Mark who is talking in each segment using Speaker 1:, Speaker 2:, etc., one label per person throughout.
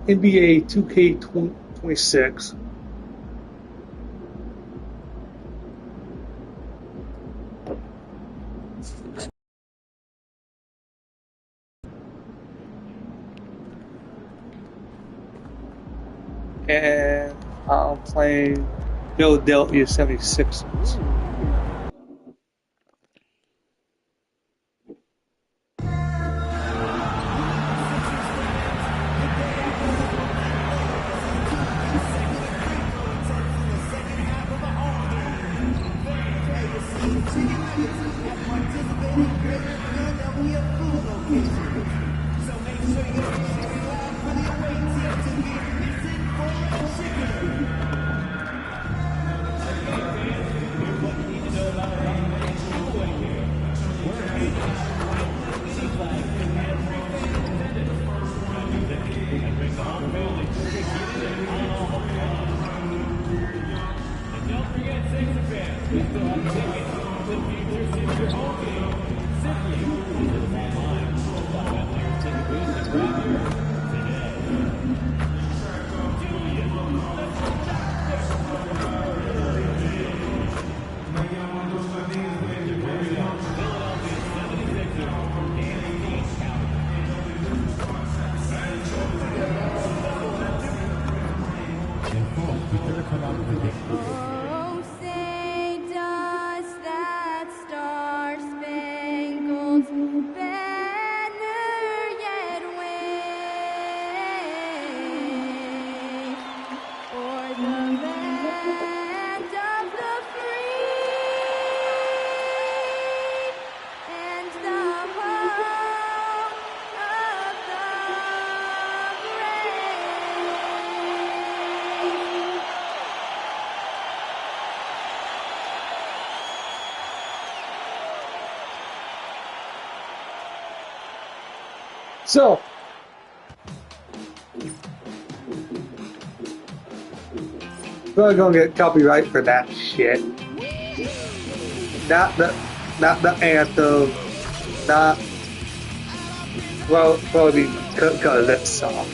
Speaker 1: NBA 2K26. And I'm playing Philadelphia 76ers.
Speaker 2: Oh, say does that star-spangled banner yet wave o'er the land of the free and the home of the brave?
Speaker 1: So, we're gonna get copyright for that shit. Not the anthem. Not probably cut that song.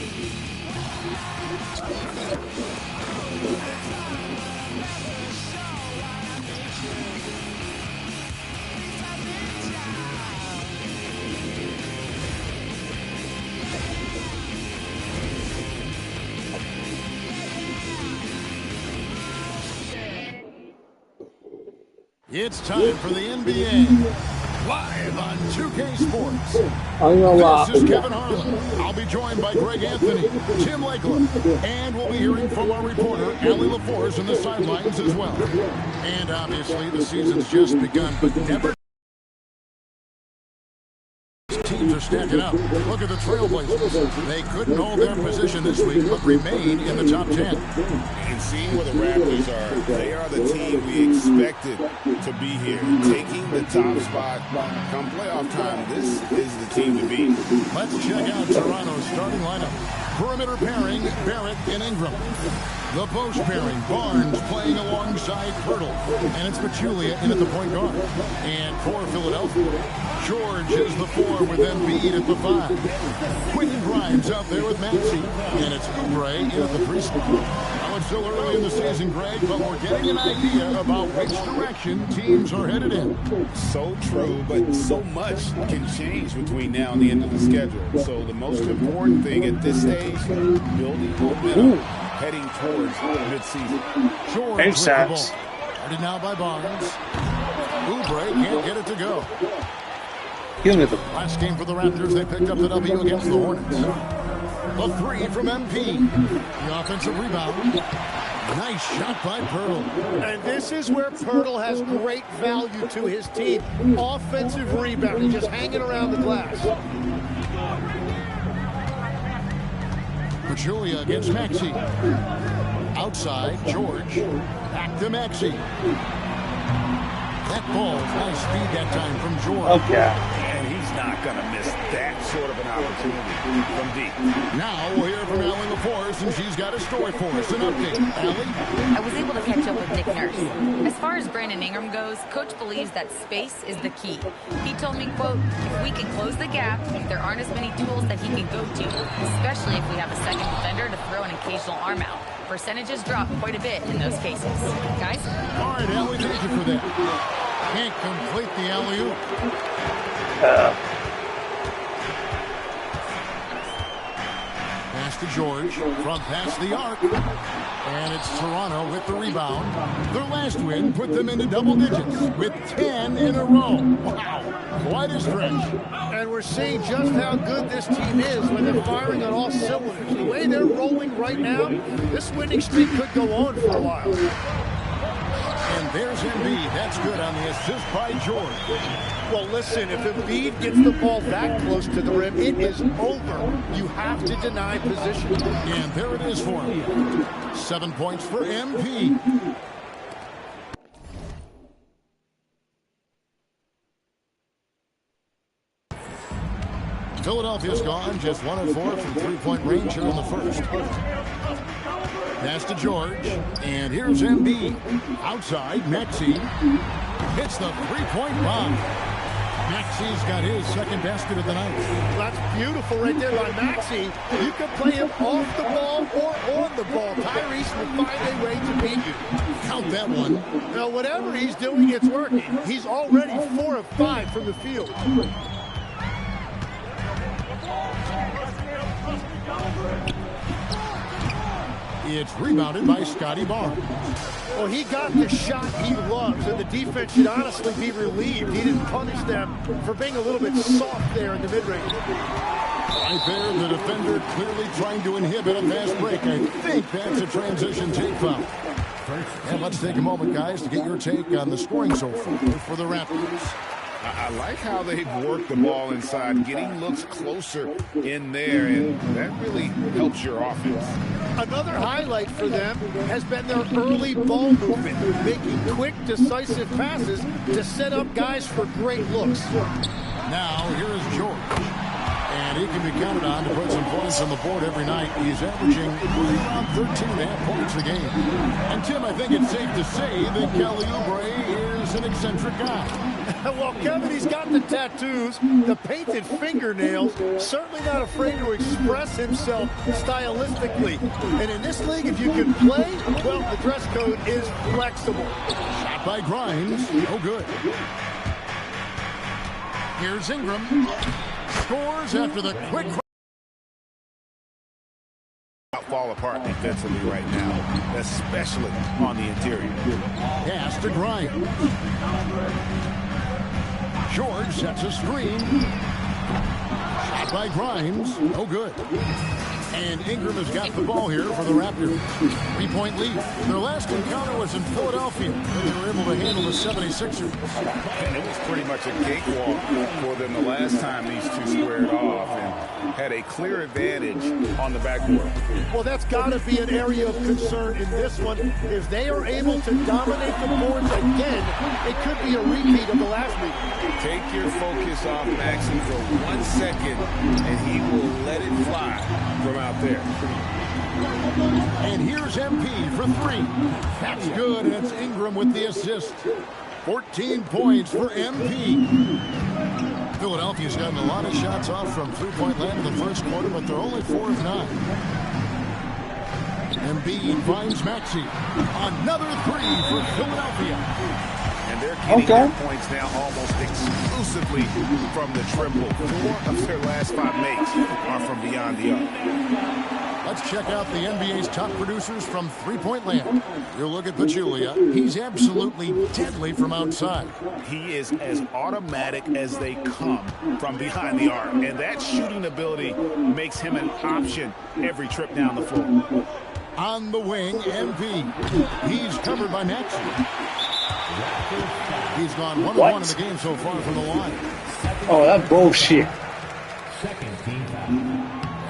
Speaker 3: It's time for the NBA. Live on 2K Sports. This is Kevin Harlan. I'll be joined by Greg Anthony, Tim Lakeland, and we'll be hearing from our reporter, Allie LaForce, in the sidelines as well. And obviously, the season's just begun, but never. Teams are stacking up. Look at the Trailblazers. They couldn't hold their position this week, but remain in the top 10.
Speaker 4: And seeing where the Raptors are, they are the team we expected to be here, taking the top spot. Come playoff time, this is the team to beat.
Speaker 3: Let's check out Toronto's starting lineup. Perimeter pairing, Barrett and Ingram. The post pairing, Barnes playing alongside Pirtle. And it's Pachulia in at the point guard. And for Philadelphia, George is the 4 with Embiid at the 5. Quentin Grimes out there with Maxey. And it's Oubre in at the 3 spot. Now it's still early in the season, Greg, but we're getting an idea about which direction teams are headed in.
Speaker 4: So true, but so much can change between now and the end of the schedule. So the most important thing at this stage, building momentum, heading towards midseason.
Speaker 3: George with the ball. Started now by Barnes. Oubre can't get it to go. Last game for the Raptors, they picked up the W against the Hornets. The 3 from MP. The offensive rebound. Nice shot by Pirtle.
Speaker 5: And this is where Pirtle has great value to his team. Offensive rebounding, just hanging around the glass.
Speaker 3: Pachulia against Maxey. Outside, George. Back to Maxey. That ball, nice speed that time from George.
Speaker 1: Okay.
Speaker 4: And he's not going to miss that sort of an opportunity from deep.
Speaker 3: Now we'll hear from Allie LaForce, and she's got a story for us. An update. Allie?
Speaker 6: I was able to catch up with Nick Nurse. As far as Brandon Ingram goes, Coach believes that space is the key. He told me, quote, if we can close the gap, there aren't as many tools that he can go to, especially if we have a second defender to throw an occasional arm out. Percentages drop quite a bit in those cases. Guys?
Speaker 3: All right, Allie, thank you for that. Can't complete the alley-oop. Pass to George, front past the arc. And it's Toronto with the rebound. Their last win put them into double digits with 10 in a row. Wow, quite a stretch.
Speaker 5: And we're seeing just how good this team is when they're firing on all cylinders. The way they're rolling right now, this winning streak could go on for a while.
Speaker 3: And there's Embiid. That's good on the assist by George.
Speaker 5: Well, listen, if Embiid gets the ball that close to the rim, it is over. You have to deny position.
Speaker 3: And there it is for him. 7 points for MP. Philadelphia's gone just 1 of 4 from three-point range here in the first. Pass to George, and here's Embiid. Outside, Maxey hits the three-point bomb. Maxey's got his second basket of the night.
Speaker 5: That's beautiful right there by Maxey. You can play him off the ball or on the ball. Tyrese will find a way to beat you.
Speaker 3: Count that one.
Speaker 5: Now, whatever he's doing, it's working. He's already 4 of 5 from the field.
Speaker 3: It's rebounded by Scotty Barnes.
Speaker 5: Well, he got the shot he loves, and the defense should honestly be relieved. He didn't punish them for being a little bit soft there in the mid-range.
Speaker 3: Right there, the defender clearly trying to inhibit a fast break. I think that's a transition take foul. And let's take a moment, guys, to get your take on the scoring so far for the Raptors.
Speaker 4: I like how they've worked the ball inside, getting looks closer in there, and that really helps your offense.
Speaker 5: Another highlight for them has been their early ball movement, making quick, decisive passes to set up guys for great looks.
Speaker 3: Now, here is George. And he can be counted on to put some points on the board every night. He's averaging around 13.5 points a game. And, Tim, I think it's safe to say that Kelly Oubre is an eccentric guy.
Speaker 5: Well, Kevin, he's got the tattoos, the painted fingernails, certainly not afraid to express himself stylistically. And in this league, if you can play, well, the dress code is flexible.
Speaker 3: Shot by Grimes. No good. Here's Ingram. Scores after the quick.
Speaker 4: Fall apart defensively right now, especially on the interior.
Speaker 3: Pass to Grimes. George sets a screen. Shot by Grimes. No good. And Ingram has got the ball here for the Raptors. 3-point lead. Their last encounter was in Philadelphia, and they were able to handle the 76ers.
Speaker 4: And it was pretty much a cakewalk for them the last time these two squared off and had a clear advantage on the backboard.
Speaker 5: Well, that's got to be an area of concern in this one. If they are able to dominate the boards again, it could be a repeat of the last week.
Speaker 4: Take your focus off Maxey for 1 second, and he will let it fly from out there.
Speaker 3: And here's MP for 3. That's good, and it's Ingram with the assist. 14 points for MP. Philadelphia's gotten a lot of shots off from three-point land in the first quarter, but they're only 4 of 9. Embiid finds Maxey. Another 3 for Philadelphia.
Speaker 4: And they're getting their points now almost exclusively from the triple. 4 of their last 5 makes are from beyond the arc.
Speaker 3: Let's check out the NBA's top producers from three-point land. You look at Pachulia. He's absolutely deadly from outside.
Speaker 4: He is as automatic as they come from behind the arc. And that shooting ability makes him an option every trip down the floor.
Speaker 3: On the wing, MP. He's covered by Maxey. He's gone 1 of 1 in the game so far from the line.
Speaker 1: Oh, that bullshit.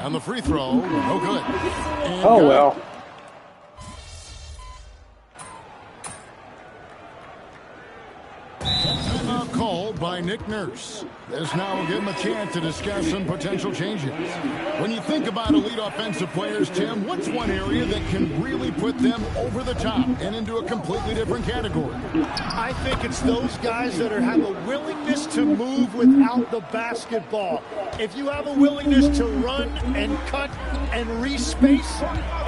Speaker 3: On the free throw, no good. And
Speaker 1: oh, well.
Speaker 3: Cole called by Nick Nurse. This now will give him a chance to discuss some potential changes. When you think about elite offensive players, Tim, what's one area that can really put them over the top and into a completely different category?
Speaker 5: I think it's those guys that have a willingness to move without the basketball. If you have a willingness to run and cut and respace,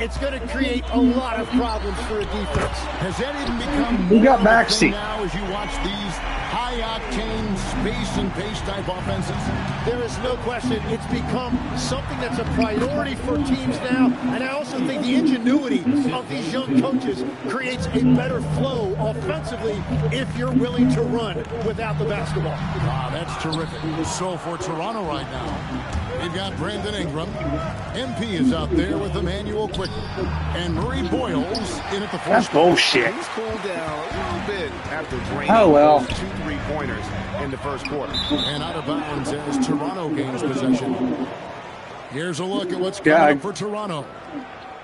Speaker 5: it's going to create a lot of problems for a defense.
Speaker 3: Has that even become
Speaker 1: Who got
Speaker 3: more of a
Speaker 1: backseat?
Speaker 3: thing now as you watch these high-octane space and pace type offenses?
Speaker 5: There is no question. It's become something that's a priority for teams now. And I also think the ingenuity of these young coaches creates a better flow offensively if you're willing to run without the basketball.
Speaker 3: Wow, that's terrific. So for Toronto right now, they've got Brandon Ingram. MP is out there with Emmanuel Quickly. And Murray Boyles in at the
Speaker 1: That's
Speaker 3: first.
Speaker 1: bullshit.
Speaker 4: He's cooled down a little bit after draining
Speaker 1: Oh, well.
Speaker 4: those 2 3-pointers in the first quarter.
Speaker 3: And out of bounds as Toronto gains possession. Here's a look at what's coming
Speaker 1: Yeah.
Speaker 3: up for Toronto.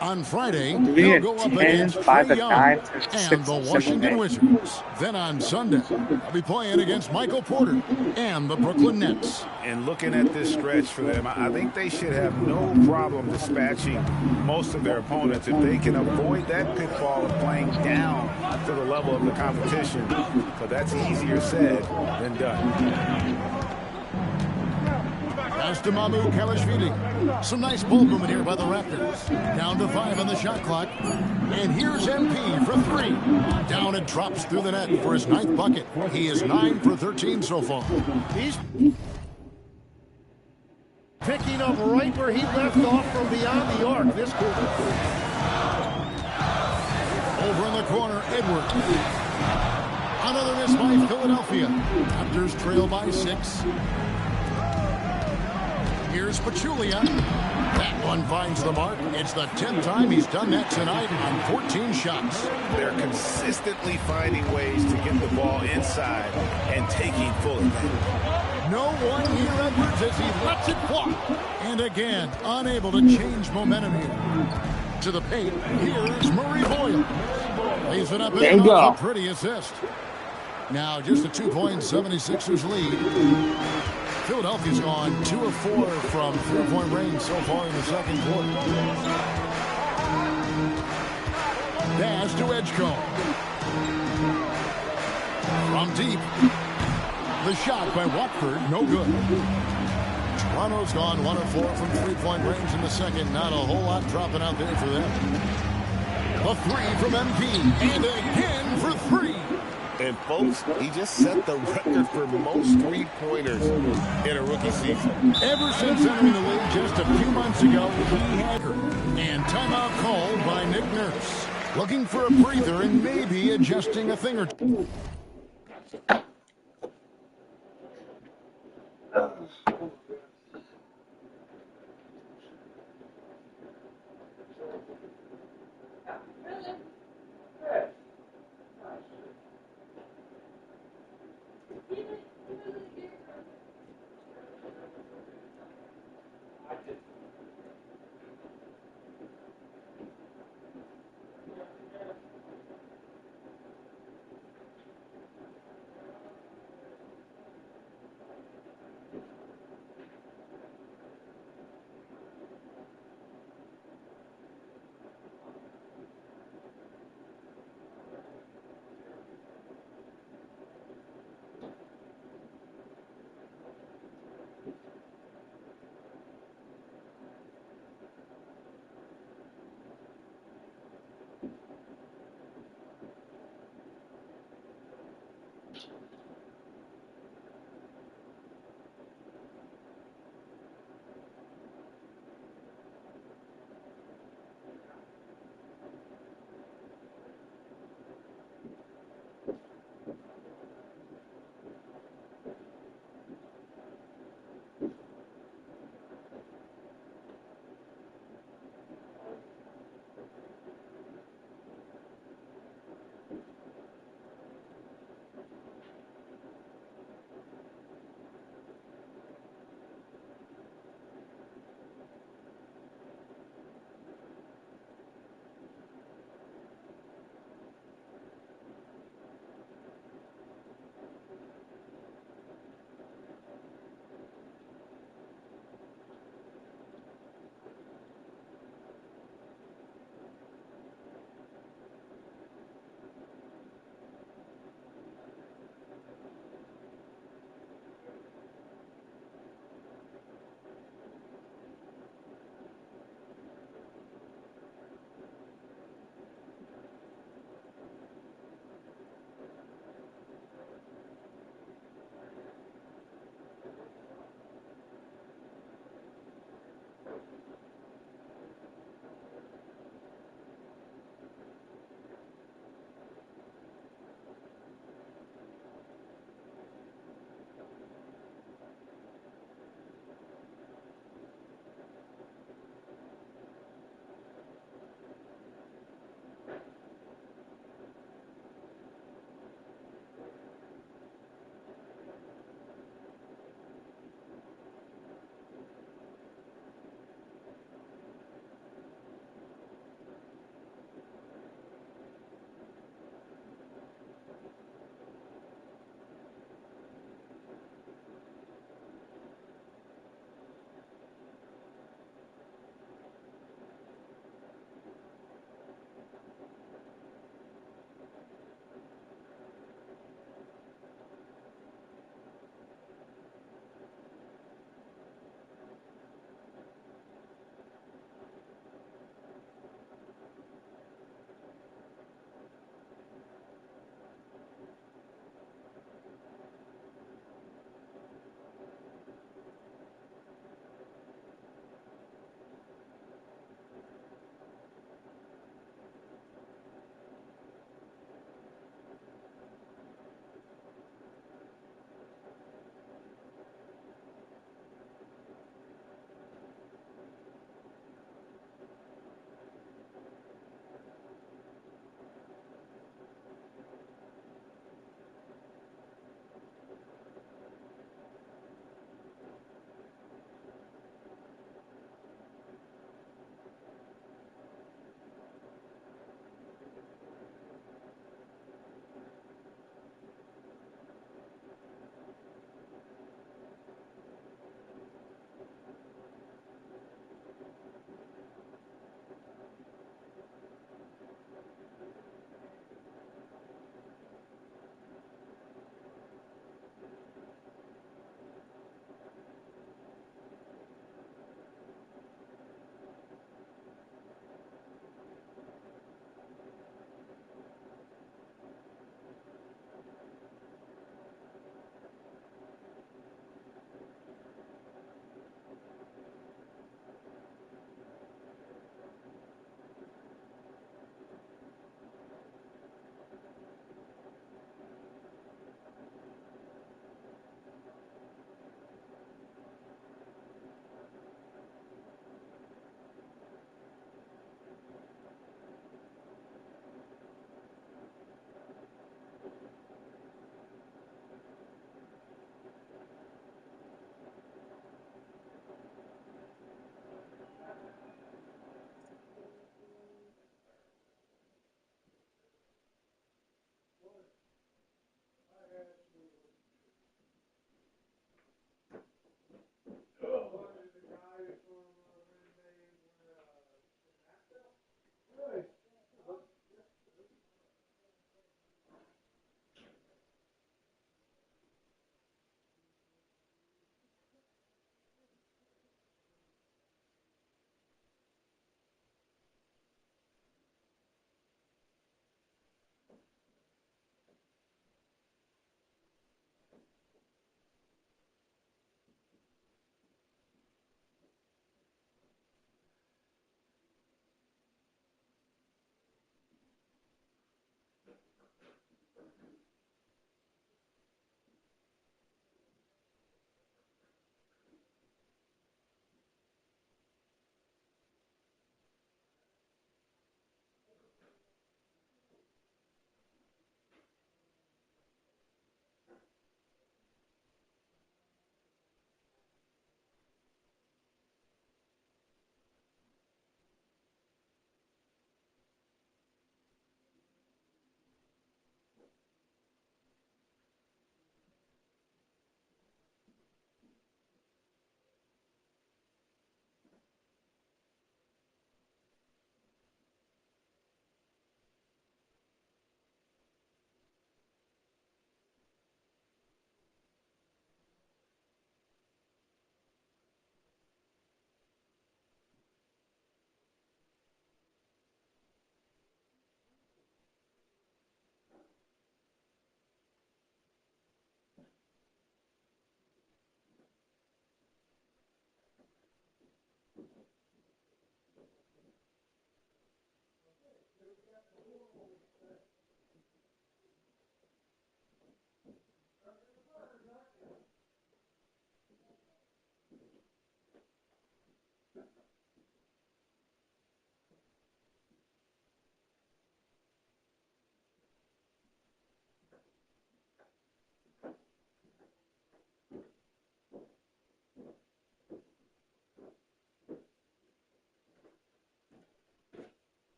Speaker 3: On Friday,
Speaker 1: We
Speaker 3: they'll
Speaker 1: had
Speaker 3: go up
Speaker 1: 10,
Speaker 3: against
Speaker 1: 5,
Speaker 3: Trae
Speaker 1: and
Speaker 3: Young
Speaker 1: 9,
Speaker 3: and
Speaker 1: 6,
Speaker 3: the
Speaker 1: 7,
Speaker 3: Washington
Speaker 1: 8.
Speaker 3: Wizards. Then on Sunday, they'll be playing against Michael Porter and the Brooklyn Nets.
Speaker 4: And looking at this stretch for them, I think they should have no problem dispatching most of their opponents if they can avoid that pitfall of playing down to the level of the competition. So that's easier said than done.
Speaker 3: Pass to Mamu Kalashvili. Some nice ball movement here by the Raptors. Down to 5 on the shot clock. And here's MP for 3. Down and drops through the net for his 9th bucket. He is 9 for 13 so far.
Speaker 5: He's picking up right where he left off from beyond the arc this quarter.
Speaker 3: Over in the corner, Edwards. Another miss by Philadelphia. Raptors trail by 6. Here's Pachulia. That one finds the mark. It's the 10th time he's done that tonight on 14 shots.
Speaker 4: They're consistently finding ways to get the ball inside and taking full advantage.
Speaker 3: No one here Edwards as he lets it fly. And again, unable to change momentum here. To the paint, here's Murray Boyle. Lays it up
Speaker 1: There
Speaker 3: and
Speaker 1: you go.
Speaker 3: a pretty assist. Now just a 2-point 76ers lead. Philadelphia's gone 2 of 4 from 3-point range so far in the second quarter. Pass to Edgecombe. From deep. The shot by Watford, no good. Toronto's gone 1 of 4 from 3-point range in the second. Not a whole lot dropping out there for them. A 3 from MP. And again for 3.
Speaker 4: And folks, he just set the record for most 3-pointers in a rookie season.
Speaker 3: Ever since entering the league just a few months ago, he had her. And timeout called by Nick Nurse. Looking for a breather and maybe adjusting a thing or two.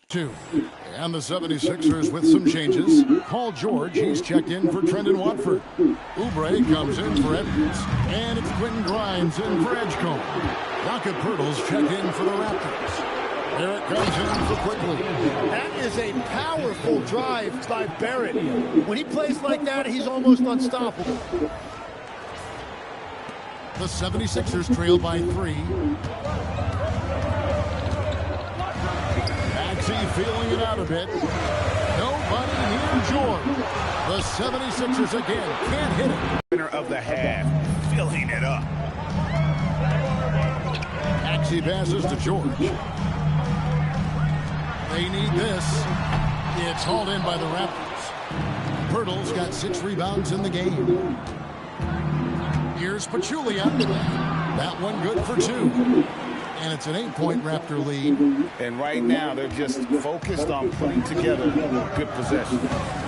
Speaker 3: 2. And the 76ers with some changes. Paul George, he's checked in for Trendon Watford. Oubre comes in for Edwards. And it's Quentin Grimes in for Edgecombe. Rocket Pirtle's checked in for the Raptors. Barrett comes in for Quickly.
Speaker 5: That is a powerful drive by Barrett. When he plays like that, he's almost unstoppable.
Speaker 3: The 76ers trail by 3. Maxey feeling it out a bit. Nobody near George. The 76ers again can't hit it.
Speaker 4: Winner of the half, filling it up.
Speaker 3: Maxey passes to George. They need this. It's hauled in by the Raptors. Pirtle's got 6 rebounds in the game. Here's Pachulia. That one good for 2. And it's an 8-point Raptor lead.
Speaker 4: And right now, they're just focused on putting together good possession.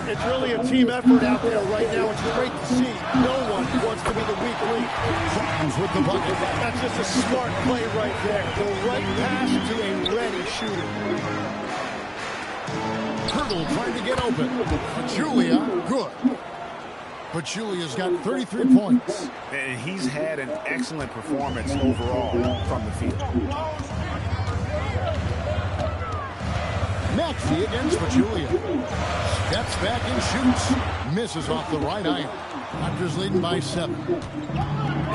Speaker 5: It's really a team effort out there right now. It's great to see. No one wants to be the weak link.
Speaker 3: Grimes with the bucket.
Speaker 5: That's just a smart play right there. The right pass to a ready shooter.
Speaker 3: Pirtle trying to get open. Pachulia, good. Pachulia's got 33 points.
Speaker 4: And he's had an excellent performance overall from the field.
Speaker 3: Maxey against Pachulia. Steps back and shoots. Misses off the right iron. Raptors leading by 7.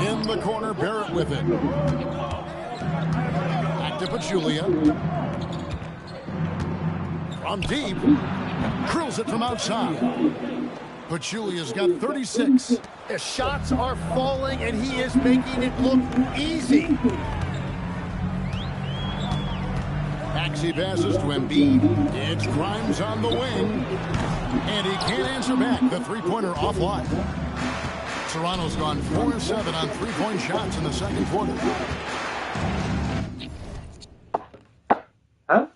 Speaker 3: In the corner, Barrett with it. Back to Pachulia. From deep. Drills it from outside. Pachulia's got 36.
Speaker 5: The shots are falling, and he is making it look easy.
Speaker 3: Maxey passes to Embiid. It's Grimes on the wing. And he can't answer back. The three-pointer offline. Toronto's gone 4-7 on three-point shots in the second quarter.
Speaker 1: Huh?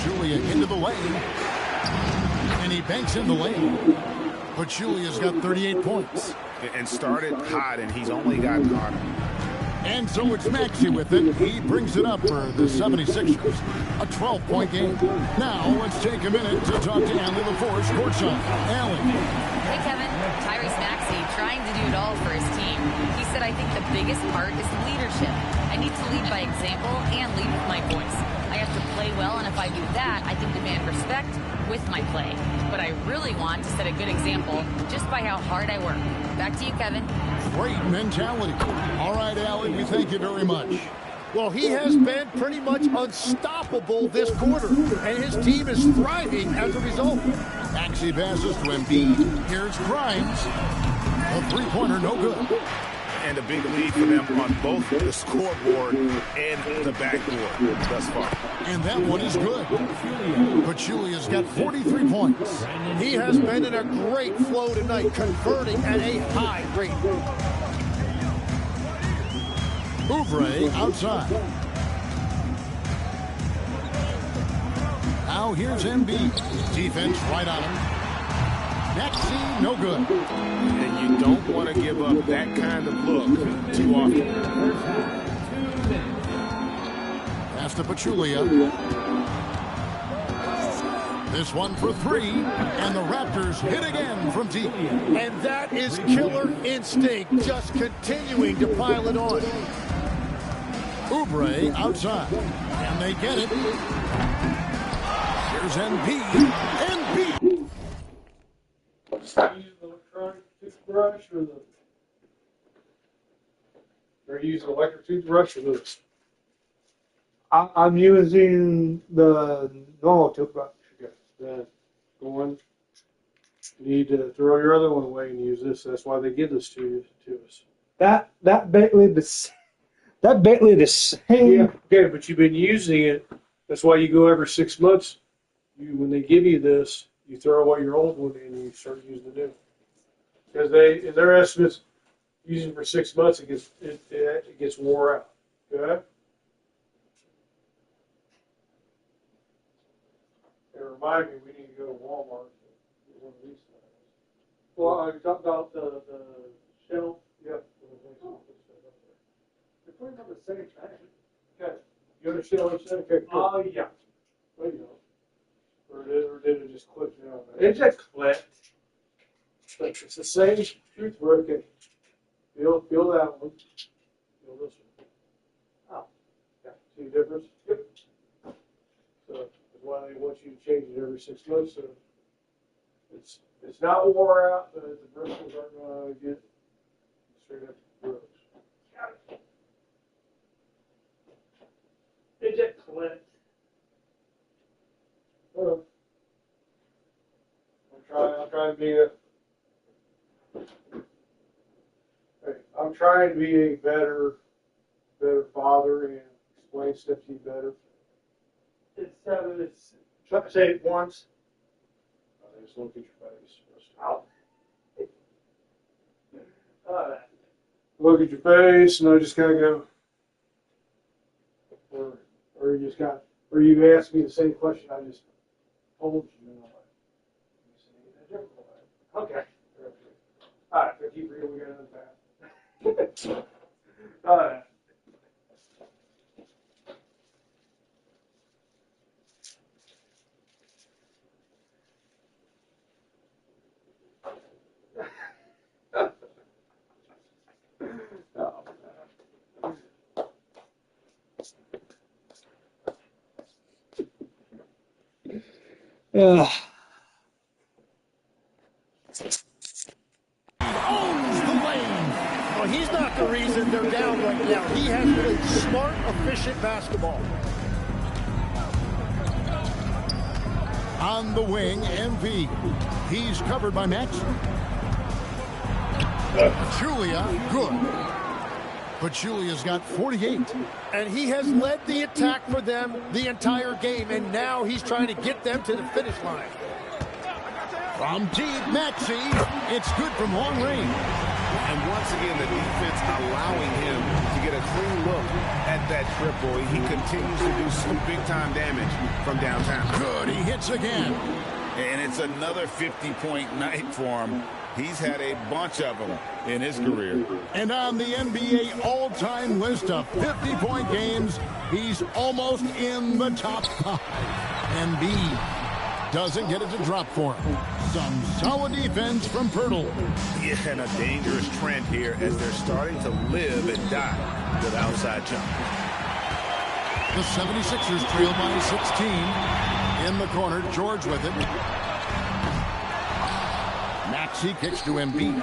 Speaker 3: Pachulia into the lane. And he banks in the lane. Pachulia's got 38 points.
Speaker 4: And started hot, and he's only gotten hotter.
Speaker 3: And so it's Maxey with it. He brings it up for the 76ers. A 12-point game. Now let's take a minute to talk to Allie LaForce courtside. Allie.
Speaker 6: Hey, Kevin. Tyrese Maxey trying to do it all for his team. He said, I think the biggest part is leadership. I need to lead by example and lead with my voice. I have to play well, and if I do that, I can demand respect with my play. But I really want to set a good example just by how hard I work. Back to you, Kevin.
Speaker 3: Great mentality. All right, Allie, we thank you very much.
Speaker 5: Well, he has been pretty much unstoppable this quarter, and his team is thriving as a result.
Speaker 3: Maxey passes to Embiid. Here's Grimes. A three-pointer, no good.
Speaker 4: And a big lead for them on both the scoreboard and the backboard thus far.
Speaker 3: And that one is good. Pachulia's got 43 points.
Speaker 5: He has been in a great flow tonight, converting at a high rate.
Speaker 3: Oubre outside. Now here's Embiid. Defense right on him. Maxey, no good.
Speaker 4: And you don't want to give up that kind of look too often.
Speaker 3: Pass to Pachulia. This one for three, and the Raptors hit again from deep.
Speaker 5: And that is killer instinct, just continuing to pile it on.
Speaker 3: Oubre outside, and they get it. Here's Embiid. Embiid.
Speaker 7: Use the electronic toothbrush or use an electric toothbrush or this?
Speaker 1: I'm using the normal toothbrush.
Speaker 7: Okay. Then go on. You need to throw your other one away and use this. That's why they give this to us.
Speaker 1: That Bentley the same.
Speaker 7: Yeah. Okay, but you've been using it. That's why you go every 6 months. When they give you this, you throw away your old one and you start using the new. Because in their estimates, using it for 6 months, it gets wore out. Okay. And remind me, we need to go to Walmart to get one of these things.
Speaker 1: Well, you talking about the shelf?
Speaker 7: Yep.
Speaker 1: They're putting on the same thing.
Speaker 7: Okay. You understand what I'm saying? Okay. Cool.
Speaker 1: Oh yeah.
Speaker 7: There you go. Or did it just click down?
Speaker 1: It just clicked.
Speaker 7: But it's the same toothbrush. Okay. Feel that one. Feel this one.
Speaker 1: Oh.
Speaker 7: Yeah. See the difference? Yep. So that's why they want you to change it every 6 months. So it's not wore out, but the bristles aren't going to get straight up gross.
Speaker 1: It just clicked.
Speaker 7: I'm trying to be I'm trying to be a better father and explain stuff to you better.
Speaker 1: Try to say it once.
Speaker 7: Just look at your face.
Speaker 1: Ow.
Speaker 7: Look at your face, and I just kind of go, or you just got, or you ask me the same question I just told you. And I'm like, you say it in a different way.
Speaker 1: Okay.
Speaker 7: All right, if I keep reading, we got another path. All right.
Speaker 1: Ugh.
Speaker 3: Owns the lane.
Speaker 5: Well, he's not the reason they're down right now. He has played smart, efficient basketball.
Speaker 3: On the wing, MV. He's covered by Max. Julia, good. But Julia's got 48.
Speaker 5: And he has led the attack for them the entire game, and now he's trying to get them to the finish line.
Speaker 3: From deep, Maxey. It's good from long range.
Speaker 4: And once again, the defense allowing him to get a clean look at that triple. He continues to do some big-time damage from downtown.
Speaker 3: Good, he hits again.
Speaker 4: And it's another 50-point night for him. He's had a bunch of them in his career.
Speaker 3: And on the NBA all-time list of 50-point games, he's almost in the top 5. Embiid doesn't get it to drop for him. Some solid defense from Pirtle.
Speaker 4: Yeah, and a dangerous trend here as they're starting to live and die with outside jump.
Speaker 3: The 76ers trail by 16. In the corner, George with it. Maxey kicks to Embiid.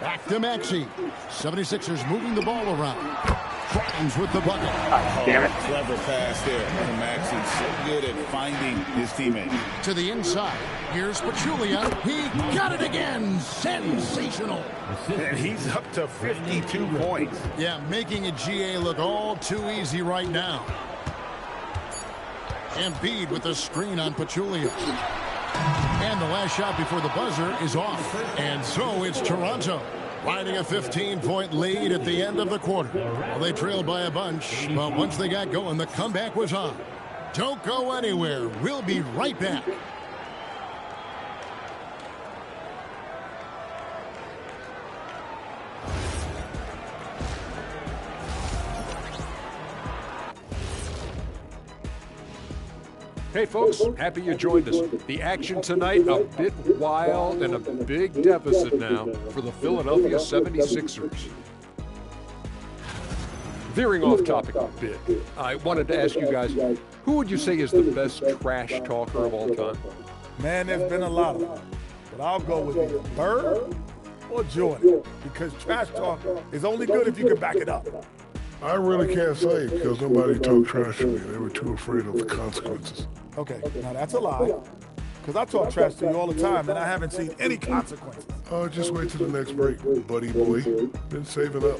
Speaker 3: Back to Maxey. 76ers moving the ball around. Crimes with the bucket.
Speaker 1: Damn it.
Speaker 4: Clever pass there. And Maxey's so good at finding his teammate.
Speaker 3: To the inside. Here's Pachulia. He got it again. Sensational.
Speaker 4: And he's up to 52 points.
Speaker 3: Yeah, making a GA look all too easy right now. Embiid with the screen on Pachulia. And the last shot before the buzzer is off. And so it's Toronto riding a 15-point lead at the end of the quarter. Well, they trailed by a bunch, but once they got going, the comeback was on. Don't go anywhere. We'll be right back.
Speaker 8: Hey folks, happy you joined us. The action tonight a bit wild and a big deficit now for the Philadelphia 76ers. Veering off topic a bit, I wanted to ask you guys, who would you say is the best trash talker of all time?
Speaker 9: Man, there's been a lot of them. But I'll go with either Bird or Jordan because trash talk is only good if you can back it up.
Speaker 10: I really can't say because nobody talked trash to me. They were too afraid of the consequences.
Speaker 9: Okay, now that's a lie. Because I talk trash to you all the time and I haven't seen any consequences.
Speaker 10: Oh, just wait till the next break, buddy boy. Been saving up.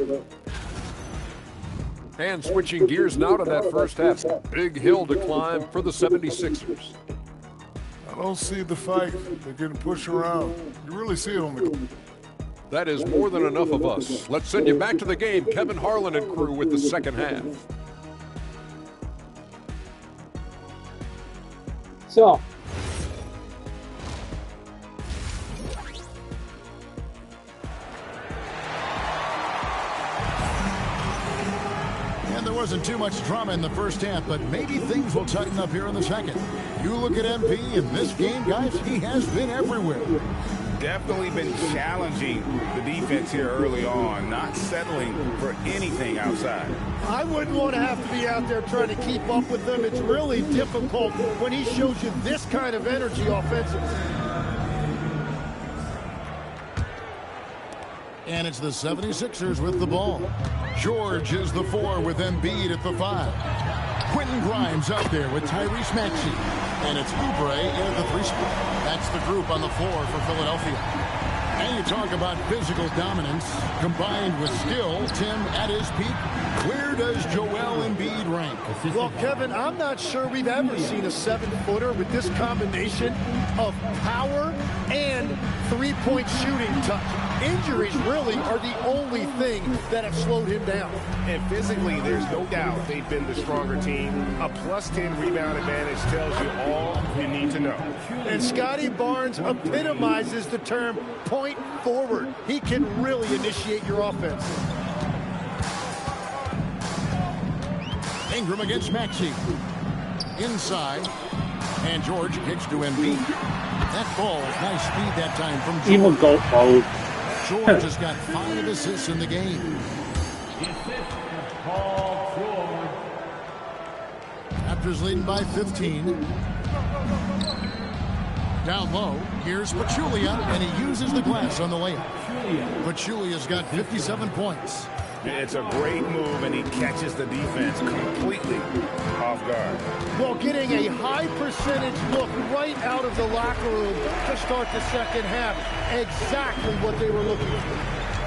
Speaker 8: And switching gears now to that first half, big hill to climb for the 76ers.
Speaker 10: I don't see the fight. They're getting pushed around. You really see it on the court.
Speaker 8: That is more than enough of us. Let's send you back to the game. Kevin Harlan and crew with the second half.
Speaker 1: So,
Speaker 3: And there wasn't too much drama in the first half, but maybe things will tighten up here in the second. You look at MP in this game, guys, he has been everywhere.
Speaker 4: Definitely been challenging the defense here early on, not settling for anything outside.
Speaker 5: I wouldn't want to have to be out there trying to keep up with them. It's really difficult when he shows you this kind of energy offensively.
Speaker 3: And it's the 76ers with the ball. George is the 4 with Embiid at the 5. Quentin Grimes out there with Tyrese Maxey. And it's Oubre in at the 3 spot. That's the group on the floor for Philadelphia. And you talk about physical dominance combined with skill. Tim, at his peak, where does Joel Embiid rank?
Speaker 5: Well, Kevin, I'm not sure we've ever seen a 7-footer with this combination of power and three-point shooting touch. Injuries really are the only thing that have slowed him down.
Speaker 4: And physically, there's no doubt they've been the stronger team. A +10 rebound advantage tells you all you need to know.
Speaker 5: And Scotty Barnes epitomizes the term point forward. He can really initiate your offense.
Speaker 3: Ingram against Maxey. Inside. And George kicks to Embiid. That ball, nice speed that time from George.
Speaker 1: evil goat mode.
Speaker 3: George has got 5 assists in the game. Raptors leading by 15. Down low, here's Pachulia, and he uses the glass on the layup. Pachulia's got 57 points.
Speaker 4: It's a great move, and he catches the defense completely off guard.
Speaker 5: Well, getting a high percentage look right out of the locker room to start the second half. Exactly what they were looking for.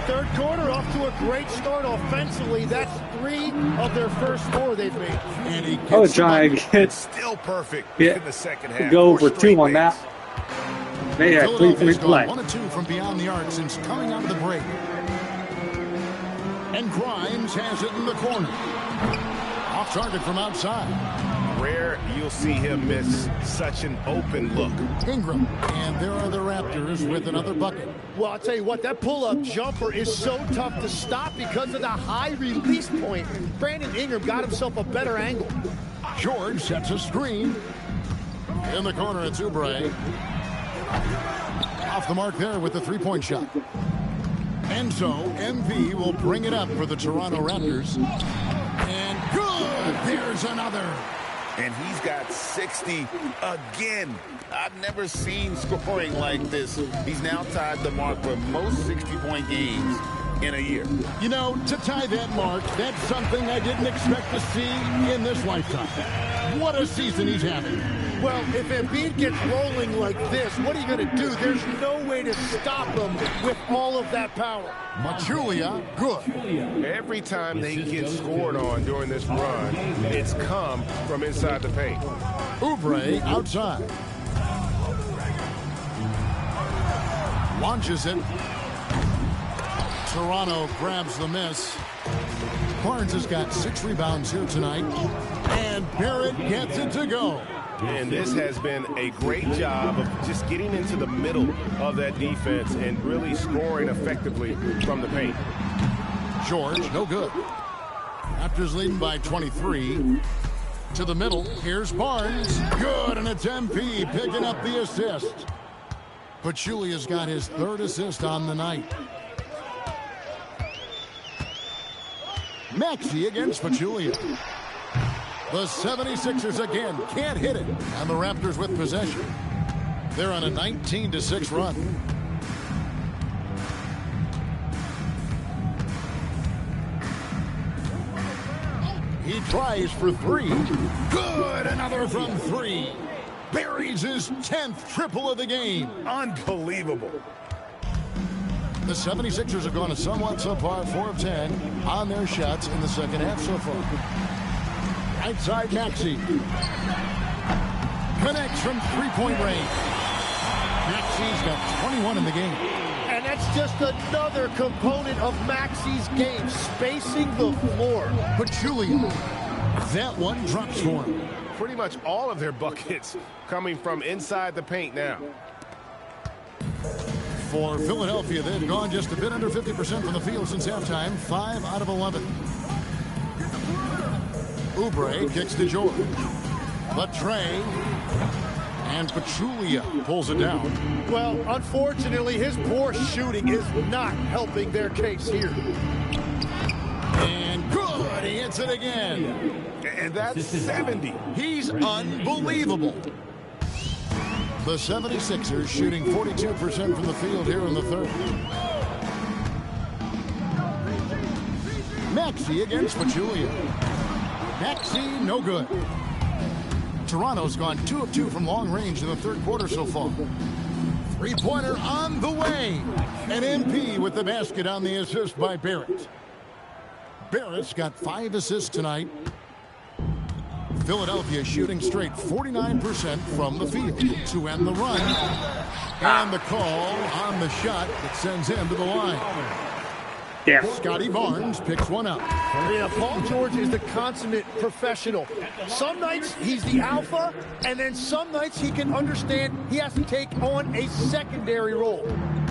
Speaker 5: Third quarter off to a great start offensively. That's 3 of their first 4 they've made.
Speaker 3: And he
Speaker 1: I was trying to get
Speaker 4: Still perfect
Speaker 1: Yeah.
Speaker 4: in the second half.
Speaker 1: go
Speaker 4: Four
Speaker 1: for
Speaker 4: straight
Speaker 1: 2 on that.
Speaker 4: makes.
Speaker 1: They had 3-3
Speaker 3: Philadelphia's
Speaker 1: play.
Speaker 3: gone 1-2 from beyond the arc since coming out of the break. And Grimes has it in the corner. Off target from outside.
Speaker 4: Rare you'll see him miss such an open look.
Speaker 3: Ingram, and there are the Raptors with another bucket.
Speaker 5: Well, I'll tell you what, that pull-up jumper is so tough to stop because of the high release point. Brandon Ingram got himself a better angle.
Speaker 3: George sets a screen. In the corner, it's Oubre. Off the mark there with the three-point shot. And so, MV will bring it up for the Toronto Raptors. And good! There's another.
Speaker 4: And he's got 60 again. I've never seen scoring like this. He's now tied the mark for most 60-point games in a year.
Speaker 3: You know, to tie that mark, that's something I didn't expect to see in this lifetime. What a season he's having.
Speaker 5: Well, if Embiid gets rolling like this, what are you going to do? There's no way to stop him with all of that power.
Speaker 3: Machulia, good.
Speaker 4: Every time they get scored on during this run, it's come from inside the paint.
Speaker 3: Oubre outside. Launches it. Toronto grabs the miss. Barnes has got 6 rebounds here tonight. And Barrett gets it to go.
Speaker 4: And this has been a great job of just getting into the middle of that defense and really scoring effectively from the paint.
Speaker 3: George, no good. Raptors leading by 23. To the middle, here's Barnes. Good, and it's MP picking up the assist. Pachulia's got his 3rd assist on the night. Maxey against Pachulia. The 76ers again can't hit it. And the Raptors with possession. They're on a 19-6 run. He tries for 3. Good, another from 3. Buries his 10th triple of the game.
Speaker 4: Unbelievable.
Speaker 3: The 76ers have gone a somewhat subpar 4 of 10 on their shots in the second half so far. Right side, Maxey. Connects from three-point range. Maxey's got 21 in the game.
Speaker 5: And that's just another component of Maxey's game, spacing the floor.
Speaker 3: Pachulia. That one drops for him.
Speaker 4: Pretty much all of their buckets coming from inside the paint now.
Speaker 3: For Philadelphia, they've gone just a bit under 50% from the field since halftime. 5 out of 11. Oubre kicks to George. Trey and Pachulia pulls it down.
Speaker 5: Well, unfortunately, his poor shooting is not helping their case here.
Speaker 3: And good, he hits it again.
Speaker 4: And that's 70.
Speaker 3: He's unbelievable. The 76ers shooting 42% from the field here in the 3rd. Maxey against Pachulia. Maxey, no good. Toronto's gone 2 of 2 from long range in the 3rd quarter so far. Three-pointer on the way. And MP with the basket on the assist by Barrett. Barrett's got 5 assists tonight. Philadelphia shooting straight 49% from the field to end the run. And the call on the shot that sends him to the line.
Speaker 1: Yeah.
Speaker 3: Scotty Barnes picks one up.
Speaker 5: Yeah, Paul George is the consummate professional. Some nights he's the alpha, and then some nights he can understand he has to take on a secondary role.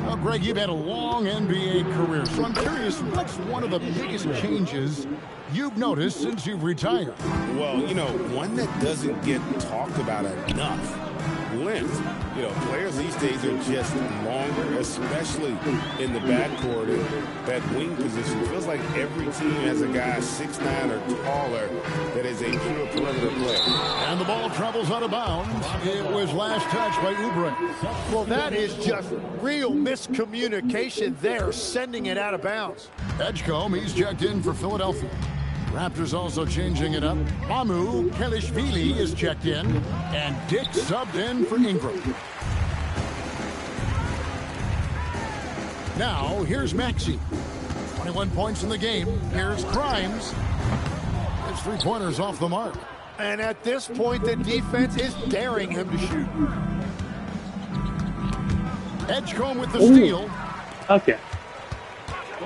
Speaker 3: Well, Greg, you've had a long NBA career, so I'm curious, what's one of the biggest changes you've noticed since you've retired?
Speaker 4: Well, you know, one that doesn't get talked about enough. Length. You know, players these days are just longer, especially in the backcourt and that wing position. It feels like every team has a guy 6'9" or taller that is a pure perimeter player.
Speaker 3: And the ball travels out of bounds. It was last touched by Oubre.
Speaker 5: Well, that is just real miscommunication there, sending it out of bounds.
Speaker 3: Edgecombe, he's checked in for Philadelphia. Raptors also changing it up. Mamu Kelishvili is checked in. And Dick subbed in for Ingram. Now, here's Maxey. 21 points in the game. Here's Grimes. His three-pointers off the mark.
Speaker 5: And at this point, the defense is daring him to shoot.
Speaker 3: Edgecombe with the steal.
Speaker 1: Okay.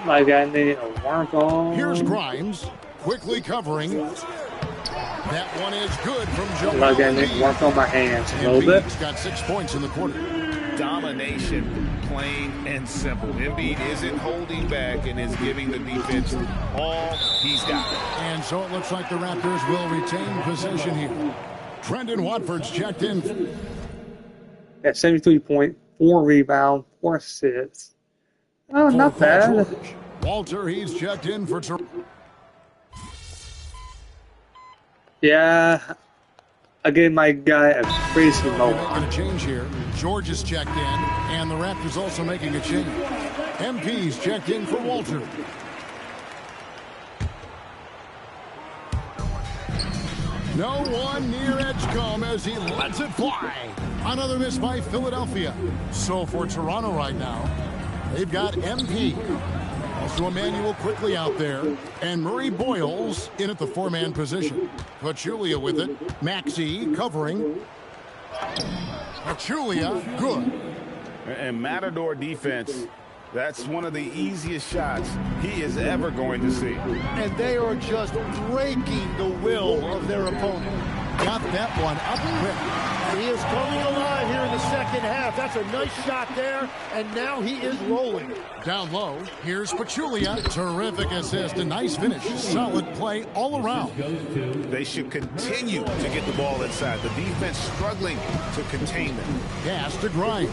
Speaker 1: My guy needed a work on.
Speaker 3: Here's Grimes, quickly covering. That one is good from Joel.
Speaker 1: My guy needed to work on my hands a little bit.
Speaker 3: Embiid's got 6 points in the quarter.
Speaker 4: Domination, plain and simple. Embiid isn't holding back and is giving the defense all he's got.
Speaker 3: And so it looks like the Raptors will retain possession here. Trendon Watford's checked in.
Speaker 1: At 73 point, 4 rebound, 4 assists. Oh, not bad.
Speaker 3: Walter, he's checked in for Toronto.
Speaker 1: Yeah, I gave my guy a crazy moment.
Speaker 3: Making a change here. George is checked in, and the Raptors also making a change. MP's checked in for Walter. No one near Edgecombe as he lets it fly. Another miss by Philadelphia. So for Toronto right now, they've got MP. Also Emmanuel quickly out there. And Murray Boyles in at the 4-man position. Pachulia with it. Maxey covering. Pachulia, good.
Speaker 4: And Matador defense, that's one of the easiest shots he is ever going to see.
Speaker 5: And they are just breaking the will of their opponent.
Speaker 3: Got that one up quick.
Speaker 5: He is coming alive here in the second half. That's a nice shot there, and now he is rolling.
Speaker 3: Down low, here's Pachulia. Terrific assist, a nice finish. Solid play all around.
Speaker 4: They should continue to get the ball inside. The defense struggling to contain them.
Speaker 3: Pass to Grimes.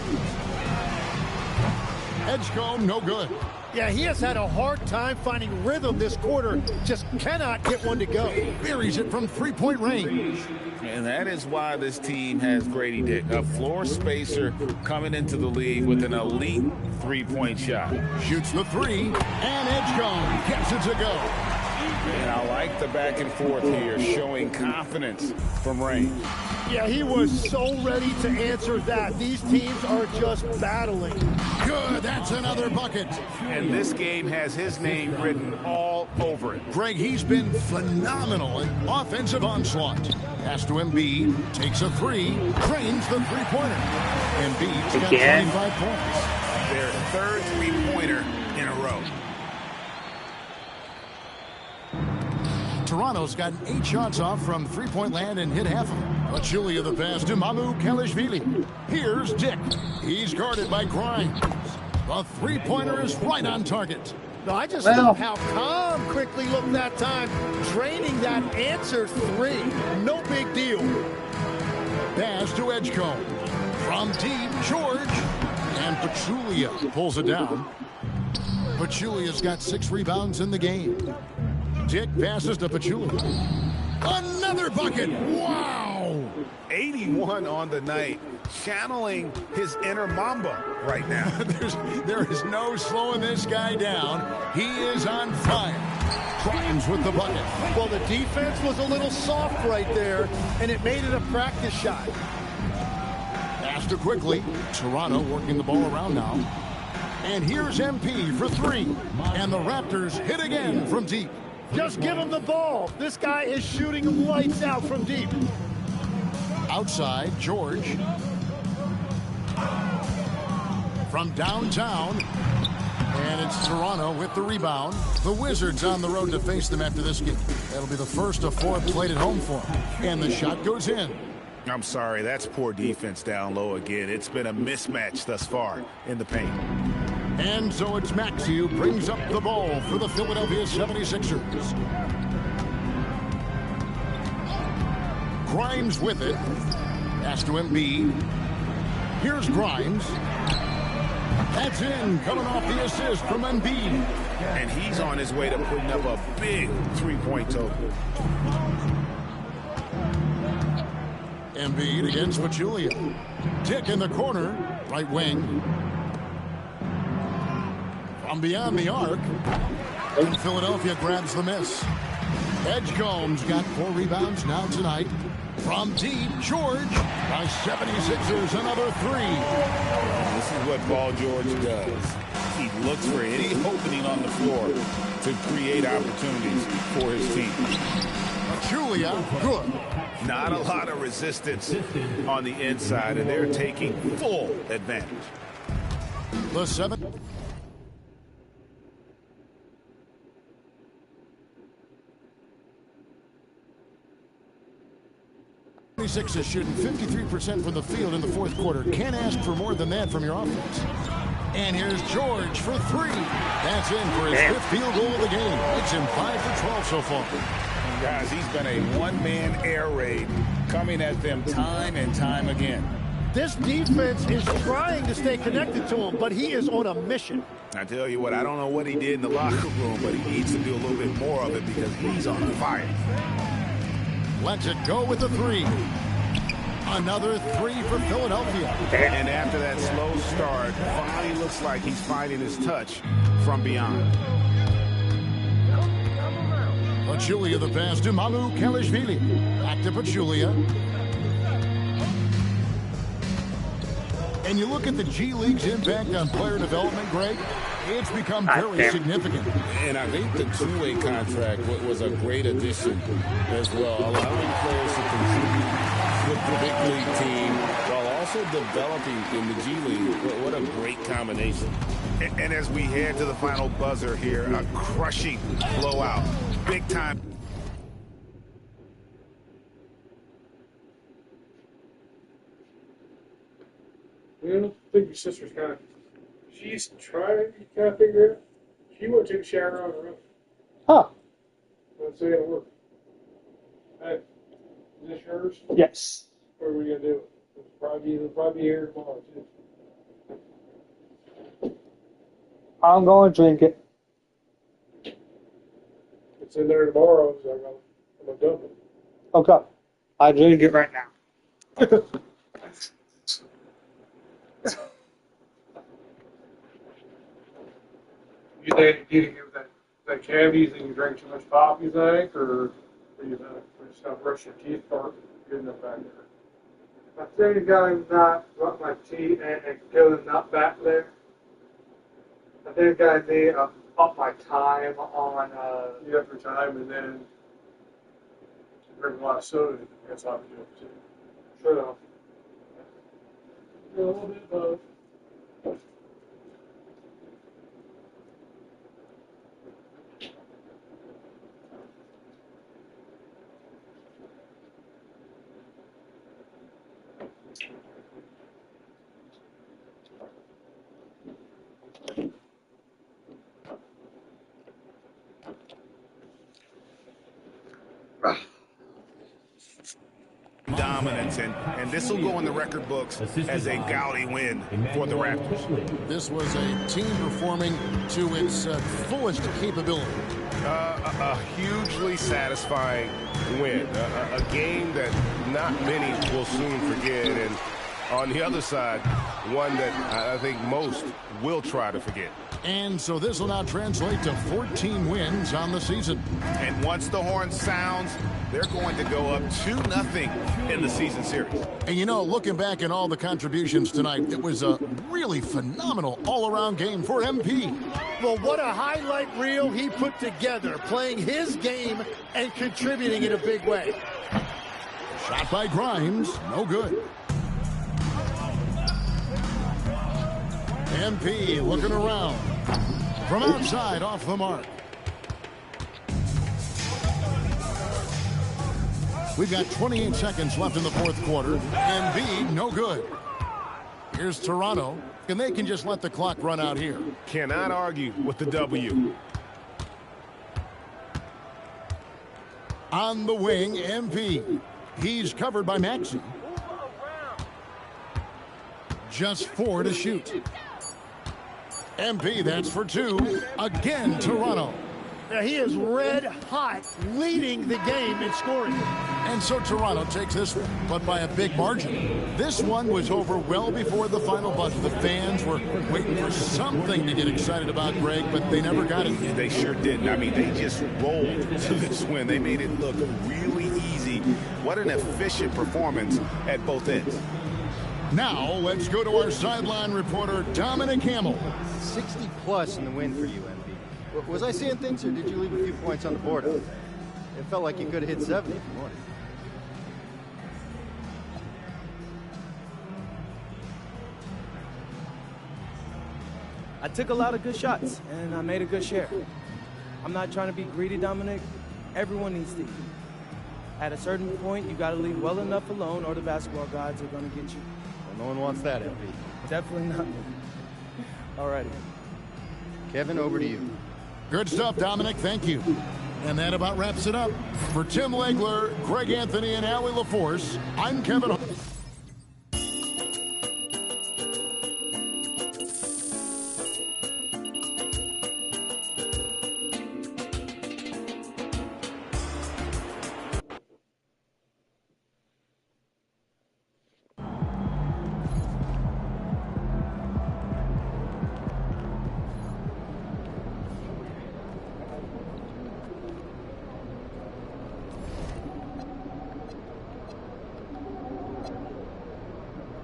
Speaker 3: Edgecombe, no good.
Speaker 5: Yeah, he has had a hard time finding rhythm this quarter. Just cannot get one to go.
Speaker 3: Buries it from 3-point range.
Speaker 4: And that is why this team has Grady Dick, a floor spacer coming into the league with an elite 3-point shot.
Speaker 3: Shoots the 3, and Edgecombe gets it to go.
Speaker 4: And I like the back and forth here, showing confidence from range.
Speaker 5: Yeah, he was so ready to answer that. These teams are just battling.
Speaker 3: Good, that's another bucket.
Speaker 4: And this game has his name written all over it.
Speaker 3: Greg, he's been phenomenal in offensive onslaught. Pass to Embiid, takes a 3, drains the 3-pointer. Embiid's got 25 points.
Speaker 4: Their third 3-pointer in a row.
Speaker 3: Toronto's gotten 8 shots off from 3-point land and hit half of them. Pachulia the pass to Mamu Kelishvili. Here's Dick. He's guarded by Grimes. The 3-pointer is right on target.
Speaker 5: No, I just love how calm quickly looked that time. Draining that answer 3. No big deal.
Speaker 3: Pass to Edgecombe. From deep, George. And Pachulia pulls it down. Pachulia's got 6 rebounds in the game. Dick passes to Pachulia. Another bucket! Wow!
Speaker 4: 81 on the night, channeling his inner Mamba right now.
Speaker 3: there is no slowing this guy down. He is on fire. Grimes with the bucket.
Speaker 5: Well, the defense was a little soft right there, and it made it a practice shot.
Speaker 3: Pass to quickly. Toronto working the ball around now. And here's MP for 3. And the Raptors hit again from deep.
Speaker 5: Just give him the ball. This guy is shooting him lights out from deep.
Speaker 3: Outside, George. From downtown. And it's Toronto with the rebound. The Wizards on the road to face them after this game. That'll be the first of 4 played at home for them. And the shot goes in.
Speaker 4: I'm sorry, that's poor defense down low again. It's been a mismatch thus far in the paint.
Speaker 3: And so it's Maxey who brings up the ball for the Philadelphia 76ers. Grimes with it. Pass to Embiid. Here's Grimes. That's in, coming off the assist from Embiid.
Speaker 4: And he's on his way to putting up a big 3-point total.
Speaker 3: Embiid against Pachulia. Dick in the corner, right wing. From beyond the arc, and Philadelphia grabs the miss. Edgecombe's got 4 rebounds now tonight. From deep, George by 76ers, another 3.
Speaker 4: This is what Paul George does. He looks for any opening on the floor to create opportunities for his team.
Speaker 3: Pachulia, good.
Speaker 4: Not a lot of resistance on the inside, and they're taking full advantage.
Speaker 3: The 76 is shooting 53% from the field in the fourth quarter. Can't ask for more than that from your offense. And here's George for three. That's in for his fifth field goal of the game. Makes him 5 for 12 so far.
Speaker 4: Guys, he's been a one-man air raid coming at them time and time again.
Speaker 5: This defense is trying to stay connected to him, but he is on a mission.
Speaker 4: I tell you what, I don't know what he did in the locker room, but he needs to do a little bit more of it because he's on fire.
Speaker 3: Lets it go with the three. Another three for Philadelphia.
Speaker 4: And after that slow start, finally looks like he's finding his touch from beyond.
Speaker 3: Pachulia the pass to Mamu Kalishvili. Back to Pachulia. And you look at the G League's impact on player development, Greg, it's become very significant.
Speaker 11: And I think the two-way contract was a great addition as well, allowing players to contribute with the big league team while also developing in the G League. What a great combination.
Speaker 4: And as we head to the final buzzer here, a crushing blowout. Big time.
Speaker 7: Well, I think your sister's she's trying to kind of figure it out. She went to the shower on her own.
Speaker 1: Huh.
Speaker 7: Let's see it work. Hey, is this yours?
Speaker 1: Yes.
Speaker 7: What are we going to do? It'll probably be here tomorrow, too.
Speaker 1: I'm going to drink it.
Speaker 7: It's in there tomorrow, so I'm going to dump it.
Speaker 1: Okay. I drink it right now.
Speaker 7: You think you get that cavities and you drink too much pop, you think? Or you think you just got to brush your teeth part good enough back there?
Speaker 1: I think I'm not rub my teeth and go the nut back there. I think I need to up my time on.
Speaker 7: You have your time and then drink a lot of soda. That's how you do it, too.
Speaker 1: Sure enough.
Speaker 7: A little bit of.
Speaker 4: Dominance, and this will go in the record books as a gaudy win for the Raptors.
Speaker 3: This was a team performing to its fullest capability.
Speaker 11: A hugely satisfying win. A game that not many will soon forget. And on the other side, one that I think most will try to forget.
Speaker 3: And so this will now translate to 14 wins on the season.
Speaker 4: And once the horn sounds, they're going to go up 2-0 in the season series.
Speaker 3: And you know, looking back at all the contributions tonight, it was a really phenomenal all-around game for MP.
Speaker 5: Well, what a highlight reel he put together, playing his game and contributing in a big way.
Speaker 3: Shot by Grimes, no good. MP looking around. From outside, off the mark. We've got 28 seconds left in the fourth quarter. Embiid, no good. Here's Toronto, and they can just let the clock run out here.
Speaker 11: Cannot argue with the W.
Speaker 3: On the wing, MP. He's covered by Maxey. Just 4 to shoot. MP, that's for 2. Again, Toronto.
Speaker 5: Now, he is red hot, leading the game in scoring.
Speaker 3: And so Toronto takes this one, but by a big margin. This one was over well before the final buzzer. The fans were waiting for something to get excited about, Greg, but they never got it.
Speaker 4: They sure didn't. I mean, they just rolled to this win. They made it look really easy. What an efficient performance at both ends.
Speaker 3: Now, let's go to our sideline reporter, Dominic Hamill.
Speaker 12: 60-plus in the win for you, MP. Was I seeing things, or did you leave a few points on the board? It felt like you could have hit 70 if you wanted.
Speaker 13: I took a lot of good shots, and I made a good share. I'm not trying to be greedy, Dominic. Everyone needs to eat. At a certain point, you got to leave well enough alone, or the basketball gods are going to get you.
Speaker 12: Well, no one wants that, MP.
Speaker 13: Definitely not me. Alrighty.
Speaker 12: Kevin, over to you.
Speaker 3: Good stuff, Dominic. Thank you. And that about wraps it up. For Tim Legler, Greg Anthony, and Allie LaForce, I'm Kevin.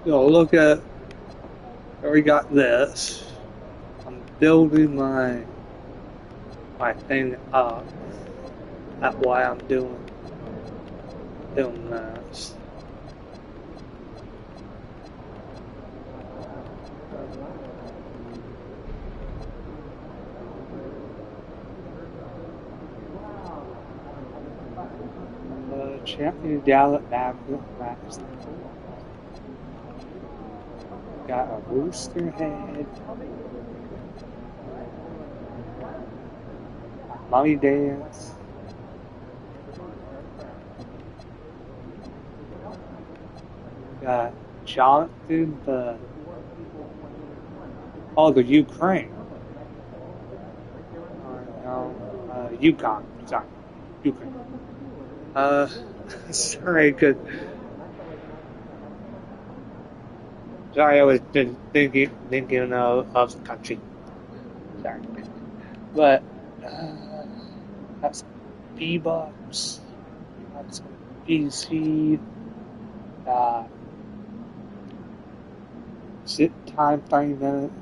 Speaker 1: So look at, I already got this. I'm building my thing up. That's why I'm doing this. Champion Dallas Max. Got a rooster head. Mommy dance. Got Jonathan the Ukraine. Yukon. Sorry. Ukraine. Sorry, good. Sorry, I was thinking of the country. Sorry. But, that's B-Bucks. That's BC. Sit time 30 minutes.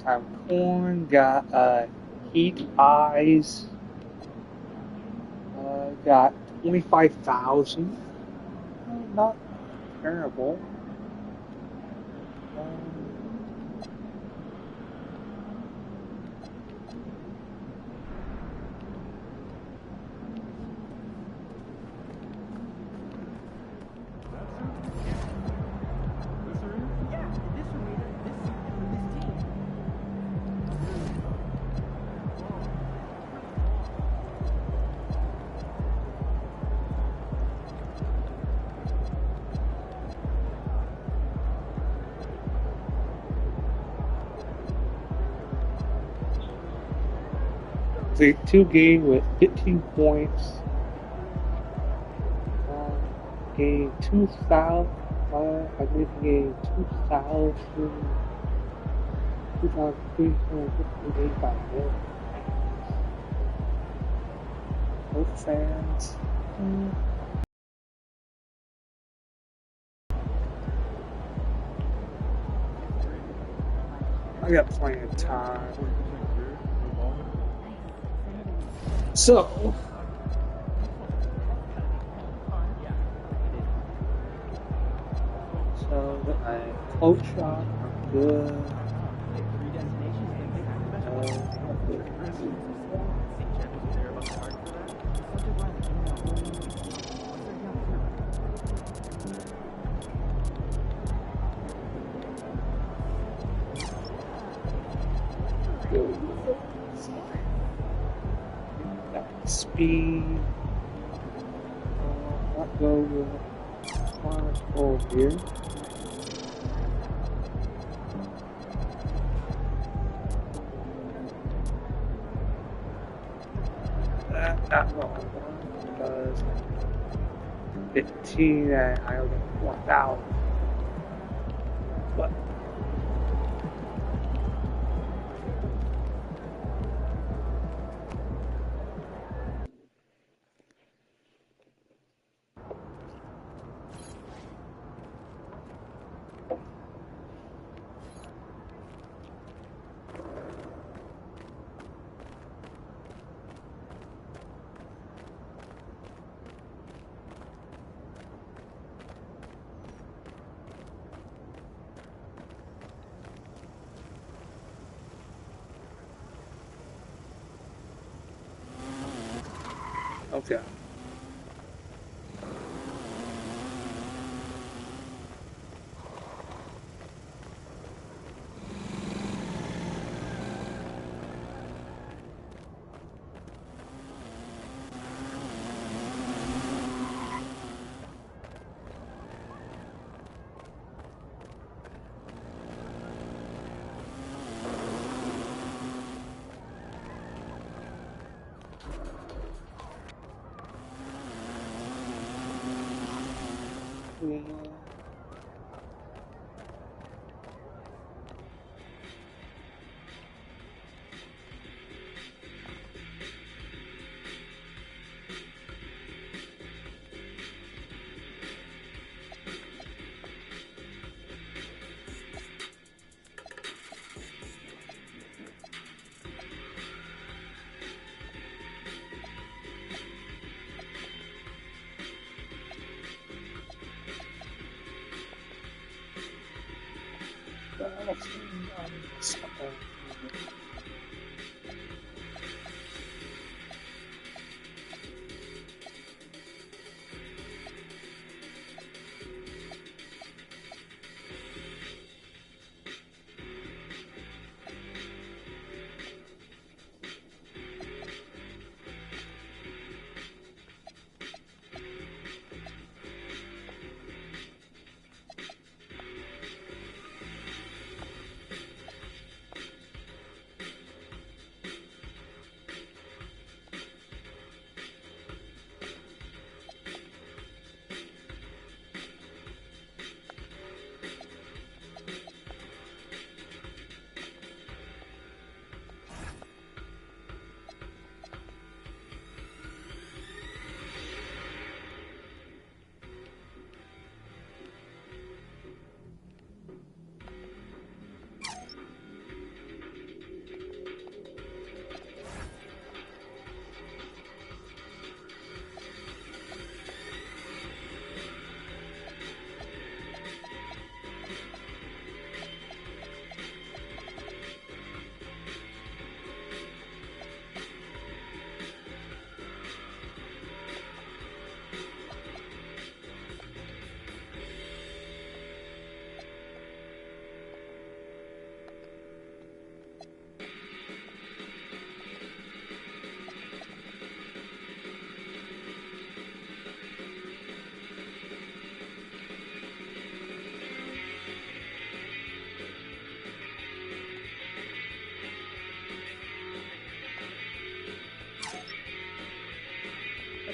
Speaker 1: Time corn. Got, heat eyes. Got 25,000. Not terrible. Two game with 15 points. Game 2,000. I did game 2,358 by more. Both fans. I got plenty of time. So, I close shot, I'm good. Speed. I'll go with minus 4 here. Not wrong because 15 and I only get 1,000. But Okay.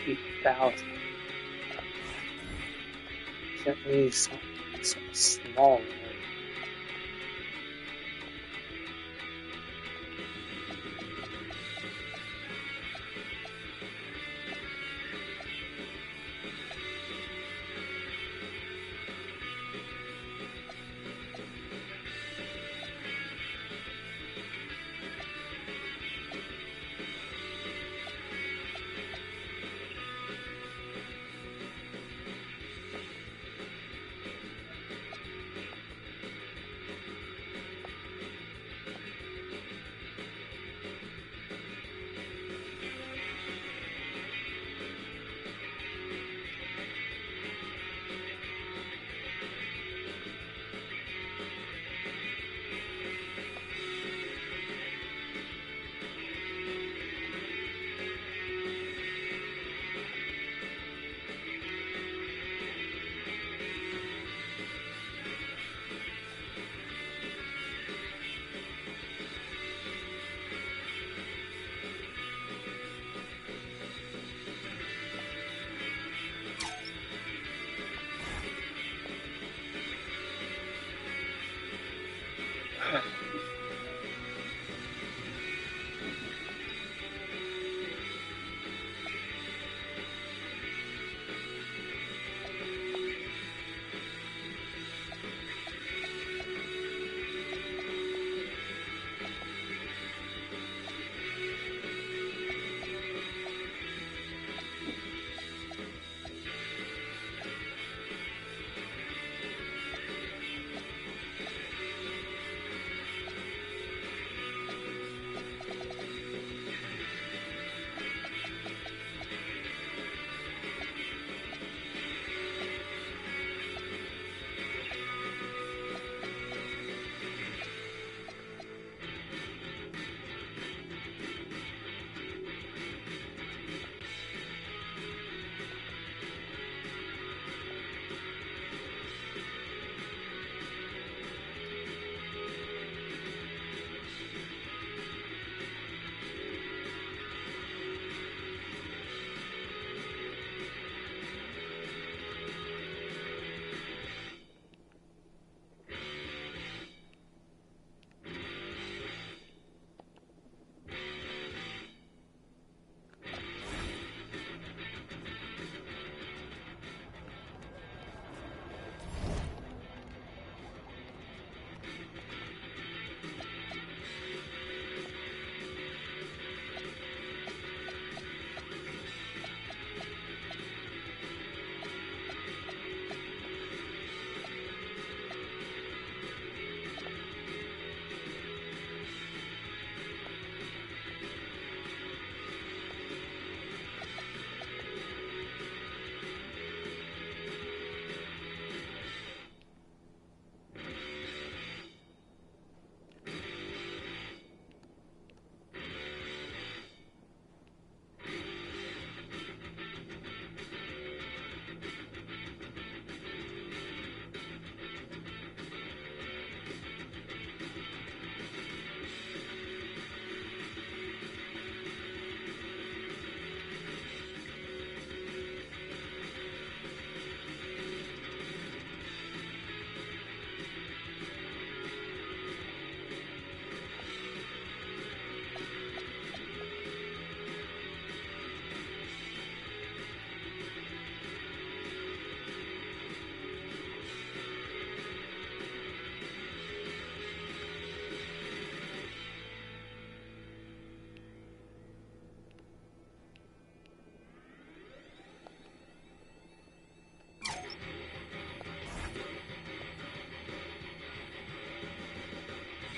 Speaker 1: $50,000. Can't believe something so small.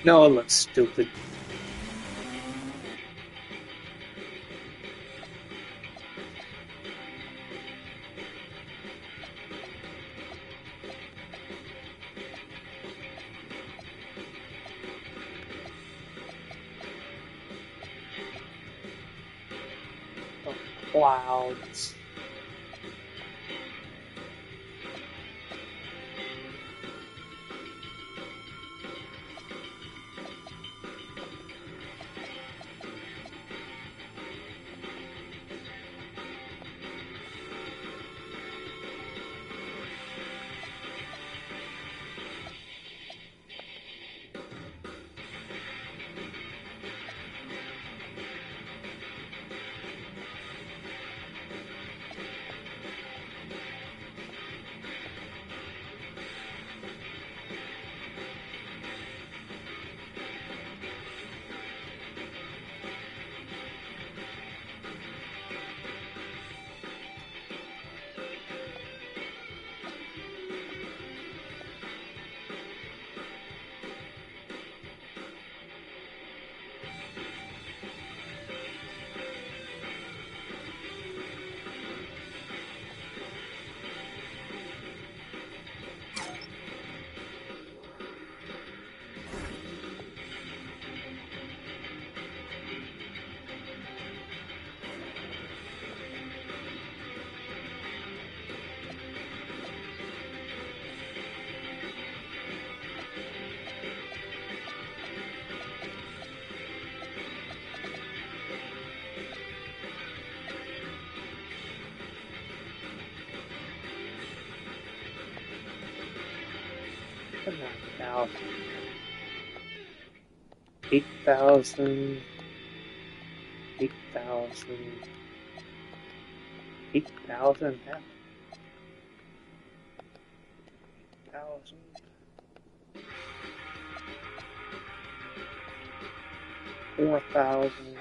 Speaker 14: No, it looks stupid. The clouds. Come on, 8,000, 8,000, 8,000, 8,000. 4,000.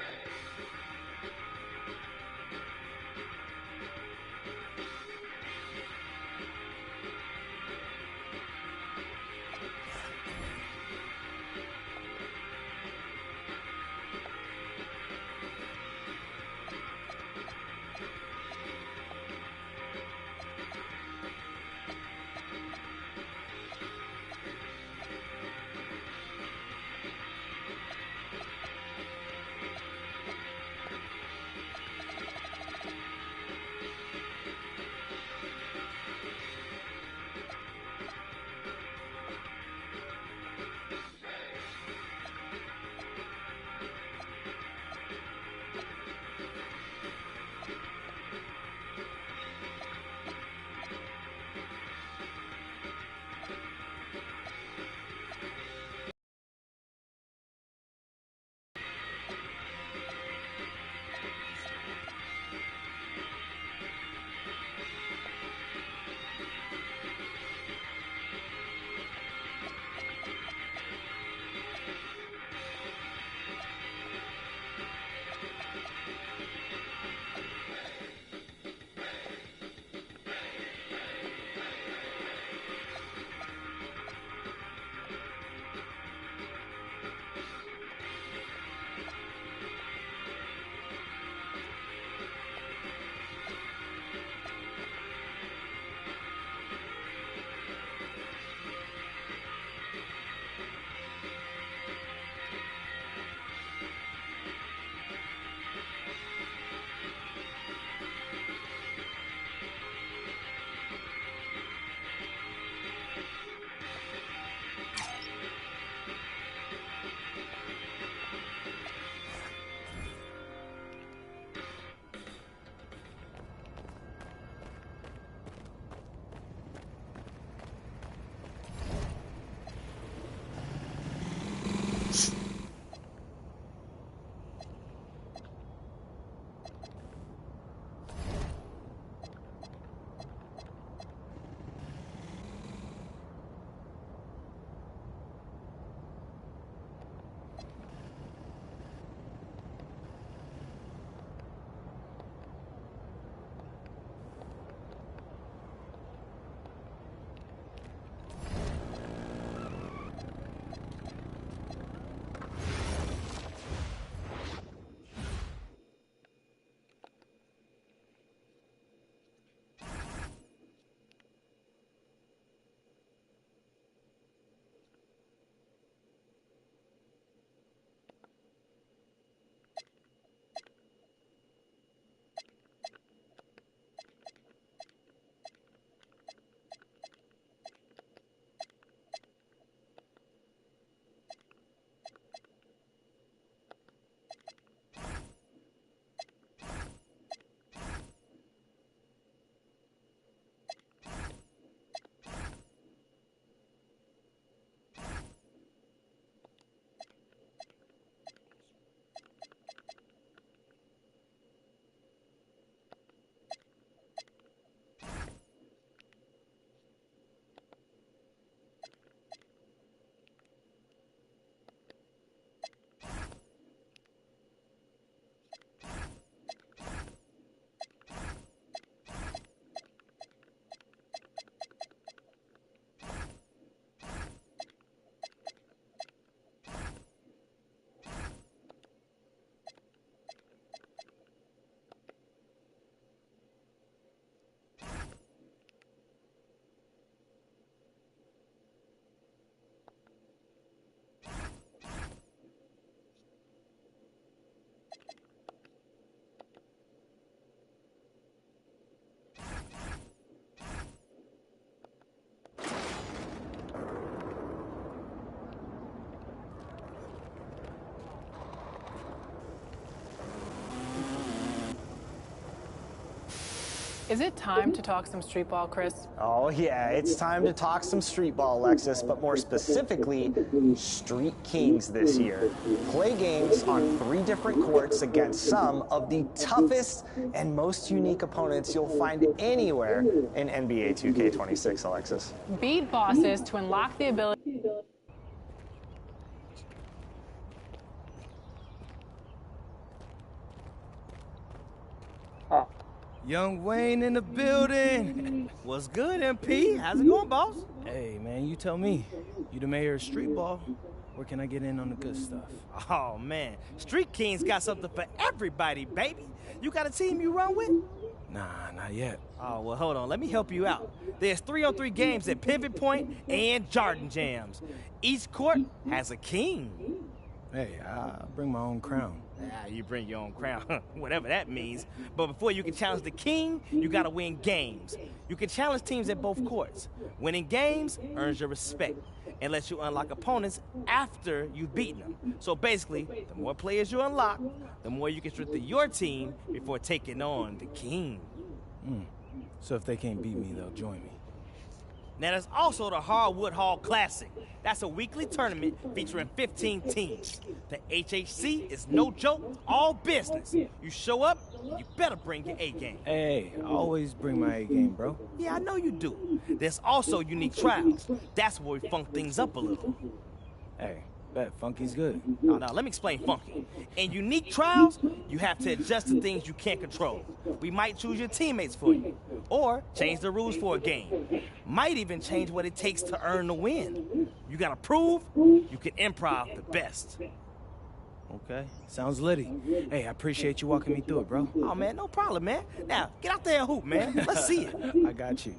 Speaker 15: Is it time to talk some street ball, Chris?
Speaker 16: Oh, yeah, it's time to talk some street ball, Alexis, but more specifically, Street Kings this year. Play games on 3 different courts against some of the toughest and most unique opponents you'll find anywhere in NBA 2K26, Alexis.
Speaker 15: Beat bosses to unlock the ability.
Speaker 13: Young Wayne in the building. What's good, MP? How's it going, boss? Hey, man, you tell me. You the mayor of street ball. Where can I get in on the good stuff? Oh, man. Street Kings got something for everybody, baby. You got a team you run with? Nah, not yet. Oh, well, hold on. Let me help you out. There's 3-on-3 games at Pivot Point and Jordan Jams. Each court has a king. Hey, I bring my own crown. You bring your own crown, whatever that means. But before you can challenge the king, you gotta win games. You can challenge teams at both courts. Winning games earns your respect and lets you unlock opponents after you've beaten them. So basically, the more players you unlock, the more you can strengthen your team before taking on the king.
Speaker 17: So if they can't beat me, they'll join me.
Speaker 13: Now, there's also the Hardwood Hall Classic. That's a weekly tournament featuring 15 teams. The HHC is no joke, all business. You show up, you better bring your A game.
Speaker 17: Hey, I always bring my A game, bro.
Speaker 13: Yeah, I know you do. There's also unique trials. That's where we funk things up a little.
Speaker 17: Hey, bet Funky's good.
Speaker 13: Now, let me explain Funky. In unique trials, you have to adjust to things you can't control. We might choose your teammates for you, or change the rules for a game. Might even change what it takes to earn the win. You gotta prove you can improv the best.
Speaker 17: Okay, sounds litty. Hey, I appreciate you walking me through it, bro.
Speaker 13: Oh, man, no problem, man. Now, get out there and hoop, man. Let's see it.
Speaker 17: I got you.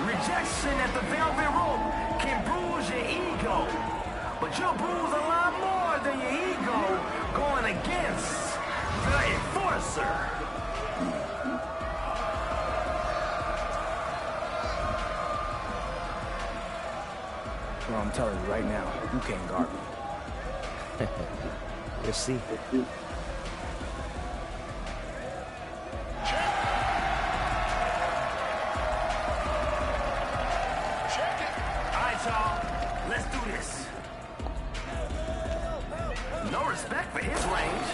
Speaker 18: Rejection at the Velvet Rope can bruise your ego. But you'll bruise a lot more than your ego going against the Enforcer.
Speaker 17: Bro, I'm telling you right now, you can't guard me.
Speaker 13: We'll see.
Speaker 18: Let's do this. No respect for his range.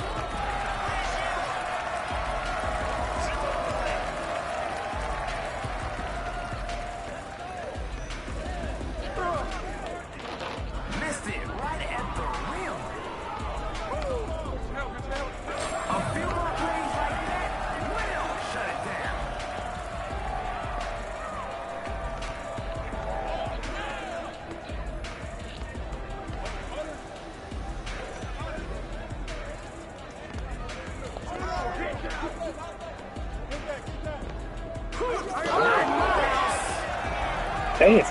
Speaker 14: Damn.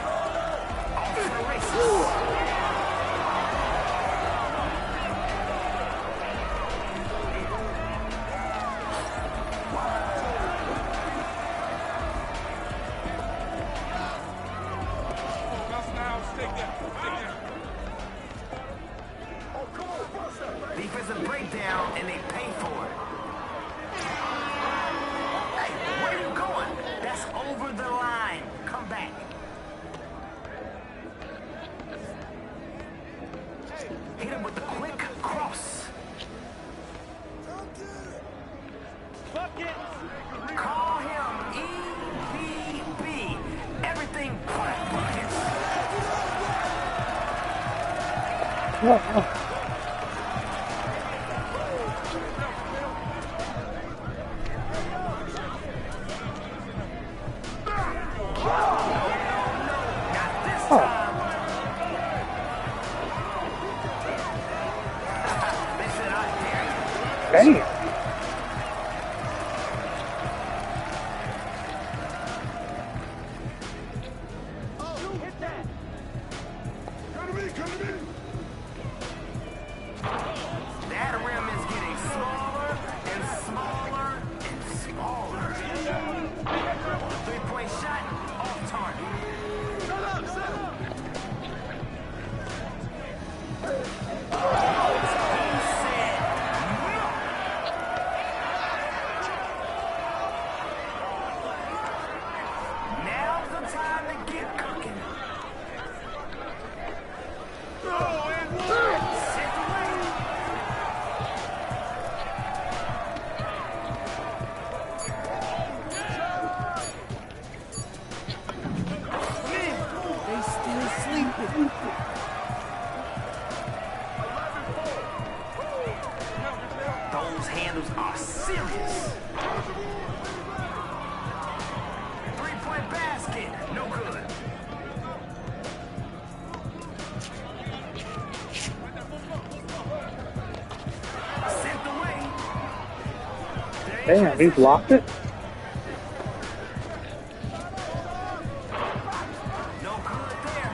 Speaker 18: Defensive breakdown, and they pay for it. Hey, where are you going? That's over the line. Come back. Hit him with the quick cross. Call him EBB. Everything but buckets.
Speaker 14: Damn.
Speaker 18: That rim is getting smaller and smaller and smaller. Three-point shot off target. Now's the time to get cooking. Sent away.
Speaker 13: They still sleeping.
Speaker 18: Those handles are serious. Three-point basket, no good. Sent away.
Speaker 14: Damn, he blocked it?
Speaker 18: No good there.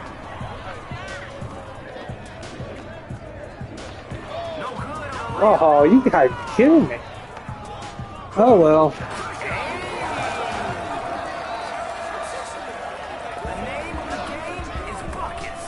Speaker 18: No good.
Speaker 14: Oh, you guys kill me. Oh well.
Speaker 18: The name of the game is buckets.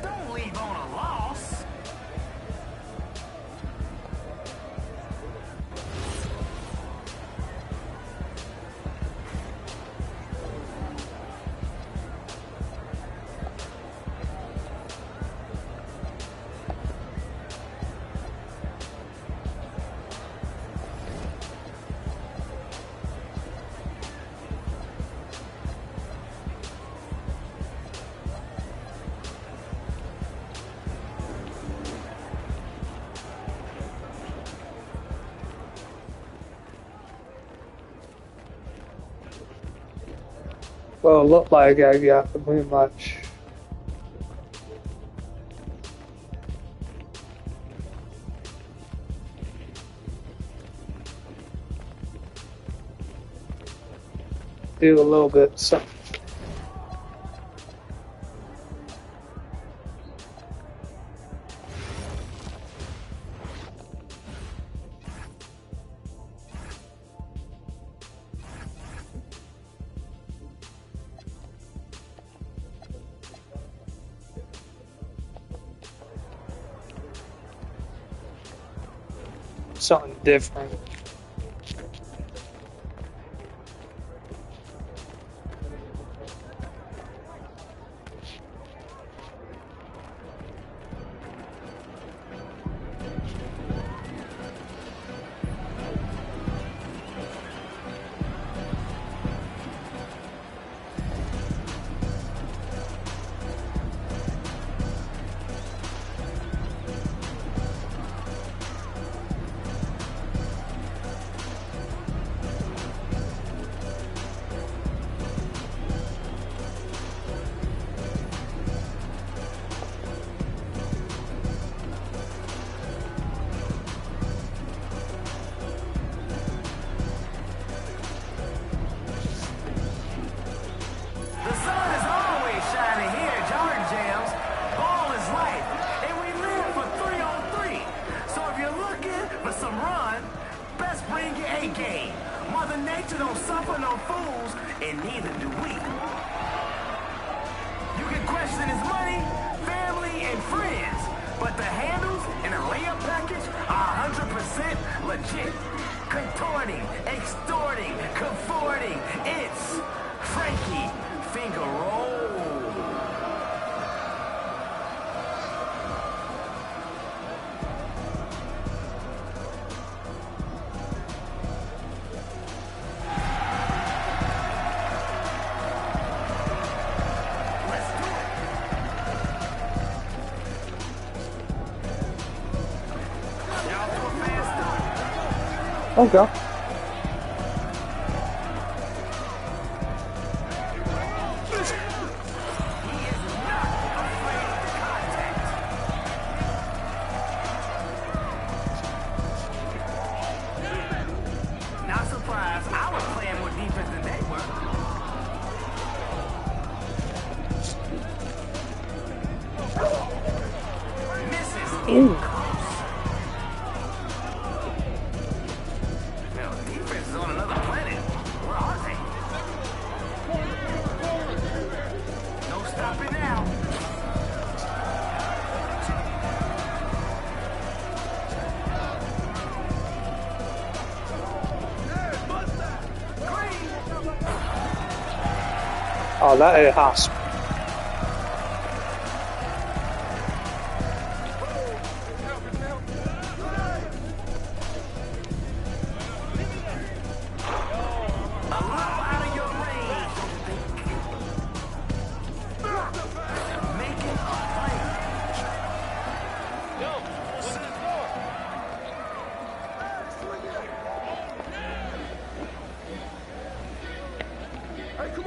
Speaker 18: Don't leave on a loss.
Speaker 14: Well, it looked like I got pretty much. Do a little bit something. something different.
Speaker 18: The sun is always shining here, Jordan Jams. Ball is life, and we live for 3-on-3. So if you're looking for some run, best bring your A game. Mother Nature don't suffer no fools, and neither do we. You can question his money, family, and friends, but the handles and the layup package are 100% legit. Contorting, extorting, comforting, it's Frankie Finger Roll.
Speaker 14: Okay.
Speaker 18: Not surprised. I was playing more defense than they were. Misses in close. Now, defense is on another planet. Where are they? No stopping now.
Speaker 14: Oh, that is awesome.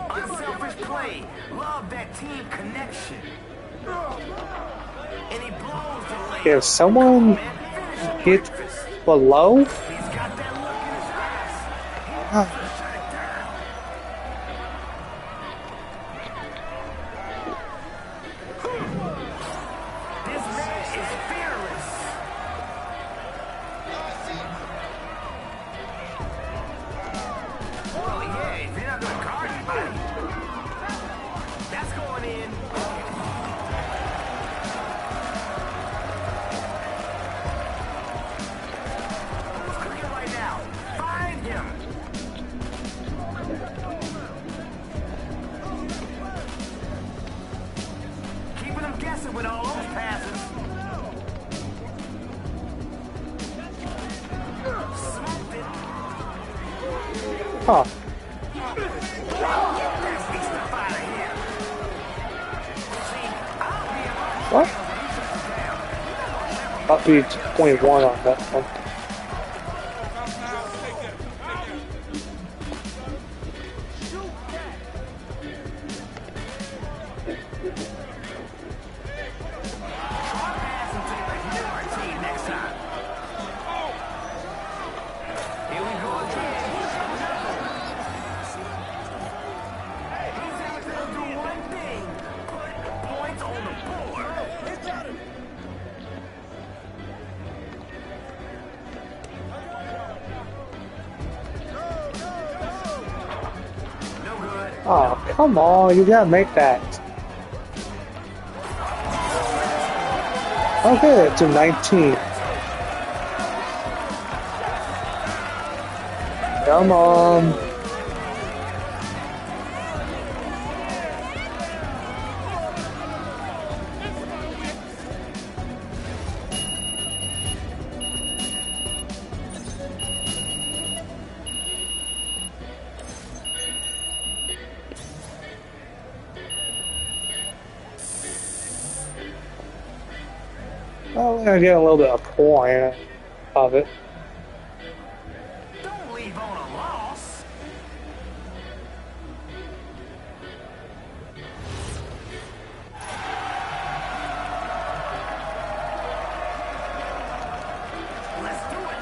Speaker 18: Unselfish play. Love that team connection. And he blows the lane.
Speaker 14: If someone hit below,
Speaker 18: This man is fearless. Well, yeah, if you're not gonna guard anybody. That's going in. Who's cooking right now? Find him. Keeping them guessing with all those passes. Smoked it.
Speaker 14: huh? What? About to be 21 on that one. Oh, come on, you gotta make that. Okay, to 19. Come on. Well, we're gonna get a little bit of point of it.
Speaker 18: Don't leave on a loss. Let's do it.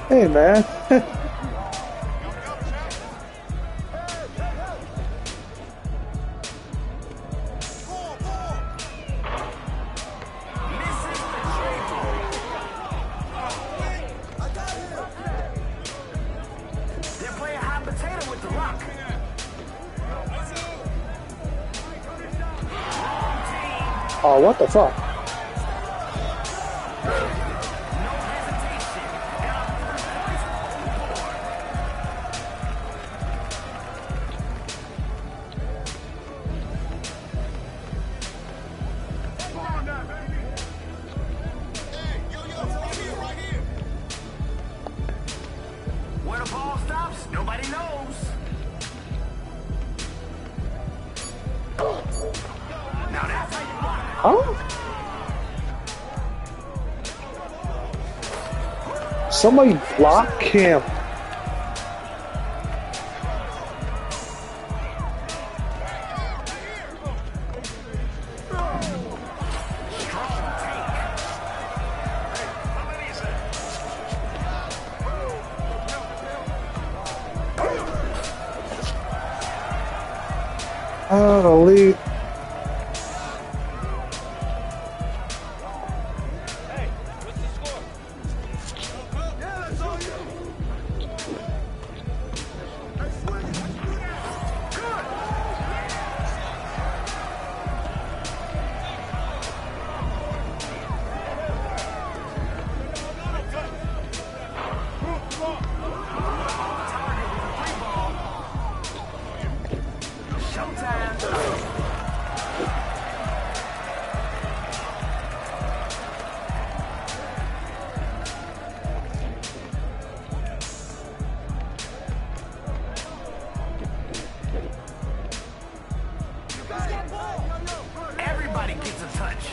Speaker 14: Hey, man.
Speaker 18: They're playing hot potato with the rock.
Speaker 14: Oh, what the fuck?
Speaker 18: Where the ball stops, nobody knows. Now that's how you rock.
Speaker 14: Huh? Somebody block him. Oh, Lee.
Speaker 18: Everybody gets a touch.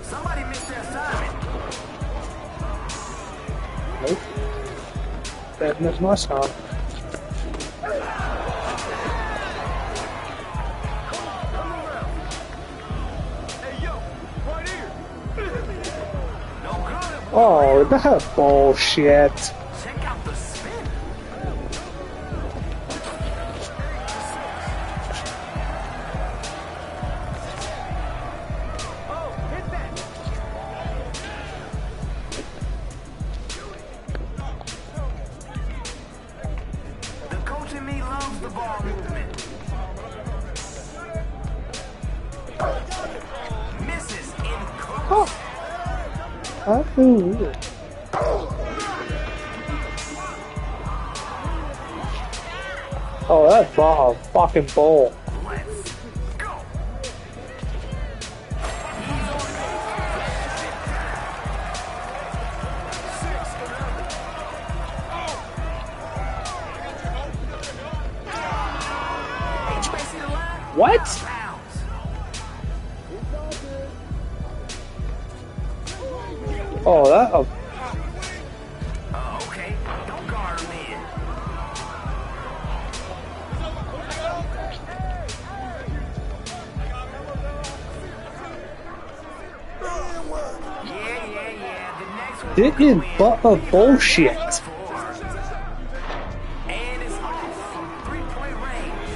Speaker 18: Somebody missed their assignment.
Speaker 14: Nope. That missed my stop. Oh, that bullshit.
Speaker 18: Check out the spin. The coach in me loves the ball movement. Misses in
Speaker 14: I feel weird. Oh, that ball, fucking ball. What? Oh, that.
Speaker 18: Okay, don't guard him in. Yeah. The next one.
Speaker 14: This is but a bullshit.
Speaker 18: And it's off from 3-point range.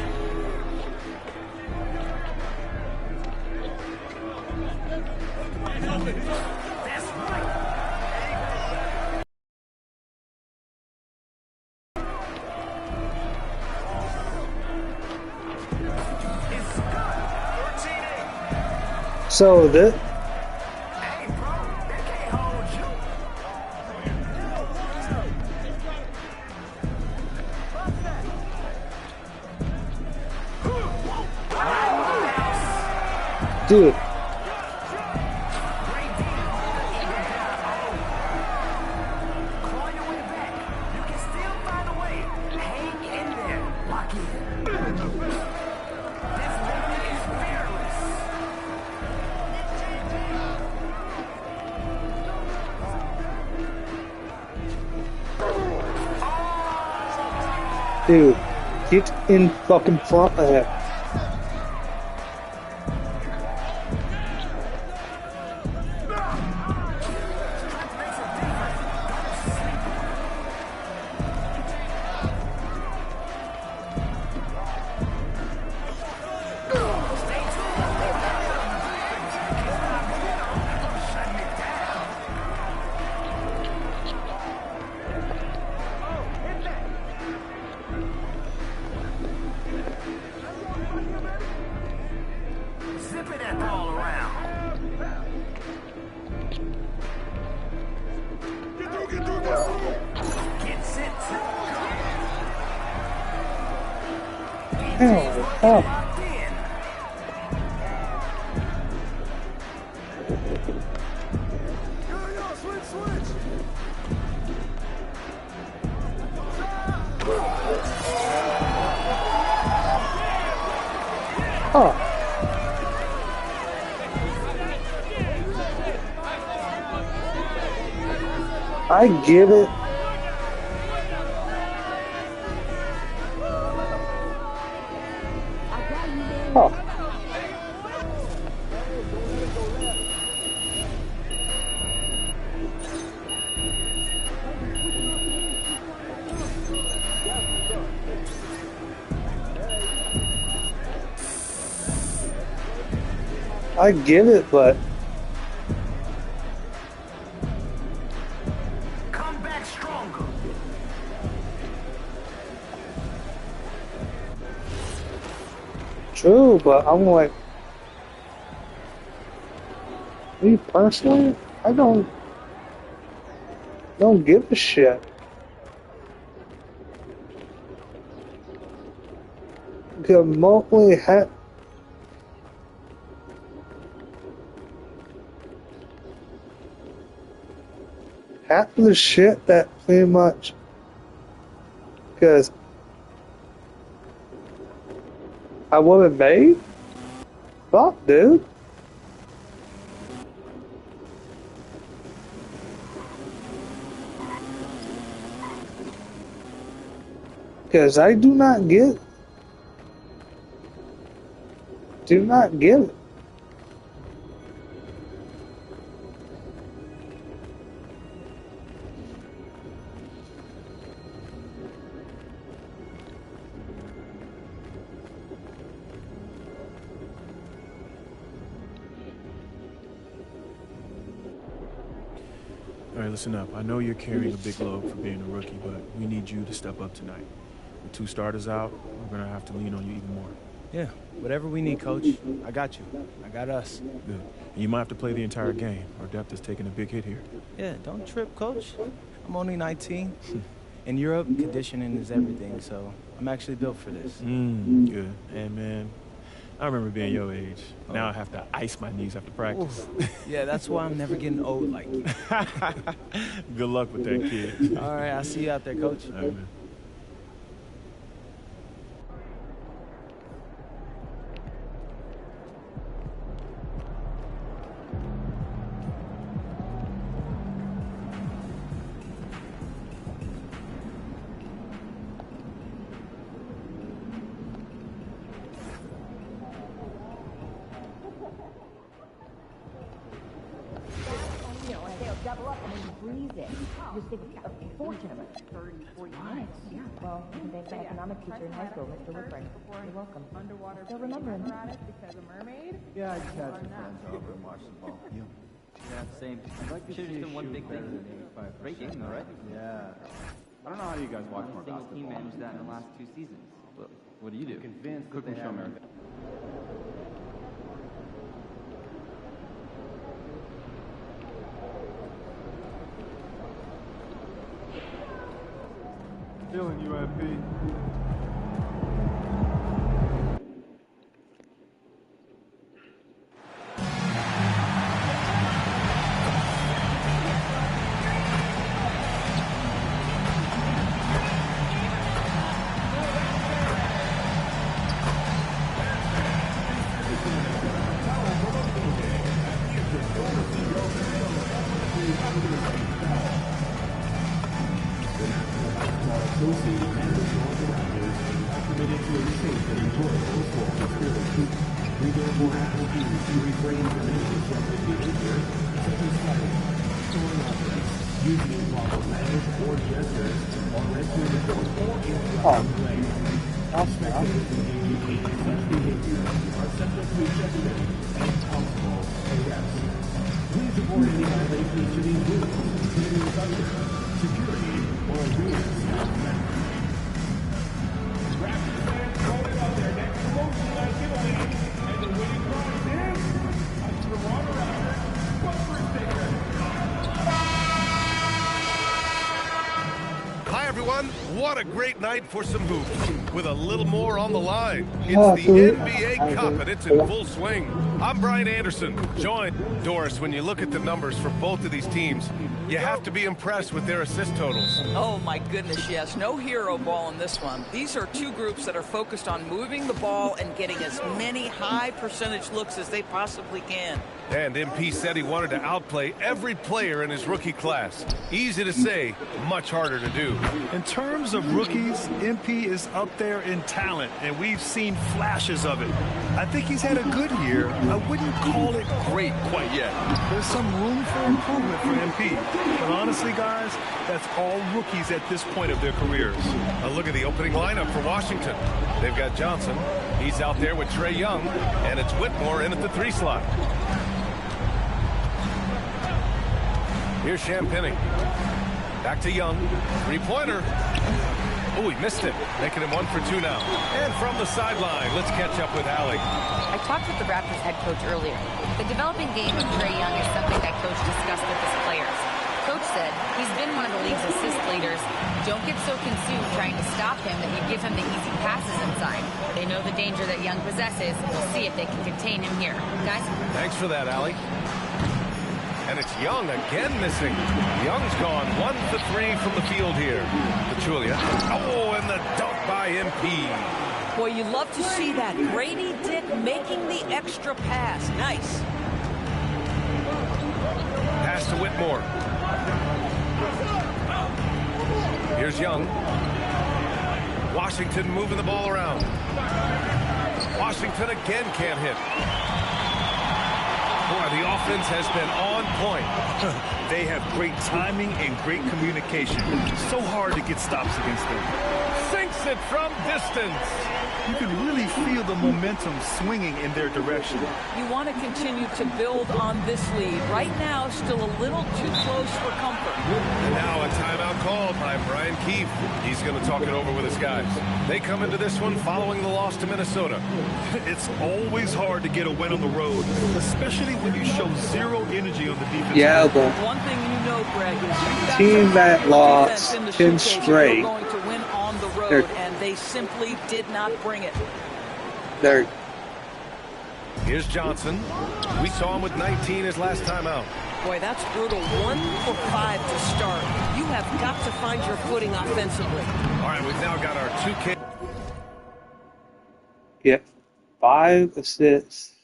Speaker 18: That's right.
Speaker 14: So this. Dude. Dude, get in fucking front of him.
Speaker 18: Zipping that ball around. Gets it.
Speaker 14: Oh. Oh. I get it. Oh. I get it, but
Speaker 18: Come back stronger.
Speaker 14: true, but I'm like, me personally, I don't give a shit. Remotely half of the shit that pretty much, because I would have made. Fuck, dude. Because I do not get it.
Speaker 17: All right, listen up. I know you're carrying a big load for being a rookie, but we need you to step up tonight. With 2 starters out, we're going to have to lean on you even more.
Speaker 13: Yeah, whatever we need, Coach. I got you. I got us.
Speaker 17: Good. And you might have to play the entire game. Our depth is taking a big hit here.
Speaker 13: Yeah, don't trip, Coach. I'm only 19. In Europe, conditioning is everything, so I'm actually built for this.
Speaker 17: Good. And, man, I remember being your age. Now I have to ice my knees after practice.
Speaker 13: Yeah, that's why I'm never getting old like you.
Speaker 17: Good luck with that, kid.
Speaker 13: All right, I'll see you out there, Coach.
Speaker 17: All right, man.
Speaker 19: Double up and then you freeze it. You save a fortune of 30, 40 minutes. Yeah, well, you can thank my economics teacher in high school, Mr. Woodburn. You're welcome.
Speaker 20: Underwater
Speaker 19: Still remember him.
Speaker 20: because a mermaid?
Speaker 21: Yeah, I just had some friends over in Washington.
Speaker 22: Yeah, same.
Speaker 21: I'd like to
Speaker 22: Should've
Speaker 21: see
Speaker 22: just
Speaker 21: a
Speaker 22: done one
Speaker 21: shoot
Speaker 22: big
Speaker 21: better
Speaker 22: thing.
Speaker 21: than 85%.
Speaker 22: Great game, though, right?
Speaker 21: Yeah. I don't know how you guys watch more
Speaker 22: Single team
Speaker 21: basketball.
Speaker 22: managed that in the last 2 seasons. What do you do?
Speaker 21: I'm convinced
Speaker 22: Cook
Speaker 21: that
Speaker 22: and
Speaker 21: they
Speaker 22: show
Speaker 21: have
Speaker 22: America.
Speaker 21: feeling you, MP?
Speaker 2: What a great night for some hoops. With a little more on the line. It's the NBA Cup, and it's in full swing. I'm Brian Anderson. Joined. Doris, when you look at the numbers for both of these teams, you have to be impressed with their assist totals.
Speaker 20: Oh, my goodness, yes. No hero ball in this one. These are two groups that are focused on moving the ball and getting as many high percentage looks as they possibly can.
Speaker 2: And MP said he wanted to outplay every player in his rookie class. Easy to say, much harder to do.
Speaker 23: In terms of rookies, MP is up there in talent, and we've seen flashes of it. I think he's had a good year. I wouldn't call it great quite yet. There's some room for improvement for MP. But honestly, guys, that's all rookies at this point of their careers.
Speaker 2: A look at the opening lineup for Washington. They've got Johnson. He's out there with Trae Young, and it's Whitmore in at the 3 slot. Here's Champagnie. Back to Young. 3-pointer. Oh, he missed it. Making him 1 for 2 now. And from the sideline, let's catch up with Allie.
Speaker 6: I talked with the Raptors head coach earlier. The developing game of Trae Young is something that coach discussed with his players. Coach said he's been one of the league's assist leaders. Don't get so consumed trying to stop him that you give him the easy passes inside. They know the danger that Young possesses. We'll see if they can contain him here. Guys?
Speaker 2: Thanks for that, Allie. And it's Young again missing. Young's gone 1 for 3 from the field here. Pachulia. Oh, and the dunk by MP.
Speaker 20: Boy, you love to see that. Grady Dick making the extra pass. Nice.
Speaker 2: Pass to Whitmore. Here's Young. Washington moving the ball around. Washington again can't hit. Boy, the offense has been on point.
Speaker 23: They have great timing and great communication. So hard to get stops against them.
Speaker 2: Sinks it from distance.
Speaker 23: You can really feel the momentum swinging in their direction.
Speaker 20: You want to continue to build on this lead. Right now, still a little too close for comfort.
Speaker 2: And now a timeout called by Brian Keefe. He's going to talk it over with his guys. They come into this one following the loss to Minnesota.
Speaker 23: It's always hard to get a win on the road, especially when you show zero energy on the defense.
Speaker 14: Yeah, but
Speaker 20: one thing you know, Greg, is
Speaker 14: team that lost 10 straight.
Speaker 20: Going to win on the road, and they simply did not bring it.
Speaker 2: Here's Johnson. We saw him with 19 his last time out.
Speaker 20: Boy, that's brutal. 1 for 5 to start. You have got to find your footing offensively.
Speaker 2: All right, we've now got our 2K.
Speaker 14: Yep, 5 assists.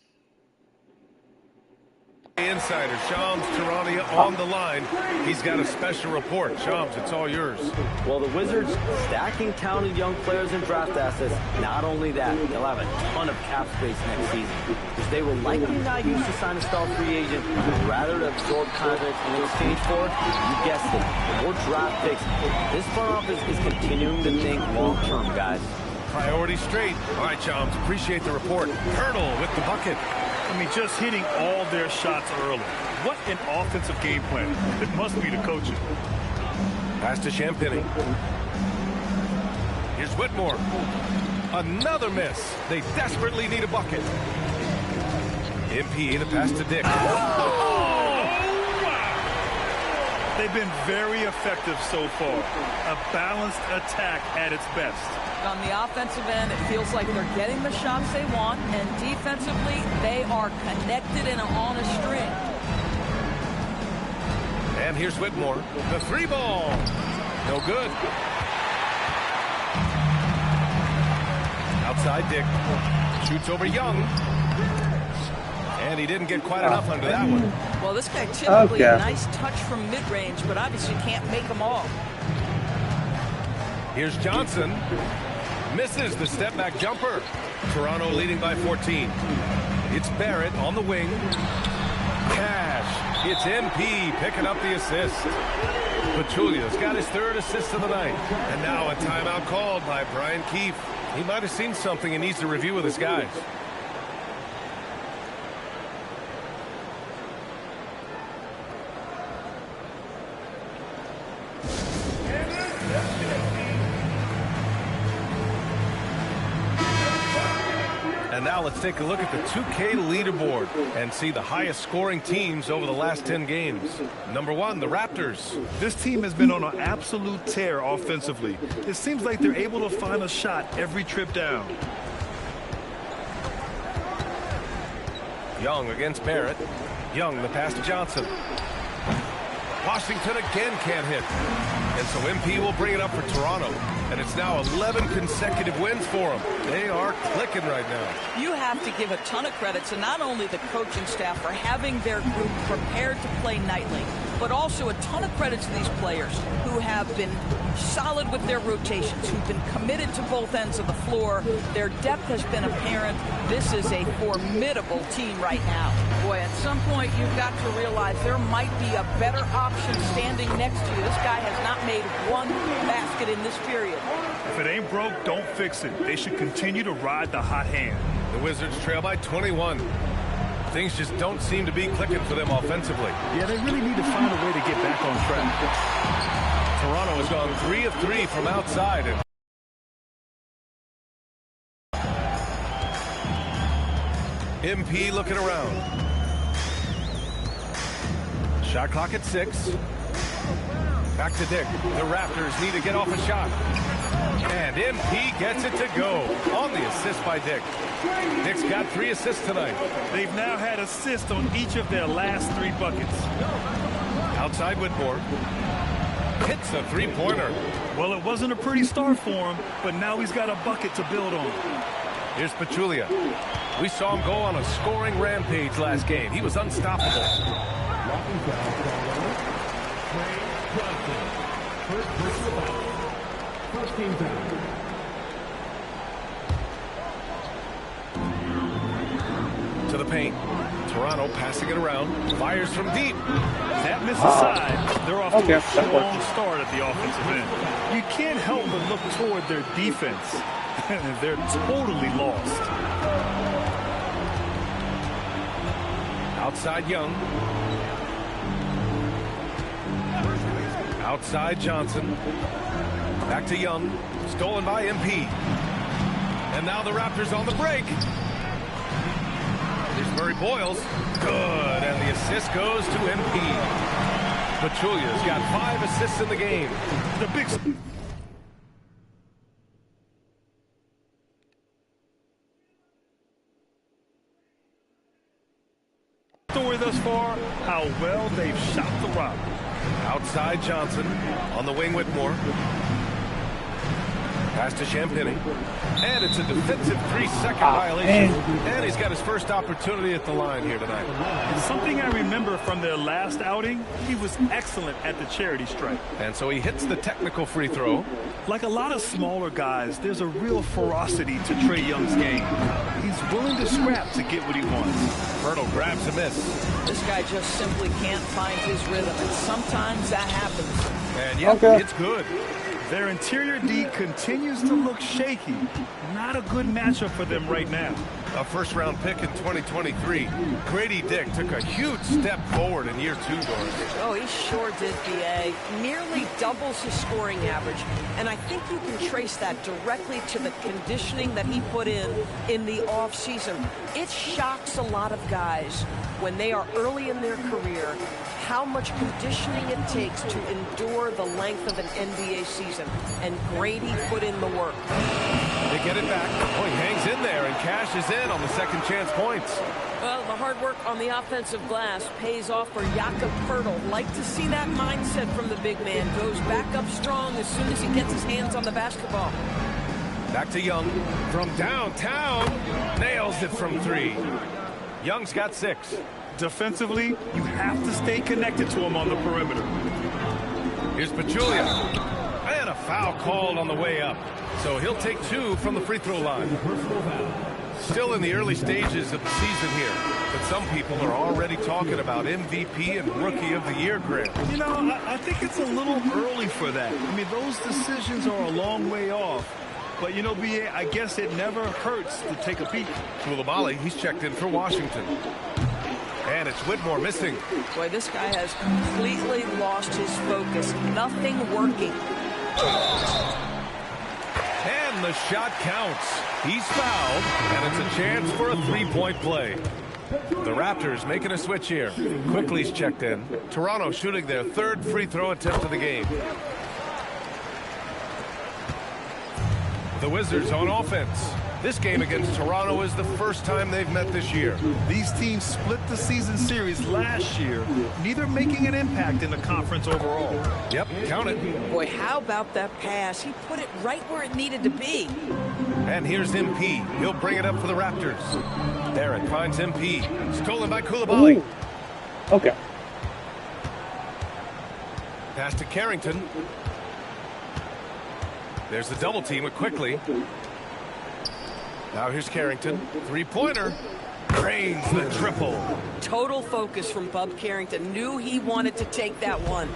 Speaker 2: Insider Shams Charania on the line. He's got a special report. Shams, it's all yours.
Speaker 24: Well, the Wizards stacking talented young players and draft assets. Not only that, they'll have a ton of cap space next season, which they will likely not use to sign a star free agent, rather to absorb contracts in exchange for, you guessed it, more draft picks. This front office is continuing to think long term, guys.
Speaker 2: Priority straight. All right, Shams, appreciate the report. Colonel with the bucket.
Speaker 23: I mean, just hitting all their shots early. What an offensive game plan. It must be the coaching.
Speaker 2: Pass to Champagnie. Here's Whitmore. Another miss. They desperately need a bucket. MP, the pass to Dick.
Speaker 23: They've been very effective so far. A balanced attack at its best.
Speaker 20: On the offensive end, it feels like they're getting the shots they want, and defensively, they are connected and on a string.
Speaker 2: And here's Whitmore. The 3 ball. No good. Outside Dick. Shoots over Young. And he didn't get quite enough under that one.
Speaker 20: Well, this guy typically a nice touch from mid-range, but obviously can't make them all.
Speaker 2: Here's Johnson. Misses the step-back jumper. Toronto leading by 14. It's Barrett on the wing. Cash. It's MP picking up the assist. Pachulia's got his 3rd assist of the night. And now a timeout called by Brian Keefe. He might have seen something and needs to review with his guys. And now let's take a look at the 2K leaderboard and see the highest scoring teams over the last 10 games. Number 1, the Raptors.
Speaker 23: This team has been on an absolute tear offensively. It seems like they're able to find a shot every trip down.
Speaker 2: Young against Barrett. Young, the pass to Johnson. Washington again can't hit. And so MP will bring it up for Toronto. And it's now 11 consecutive wins for them. They are clicking right now.
Speaker 20: You have to give a ton of credit to not only the coaching staff for having their group prepared to play nightly, but also a ton of credit to these players who have been solid with their rotations, who've been committed to both ends of the floor. Their depth has been apparent. This is a formidable team right now. Boy, at some point you've got to realize there might be a better option standing next to you. This guy has not made one basket in this period.
Speaker 23: If it ain't broke, don't fix it. They should continue to ride the hot hand.
Speaker 2: The Wizards trail by 21. Things just don't seem to be clicking for them offensively.
Speaker 23: Yeah, they really need to find a way to get back on track.
Speaker 2: Toronto has gone 3 of 3 from outside. MP looking around. Shot clock at 6. Back to Dick. The Raptors need to get off a shot. And MP gets it to go on the assist by Dick. Dick's got 3 assists tonight.
Speaker 23: They've now had assists on each of their last 3 buckets.
Speaker 2: Outside Whitmore. Hits a 3-pointer.
Speaker 23: Well, it wasn't a pretty start for him, but now he's got a bucket to build on.
Speaker 2: Here's Pachulia. We saw him go on a scoring rampage last game. He was unstoppable. To the paint. Toronto passing it around. Fires from deep.
Speaker 23: That misses side. They're off to a strong start at the offensive end. You can't help but look toward their defense. They're totally lost.
Speaker 2: Outside Young. Outside Johnson. Back to Young. Stolen by MP. And now the Raptors on the break. Here's Murray Boyles. Good. And the assist goes to MP. Pachulia's got 5 assists in the game.
Speaker 23: The big story thus far, how well they've shot the rock.
Speaker 2: Outside Johnson. On the wing Whitmore. Pass to Champagny. And it's a defensive 3-second violation. And he's got his first opportunity at the line here tonight.
Speaker 23: And something I remember from their last outing, he was excellent at the charity stripe.
Speaker 2: And so he hits the technical free throw.
Speaker 23: Like a lot of smaller guys, there's a real ferocity to Trae Young's game. He's willing to scrap to get what he wants.
Speaker 2: Fertile grabs a miss.
Speaker 20: This guy just simply can't find his rhythm, and sometimes that happens.
Speaker 2: And yeah, it's good.
Speaker 23: Their interior D continues to look shaky. Not a good matchup for them right now.
Speaker 2: a first-round pick in 2023. Grady Dick took a huge step forward in year 2, Doris.
Speaker 7: Oh, he sure did, B.A. Nearly doubles his scoring average, and I think you can trace that directly to the conditioning that he put in the off-season. It shocks a lot of guys when they are early in their career how much conditioning it takes to endure the length of an NBA season, and Grady put in the work.
Speaker 2: They get it back. Oh, he hangs in there and cashes in on the second chance points.
Speaker 7: Well, the hard work on the offensive glass pays off for Jakob Poeltl. Like to see that mindset from the big man. Goes back up strong as soon as he gets his hands on the basketball.
Speaker 2: Back to Young from downtown. Nails it from 3. Young's got 6.
Speaker 23: Defensively, you have to stay connected to him on the perimeter.
Speaker 2: Here's Pachulia. And a foul called on the way up. So he'll take 2 from the free throw line. Still in the early stages of the season here, but some people are already talking about MVP and Rookie of the Year grade.
Speaker 23: You know, I think it's a little early for that. I mean, those decisions are a long way off. But, you know, B.A., I guess it never hurts to take a peek.
Speaker 2: Koulibaly, he's checked in for Washington. And it's Whitmore missing.
Speaker 7: Boy, this guy has completely lost his focus. Nothing working.
Speaker 2: And the shot counts. He's fouled, and it's a chance for a three-point play. The Raptors making a switch here. Quickly's checked in. Toronto shooting their 3rd free throw attempt of the game. The Wizards on offense. This game against Toronto is the first time they've met this year.
Speaker 23: These teams split the season series last year, neither making an impact in the conference overall.
Speaker 2: Yep, count it.
Speaker 7: Boy, how about that pass? He put it right where it needed to be.
Speaker 2: And here's MP. He'll bring it up for the Raptors. Barrett finds MP. Stolen by Koulibaly.
Speaker 14: Ooh. Okay.
Speaker 2: Pass to Carrington. There's the double team with Quickly. Now here's Carrington. Three-pointer. Drains the triple.
Speaker 7: Total focus from Bub Carrington. Knew he wanted to take that one.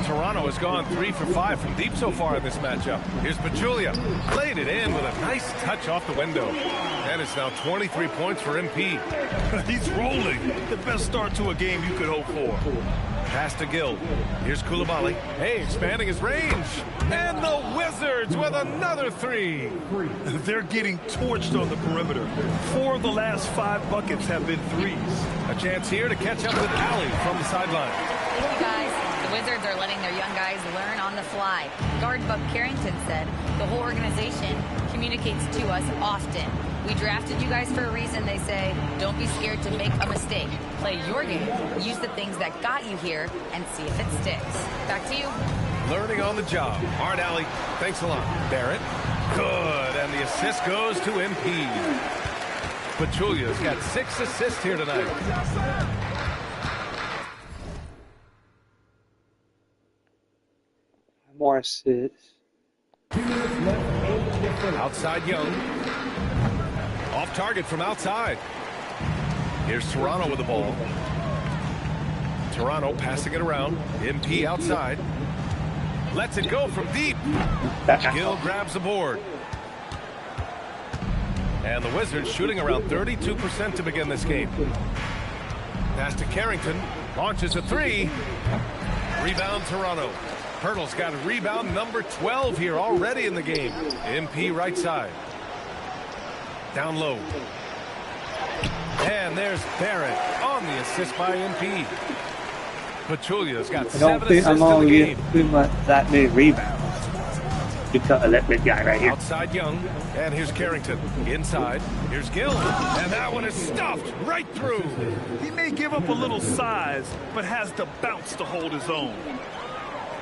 Speaker 2: Toronto has gone 3 for 5 from deep so far in this matchup. Here's Pachulia. Played it in with a nice touch off the window. And it's now 23 points for MP.
Speaker 23: He's rolling. The best start to a game you could hope for.
Speaker 2: Pass to Gill. Here's Koulibaly. Hey, expanding his range. And the Wizards with another 3.
Speaker 23: They're getting torched on the perimeter. 4 of the last 5 buckets have been threes.
Speaker 2: A chance here to catch up with Allie from the sideline.
Speaker 6: Hey guys, the Wizards are letting their young guys learn on the fly. Guard Bub Carrington said the whole organization communicates to us often. We drafted you guys for a reason, they say. Don't be scared to make a mistake. Play your game, use the things that got you here, and see if it sticks. Back to you.
Speaker 2: Learning on the job. Art Alley, thanks a lot. Barrett, good, and the assist goes to MP. Pachulia's got 6 assists here tonight.
Speaker 14: More assists.
Speaker 2: Outside Young. Off target from outside. Here's Toronto with the ball. Toronto passing it around. MP outside. Lets it go from deep. Gill grabs the board. And the Wizards shooting around 32% to begin this game. Pass to Carrington. Launches a 3. Rebound Toronto. Poeltl's got rebound number 12 here already in the game. MP right side. Down low. And there's Barrett on the assist by MP. Pachulia's got 7 assists in the game.
Speaker 14: Too much that many rebounds. You cut a little bit guy right here.
Speaker 2: Outside Young. And here's Carrington. Inside. Here's Gill. And that one is stuffed right through.
Speaker 23: He may give up a little size, but has the bounce to hold his own.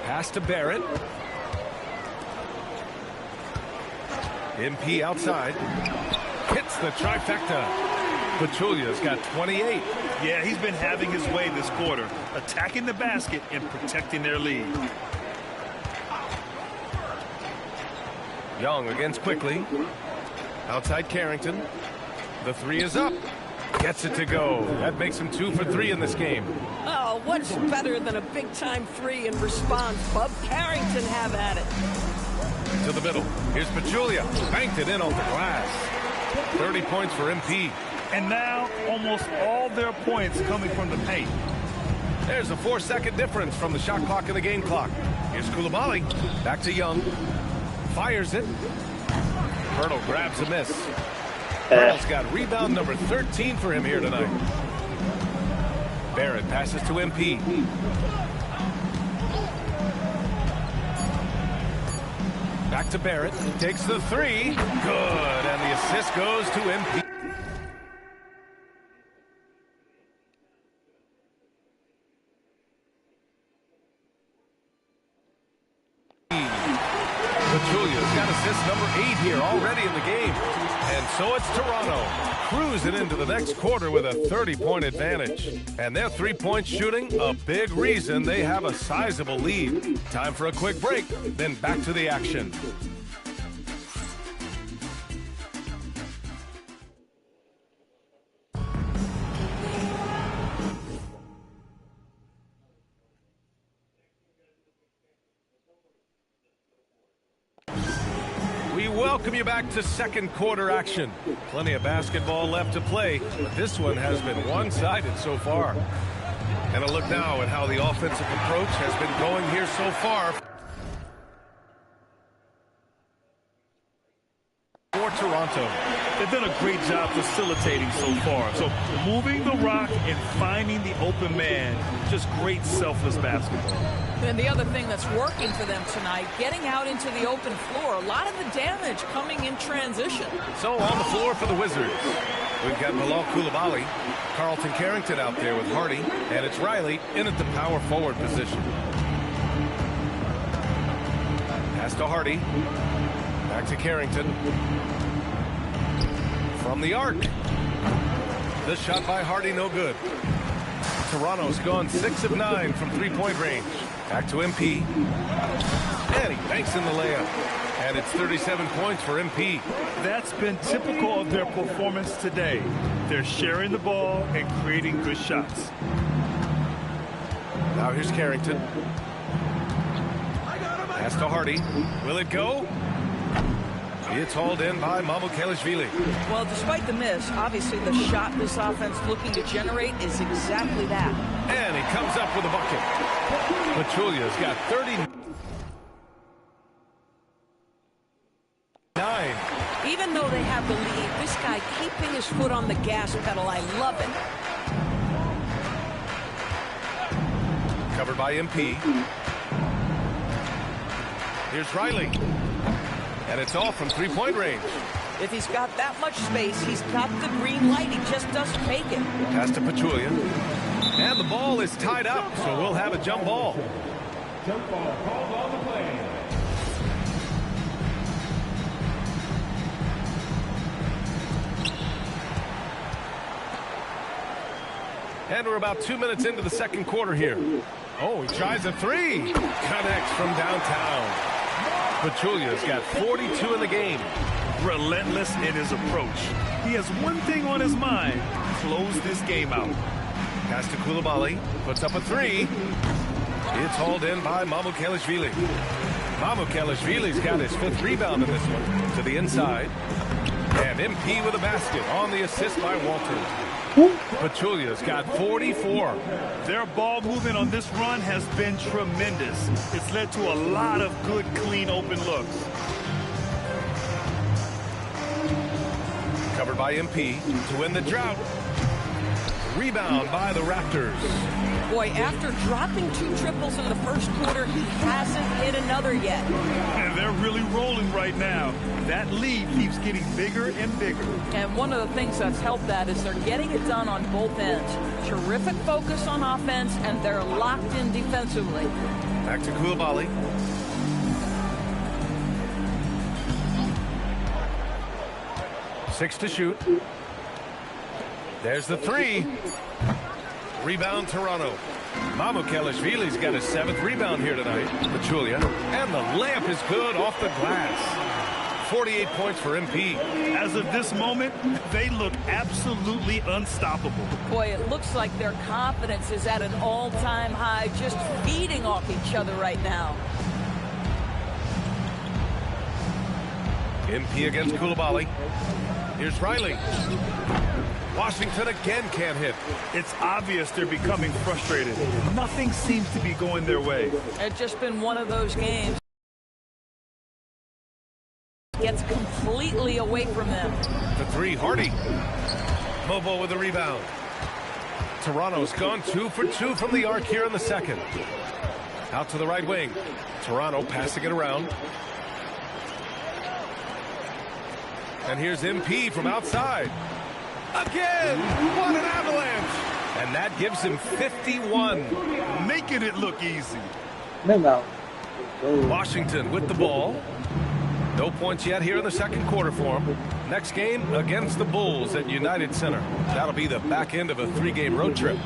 Speaker 2: Pass to Barrett. MP outside. Hits the trifecta. Pachulia's got 28.
Speaker 23: Yeah, he's been having his way this quarter, attacking the basket and protecting their lead.
Speaker 2: Young against Quickly. Outside Carrington. The 3 is up. Gets it to go. That makes him 2 for 3 in this game.
Speaker 7: Oh, what's better than a big-time 3 in response? Bub Carrington have at it.
Speaker 2: To the middle. Here's Pachulia. Banked it in off the glass. 30 points for MP.
Speaker 23: And now almost all their points coming from the paint.
Speaker 2: There's a 4-second difference from the shot clock and the game clock. Here's Coulibaly. Back to Young. Fires it. Hurdle grabs a miss. Hurdle's got rebound number 13 for him here tonight. Barrett passes to MP. Back to Barrett. Takes the three. Good. And the assist goes to MP. Pachulia's got assist number 8 here already in the game. And so it's Toronto cruising into the next quarter with a 30-point advantage. And their three-point shooting, a big reason they have a sizable lead. Time for a quick break, then back to the action. Welcome you back to second quarter action. Plenty of basketball left to play, but this one has been one-sided so far. And a look now at how the offensive approach has been going here so far for Toronto.
Speaker 23: They've done a great job facilitating so far. So moving the rock and finding the open man, just great selfless basketball.
Speaker 20: And the other thing that's working for them tonight, getting out into the open floor. A lot of the damage coming in transition.
Speaker 2: So on the floor for the Wizards, we've got Bilal Coulibaly, Carlton Carrington out there with Hardy, and it's Riley in at the power forward position. Pass to Hardy. Back to Carrington. From the arc. The shot by Hardy, no good. Toronto's gone 6 of 9 from three-point range. Back to MP. And he banks in the layup. And it's 37 points for MP.
Speaker 23: That's been typical of their performance today. They're sharing the ball and creating good shots.
Speaker 2: Now here's Carrington. Pass to Hardy. Will it go? It's hauled in by Mamukelashvili.
Speaker 20: Well, despite the miss, obviously the shot this offense looking to generate is exactly that.
Speaker 2: And he comes up with a bucket. Pachulia's got 39.
Speaker 20: Even though they have the lead, this guy keeping his foot on the gas pedal, I love it.
Speaker 2: Covered by MP. Here's Riley. And it's all from three-point range.
Speaker 20: If he's got that much space, he's got the green light. He just doesn't make it.
Speaker 2: Pass to Pachulia. And the ball is tied up, so we'll have a jump ball.
Speaker 18: Jump ball called on the play.
Speaker 2: And we're about 2 minutes into the second quarter here. Oh, he tries a three. Connects from downtown. Pachulia's got 42 in the game.
Speaker 23: Relentless in his approach. He has one thing on his mind. Close this game out.
Speaker 2: Pass to Coulibaly. Puts up a three. It's hauled in by Mamukelashvili. Mamukelashvili's got his 5th rebound in this one. To the inside. And MP with a basket on the assist by Walters. Pachulia's got 44.
Speaker 23: Their ball movement on this run has been tremendous. It's led to a lot of good, clean, open looks.
Speaker 2: Covered by MP to win the drought. Rebound by the Raptors.
Speaker 20: Boy, after dropping 2 triples in the first quarter, he hasn't hit another yet.
Speaker 23: And they're really rolling right now. That lead keeps getting bigger and bigger.
Speaker 20: And one of the things that's helped that is they're getting it done on both ends. Terrific focus on offense, and they're locked in defensively.
Speaker 2: Back to Coulibaly. Six to shoot. There's the three. Rebound Toronto. Mamukelashvili's got his 7th rebound here tonight. Pachulia. And the layup is good off the glass. 48 points for MP.
Speaker 23: As of this moment, they look absolutely unstoppable.
Speaker 20: Boy, it looks like their confidence is at an all-time high, just feeding off each other right now.
Speaker 2: MP against Koulibaly. Here's Riley. Washington again can't hit.
Speaker 23: It's obvious they're becoming frustrated. Nothing seems to be going their way.
Speaker 20: It's just been one of those games. Gets completely away from them.
Speaker 2: The three, Hardy. Mobo with the rebound. Toronto's gone 2 for 2 from the arc here in the second. Out to the right wing. Toronto passing it around. And here's MP from outside. Again! What an avalanche! And that gives him 51.
Speaker 23: Making it look easy.
Speaker 14: No.
Speaker 2: Washington with the ball. No points yet here in the second quarter for him. Next game against the Bulls at United Center. That'll be the back end of a 3-game road trip.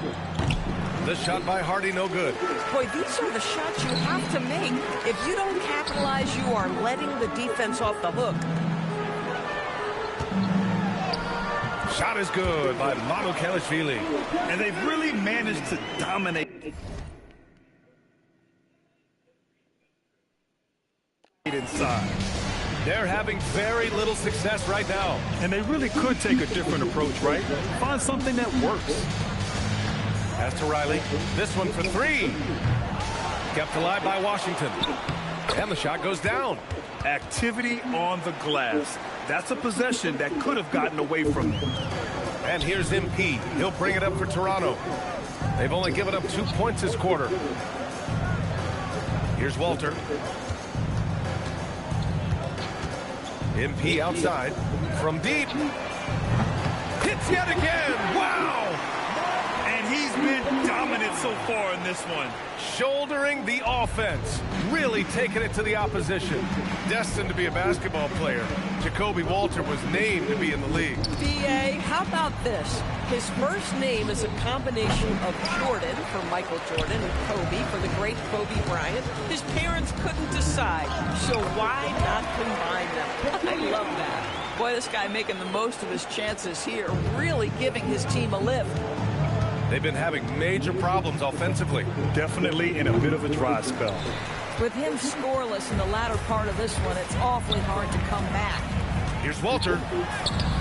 Speaker 2: The shot by Hardy, no good.
Speaker 7: Boy, these are the shots you have to make. If you don't capitalize, you are letting the defense off the hook.
Speaker 2: Shot is good by Mamukelashvili.
Speaker 23: And they've really managed to dominate inside.
Speaker 2: They're having very little success right now.
Speaker 23: And they really could take a different approach, right? Find something that works.
Speaker 2: Pass to Riley. This one for 3. Kept alive by Washington. And the shot goes down.
Speaker 23: Activity on the glass. That's a possession that could have gotten away from them.
Speaker 2: And here's MP. He'll bring it up for Toronto. They've only given up 2 points this quarter. Here's Walter. MP outside. From deep. Hits yet again. Wow!
Speaker 23: And he's been dominant so far in this one.
Speaker 2: Shouldering the offense. Really taking it to the opposition. Destined to be a basketball player. Jacoby Walter was named to be in the league.
Speaker 7: B.A., how about this? His first name is a combination of Jordan for Michael Jordan and Kobe for the great Kobe Bryant. His parents couldn't decide, so why not combine them? I love that. Boy, this guy making the most of his chances here, really giving his team a lift.
Speaker 2: They've been having major problems offensively.
Speaker 23: Definitely in a bit of a dry spell.
Speaker 7: With him scoreless in the latter part of this one, it's awfully hard to come back.
Speaker 2: Here's Walter.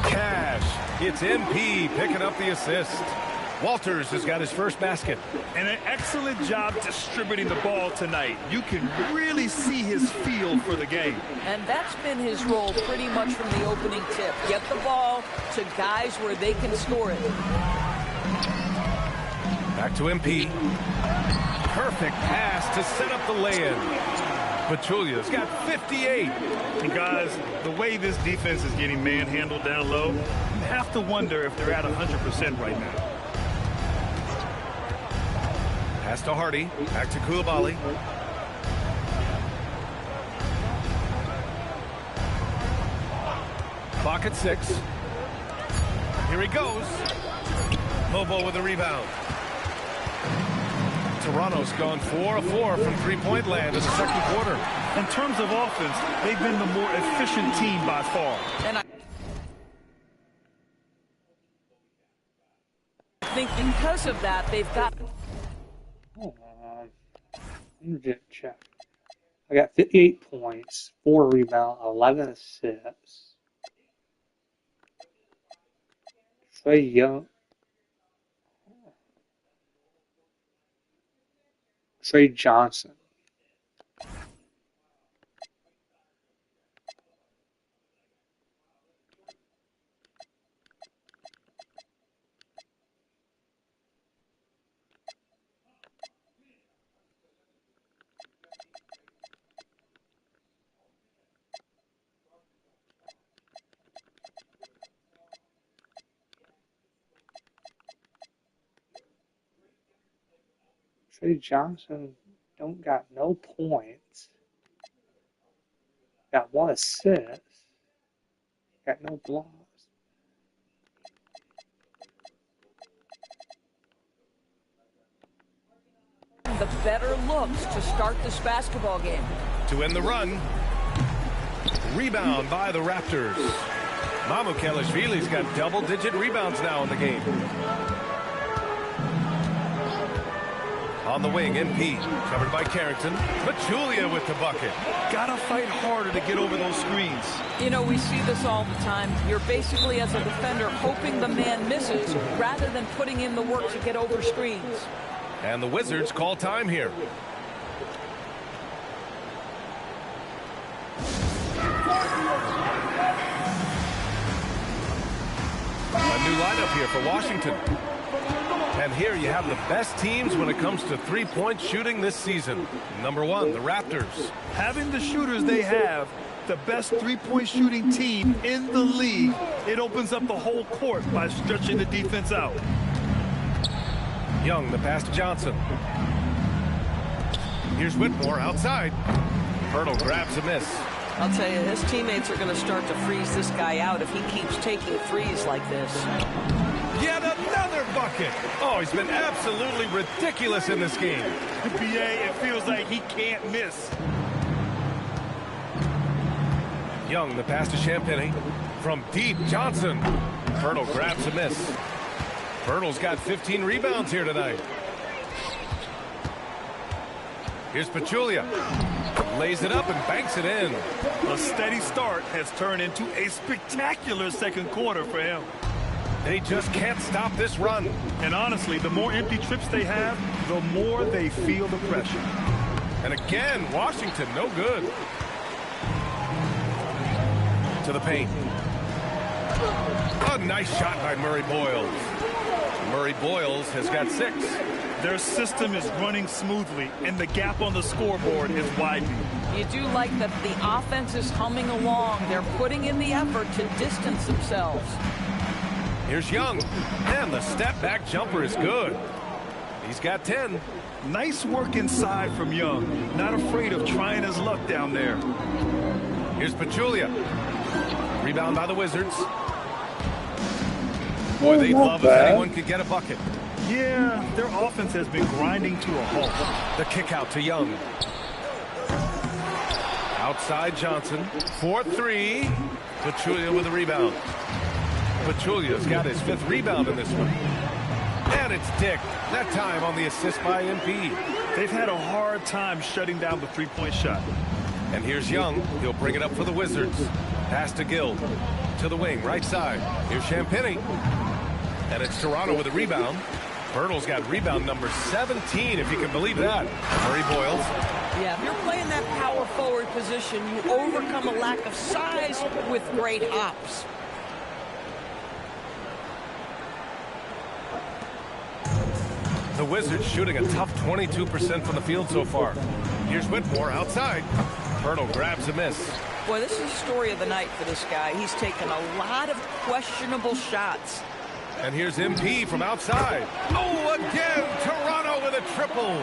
Speaker 2: Cash. It's MP picking up the assist. Walters has got his first basket.
Speaker 23: And an excellent job distributing the ball tonight. You can really see his feel for the game.
Speaker 7: And that's been his role pretty much from the opening tip. Get the ball to guys where they can score it.
Speaker 2: Back to MP. Perfect pass to set up the lay-in. Pachulia's got 58.
Speaker 23: And guys, the way this defense is getting manhandled down low, you have to wonder if they're at 100% right now.
Speaker 2: Pass to Hardy. Back to Koulibaly. Clock at 6. Here he goes. Mobo with the rebound. Toronto's gone 4 of 4 from three-point land in the second quarter.
Speaker 23: In terms of offense, they've been the more efficient team by far.
Speaker 7: And I think because of that, they've got...
Speaker 14: Hold on. Let me just check. I got 58 points, 4 rebounds, 11 assists. Trae Young. Trey Johnson. Trey Johnson don't got no points. Got 1 assist. Got no blocks.
Speaker 7: The better looks to start this basketball game.
Speaker 2: To end the run. Rebound by the Raptors. Mamukelashvili's got double-digit rebounds now in the game. On the wing, MP, covered by Carrington. Pachulia with the bucket.
Speaker 23: Gotta fight harder to get over those screens.
Speaker 20: You know, we see this all the time. You're basically, as a defender, hoping the man misses rather than putting in the work to get over screens.
Speaker 2: And the Wizards call time here. A new lineup here for Washington. And here you have the best teams when it comes to three-point shooting this season. Number 1, the Raptors.
Speaker 23: Having the shooters they have, the best three-point shooting team in the league, it opens up the whole court by stretching the defense out.
Speaker 2: Young, the pass to Johnson. Here's Whitmore outside. Hurdle grabs a miss.
Speaker 7: I'll tell you, his teammates are going to start to freeze this guy out if he keeps taking threes like this.
Speaker 2: Yet another bucket. Oh, he's been absolutely ridiculous in this game.
Speaker 23: BA, it feels like he can't miss.
Speaker 2: Young, the pass to Champagny. From deep, Johnson. Hurdle grabs a miss. Hurdle's got 15 rebounds here tonight. Here's Pachulia. Lays it up and banks it in.
Speaker 23: A steady start has turned into a spectacular second quarter for him.
Speaker 2: They just can't stop this run.
Speaker 23: And honestly, the more empty trips they have, the more they feel the pressure.
Speaker 2: And again, Washington, no good. To the paint. A nice shot by Murray Boyles. Murray Boyles has got 6.
Speaker 23: Their system is running smoothly, and the gap on the scoreboard is widening.
Speaker 20: You do like that the offense is humming along. They're putting in the effort to distance themselves.
Speaker 2: Here's Young, and the step-back jumper is good. He's got 10.
Speaker 23: Nice work inside from Young. Not afraid of trying his luck down there.
Speaker 2: Here's Pachulia. Rebound by the Wizards. Boy, they'd love if anyone could get a bucket.
Speaker 23: Yeah, their offense has been grinding to a halt.
Speaker 2: The kick out to Young. Outside Johnson. 4-3. Pachulia with the rebound. Pachulia's got his 5th rebound in this one. And it's Dick. That time on the assist by MP.
Speaker 23: They've had a hard time shutting down the three-point shot.
Speaker 2: And here's Young. He'll bring it up for the Wizards. Pass to Gill. To the wing, right side. Here's Champagny. And it's Toronto with a rebound. Hurdle's got rebound number 17, if you can believe that. Murray Boyles.
Speaker 7: Yeah, if you're playing that power forward position, you overcome a lack of size with great hops.
Speaker 2: The Wizards shooting a tough 22% from the field so far. Here's Whitmore outside. Hurdle grabs a miss.
Speaker 7: Boy, this is the story of the night for this guy. He's taken a lot of questionable shots.
Speaker 2: And here's MP from outside. Oh, again, Toronto with a triple.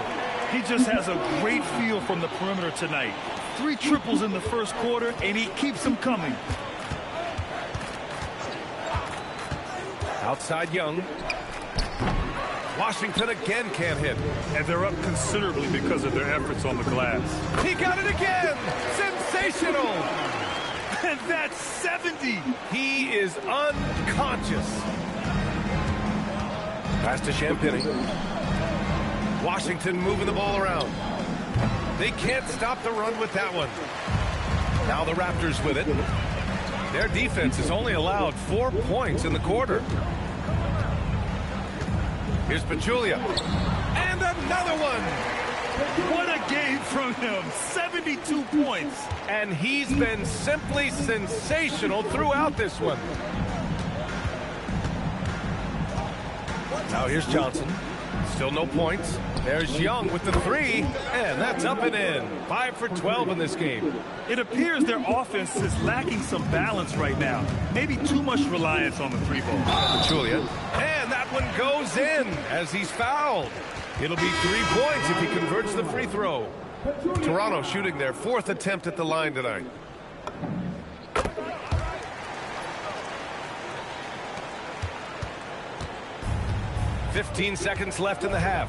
Speaker 23: He just has a great feel from the perimeter tonight. 3 triples in the first quarter, and he keeps them coming.
Speaker 2: Outside Young. Washington again can't hit.
Speaker 23: And they're up considerably because of their efforts on the glass.
Speaker 2: He got it again! Sensational!
Speaker 23: And that's 70!
Speaker 2: He is unconscious. Pass to Champagny. Washington moving the ball around. They can't stop the run with that one. Now the Raptors with it. Their defense has only allowed 4 points in the quarter. Here's Pachulia. And another one.
Speaker 23: What a game from him. 72 points.
Speaker 2: And he's been simply sensational throughout this one. Now here's Johnson. Still no points. There's Young with the 3. And that's up and in. 5 for 12 in this game.
Speaker 23: It appears their offense is lacking some balance right now. Maybe too much reliance on the 3-ball.
Speaker 2: Pachulia. And that one goes in as he's fouled. It'll be 3 points if he converts the free throw. Toronto shooting their 4th attempt at the line tonight. "15 seconds left in the half.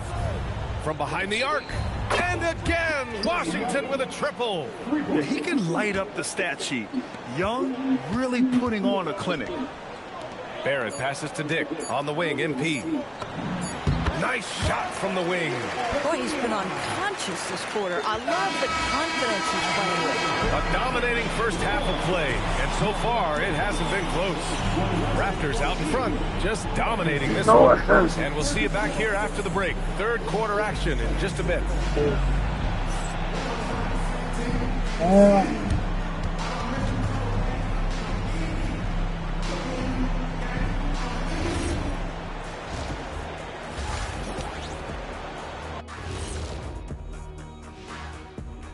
Speaker 2: From behind the arc. And again, Washington with a triple.
Speaker 23: Yeah, he can light up the stat sheet. Young really putting on a clinic.
Speaker 2: Barrett passes to Dick. On the wing, MP. Nice shot from the wing.
Speaker 20: Boy, he's been unconscious this quarter. I love the confidence he's playing with.
Speaker 2: A dominating first half of play, and so far it hasn't been close. Raptors out in front, just dominating this one. And we'll see you back here after the break. Third quarter action in just a bit.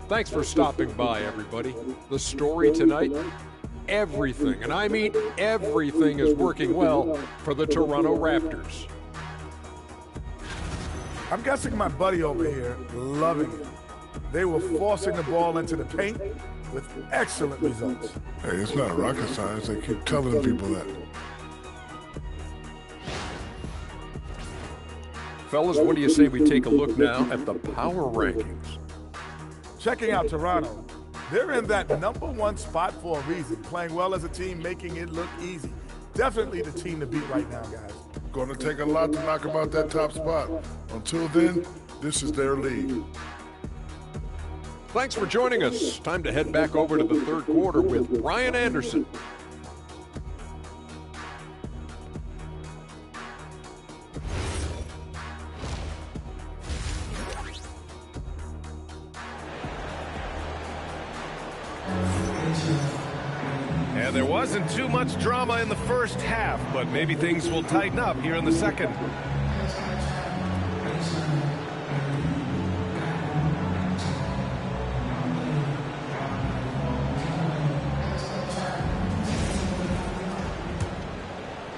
Speaker 8: Thanks for stopping by, everybody. The story tonight, everything, and I mean everything, is working well for the Toronto Raptors.
Speaker 9: I'm guessing my buddy over here loving it. They were forcing the ball into the paint with excellent results.
Speaker 10: Hey, it's not rocket science. They keep telling people that.
Speaker 8: Fellas, what do you say we take a look now at the power rankings?
Speaker 9: Checking out Toronto, they're in that #1 spot for a reason. Playing well as a team, making it look easy. Definitely the team to beat right now, guys.
Speaker 10: Going to take a lot to knock them out that top spot. Until then, this is their league.
Speaker 8: Thanks for joining us. Time to head back over to the third quarter with Brian Anderson.
Speaker 2: And there wasn't too much drama in the first half, but maybe things will tighten up here in the second.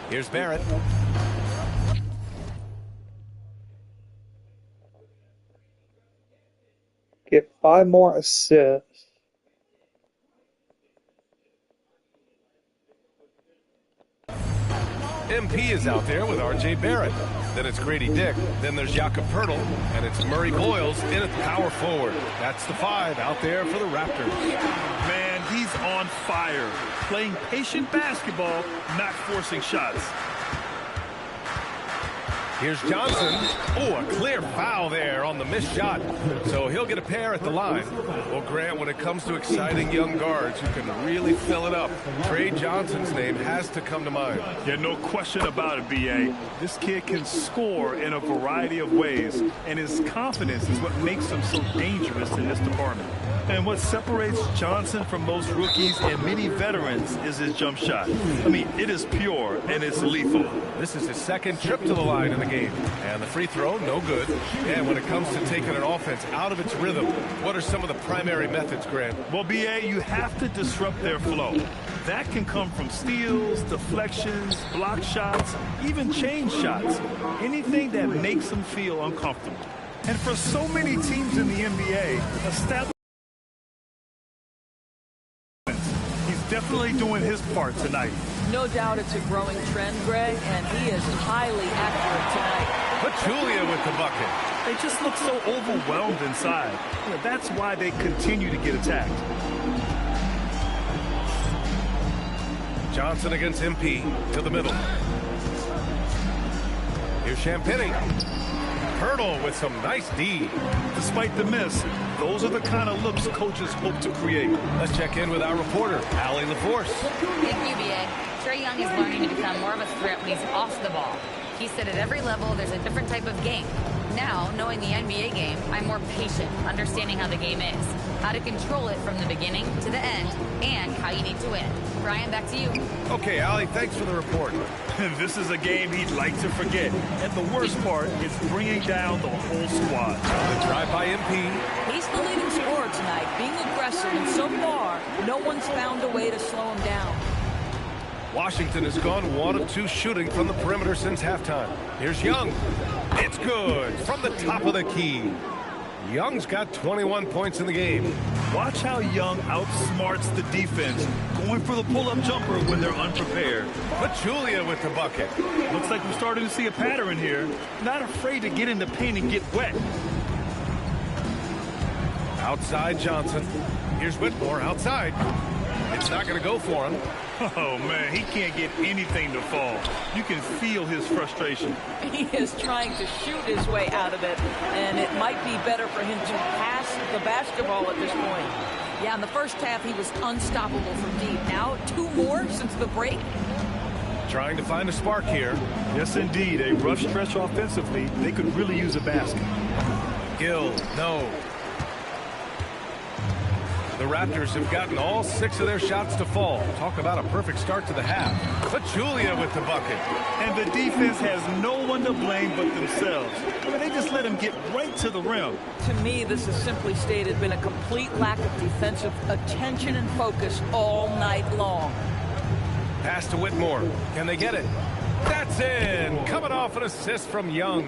Speaker 2: Here's Barrett.
Speaker 14: Get 5 more assists.
Speaker 2: MP is out there with R.J. Barrett. Then it's Grady Dick. Then there's Jakob Poeltl. And it's Murray Boyles in at power forward. That's the 5 out there for the Raptors.
Speaker 23: Man, he's on fire. Playing patient basketball, not forcing shots.
Speaker 2: Here's Johnson. Oh, a clear foul there on the missed shot. So he'll get a pair at the line. Well, Grant, when it comes to exciting young guards who can really fill it up, Trey Johnson's name has to come to mind.
Speaker 23: Yeah, no question about it, B.A. This kid can score in a variety of ways, and his confidence is what makes him so dangerous in this department. And what separates Johnson from most rookies and many veterans is his jump shot. I mean, it is pure and it's lethal.
Speaker 2: This is his second trip to the line in the game. And the free throw, no good. And when it comes to taking an offense out of its rhythm, what are some of the primary methods, Grant?
Speaker 23: Well, B.A., you have to disrupt their flow. That can come from steals, deflections, block shots, even change shots. Anything that makes them feel uncomfortable. And for so many teams in the NBA, establishing definitely doing his part tonight.
Speaker 20: No doubt it's a growing trend, Greg, and he is highly accurate tonight.
Speaker 2: Pachulia with the bucket.
Speaker 23: They just look so overwhelmed inside. You know, that's why they continue to get attacked.
Speaker 2: Johnson against MP to the middle. Here's Champagnie. Poeltl with some nice D.
Speaker 23: Despite the miss, those are the kind of looks coaches hope to create.
Speaker 2: Let's check in with our reporter, Allie LaForce.
Speaker 6: Thank you, B.A. Trae Young is learning to become more of a threat when he's off the ball. He said at every level there's a different type of game. Now, knowing the NBA game, I'm more patient, understanding how the game is, how to control it from the beginning to the end, and how you need to win. Brian, back to you.
Speaker 2: Okay, Allie, thanks for the report.
Speaker 23: This is a game he'd like to forget. And the worst part is bringing down the whole squad.
Speaker 2: The drive by MP.
Speaker 20: He's the leading scorer tonight, being aggressive, and so far, no one's found a way to slow him down.
Speaker 2: Washington has gone 1 of 2 shooting from the perimeter since halftime. Here's Young. It's good from the top of the key. Young's got 21 points in the game.
Speaker 23: Watch how Young outsmarts the defense, going for the pull-up jumper when they're unprepared.
Speaker 2: Pachulia with the bucket.
Speaker 23: Looks like we're starting to see a pattern here. Not afraid to get in the paint and get wet.
Speaker 2: Outside Johnson. Here's Whitmore outside. It's It's not going to go for him.
Speaker 23: Oh, man, he can't get anything to fall. You can feel his frustration.
Speaker 20: He is trying to shoot his way out of it, and it might be better for him to pass the basketball at this point. Yeah, in the first half, he was unstoppable from deep. Now, 2 more since the break.
Speaker 2: Trying to find a spark here.
Speaker 23: Yes, indeed. A rough stretch offensively. They could really use a basket.
Speaker 2: Gill, no. The Raptors have gotten all 6 of their shots to fall. Talk about a perfect start to the half. Pachulia with the bucket.
Speaker 23: And the defense has no one to blame but themselves. I mean, they just let him get right to the rim.
Speaker 20: To me, this has simply stated been a complete lack of defensive attention and focus all night long.
Speaker 2: Pass to Whitmore. Can they get it? That's in. Coming off an assist from Young.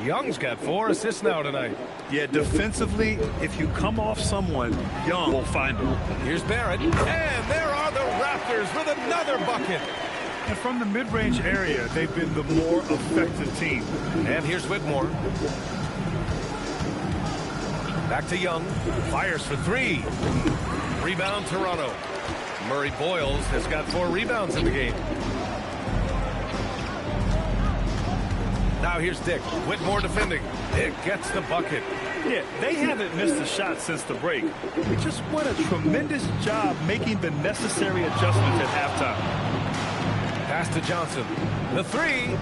Speaker 2: Young's got 4 assists now tonight.
Speaker 23: Yeah, defensively, if you come off someone, Young will find him.
Speaker 2: Here's Barrett. And there are the Raptors with another bucket.
Speaker 23: And from the mid-range area, they've been the more effective team.
Speaker 2: And here's Whitmore. Back to Young. Fires for 3. Rebound Toronto. Murray Boyles has got 4 rebounds in the game. Now here's Dick. Whitmore defending. Dick gets the bucket.
Speaker 23: Yeah, they haven't missed a shot since the break. They just won a tremendous job making the necessary adjustments at halftime.
Speaker 2: Pass to Johnson. The 3.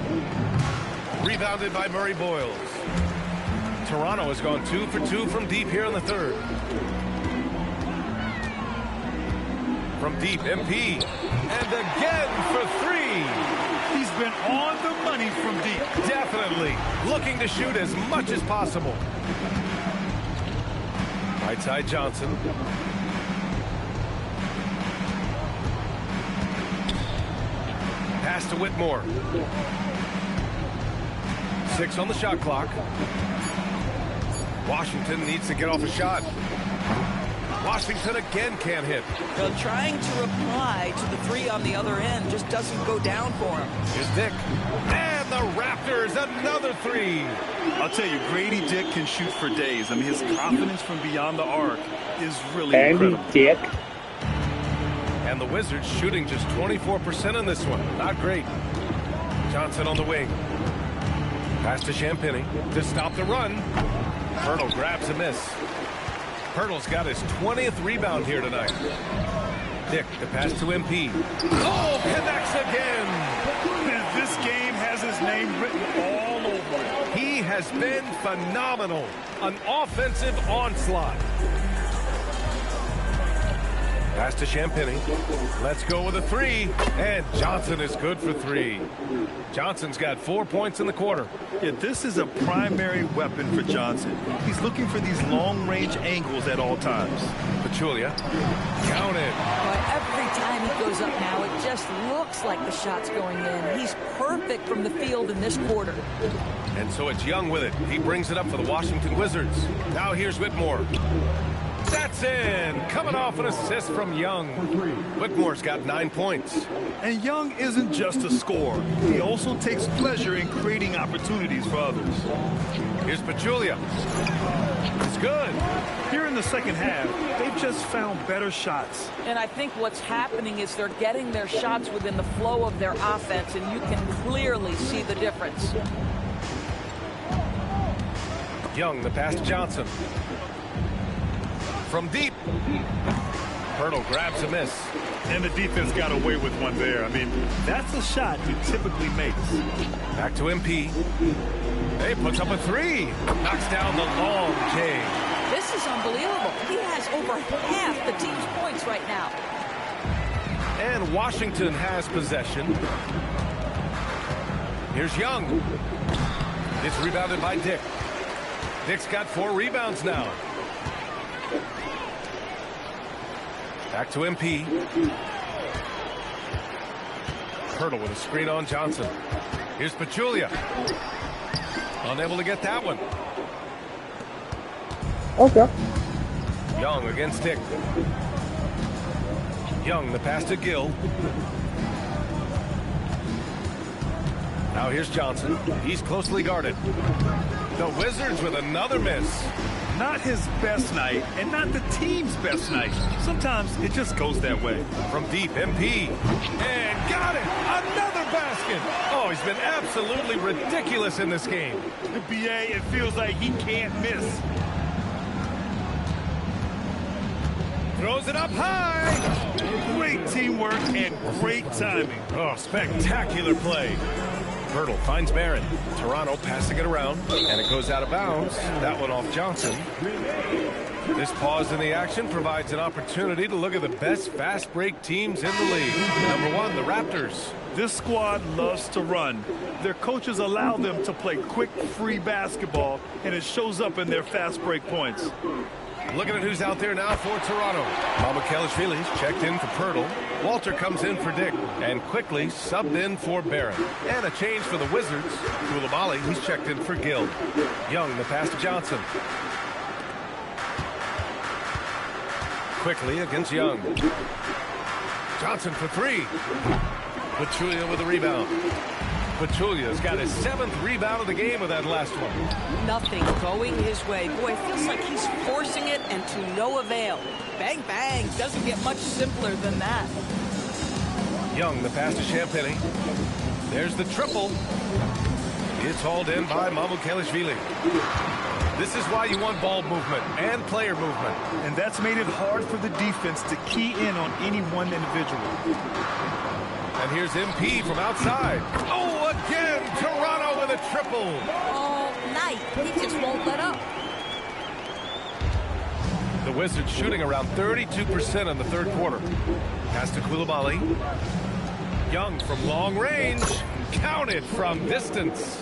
Speaker 2: Rebounded by Murray Boyles. Toronto has gone 2 for 2 from deep here in the 3rd. From deep, MP. And again for 3.
Speaker 23: He's been on the money from deep.
Speaker 2: Definitely. Looking to shoot as much as possible. Right side Johnson. Pass to Whitmore. 6 on the shot clock. Washington needs to get off a shot. Washington again can't hit.
Speaker 20: They're trying to reply to the 3 on the other end. Just doesn't go down for him.
Speaker 2: Here's Dick. And the Raptors, another 3.
Speaker 23: I'll tell you, Grady Dick can shoot for days. I mean, his confidence from beyond the arc is really incredible.
Speaker 14: Dick.
Speaker 2: And the Wizards shooting just 24% on this one. Not great. Johnson on the wing. Pass to Champagny to stop the run. Pirtle grabs a miss. Pirtle's got his 20th rebound here tonight. Dick, the pass to MP. Oh, connects again.
Speaker 23: This game has his name written all over it.
Speaker 2: He has been phenomenal. An offensive onslaught. Pass to Champagny. Let's go with a 3. And Johnson is good for 3. Johnson's got 4 points in the quarter.
Speaker 23: Yeah, this is a primary weapon for Johnson. He's looking for these long-range angles at all times.
Speaker 2: Pachulia. Counted.
Speaker 20: Every time he goes up now, it just looks like the shot's going in. He's perfect from the field in this quarter.
Speaker 2: And so it's Young with it. He brings it up for the Washington Wizards. Now here's Whitmore. That's in. Coming off an assist from Young. Whitmore's got 9 points.
Speaker 23: And Young isn't just a scorer. He also takes pleasure in creating opportunities for others.
Speaker 2: Here's Pachulia. It's good.
Speaker 23: Here in the second half, they've just found better shots.
Speaker 20: And I think what's happening is they're getting their shots within the flow of their offense, and you can clearly see the difference.
Speaker 2: Young, the pass to Johnson. From deep. Pirtle grabs a miss.
Speaker 23: And the defense got away with one there. I mean, that's a shot he typically makes.
Speaker 2: Back to MP. Hey, puts up a 3. Knocks down the long J.
Speaker 20: This is unbelievable. He has over half the team's points right now.
Speaker 2: And Washington has possession. Here's Young. It's rebounded by Dick. Dick's got 4 rebounds now. Back to MP. Pirtle with a screen on Johnson. Here's Pachulia. Unable to get that one.
Speaker 14: Okay.
Speaker 2: Young against Dick. Young, the pass to Gill. Now here's Johnson. He's closely guarded. The Wizards with another miss.
Speaker 23: Not his best night, and not the team's best night. Sometimes it just goes that way.
Speaker 2: From deep, MP. And got it! Another basket! Oh, he's been absolutely ridiculous in this game.
Speaker 23: The BA, it feels like he can't miss.
Speaker 2: Throws it up high!
Speaker 23: Great teamwork and great timing.
Speaker 2: Oh, spectacular play. Pirtle finds Barron. Toronto passing it around, and it goes out of bounds. That one off Johnson. This pause in the action provides an opportunity to look at the best fast break teams in the league. Number 1, the Raptors.
Speaker 23: This squad loves to run. Their coaches allow them to play quick, free basketball, and it shows up in their fast break points.
Speaker 2: Looking at who's out there now for Toronto. Mamukelashvili's checked in for Pirtle. Walter comes in for Dick and quickly subbed in for Barron. And a change for the Wizards. Koulibaly, he's checked in for Gill. Young, the pass to Johnson. Quickly against Young. Johnson for 3. Pachulia with a rebound. Pachulia's got his 7th rebound of the game with that last one.
Speaker 7: Nothing going his way. Boy, it feels like he's forcing it and to no avail. Bang, bang. Doesn't get much simpler than that.
Speaker 2: Young, the pass to Champagny. There's the triple. It's hauled in by Mamukelashvili. This is why you want ball movement and player movement.
Speaker 23: And that's made it hard for the defense to key in on any one individual.
Speaker 2: And here's MP from outside. Oh, again, Toronto with a triple.
Speaker 6: All night. He just won't let up.
Speaker 2: The Wizards shooting around 32% in the third quarter. Pass to Koulibaly. Young from long range. Counted from distance.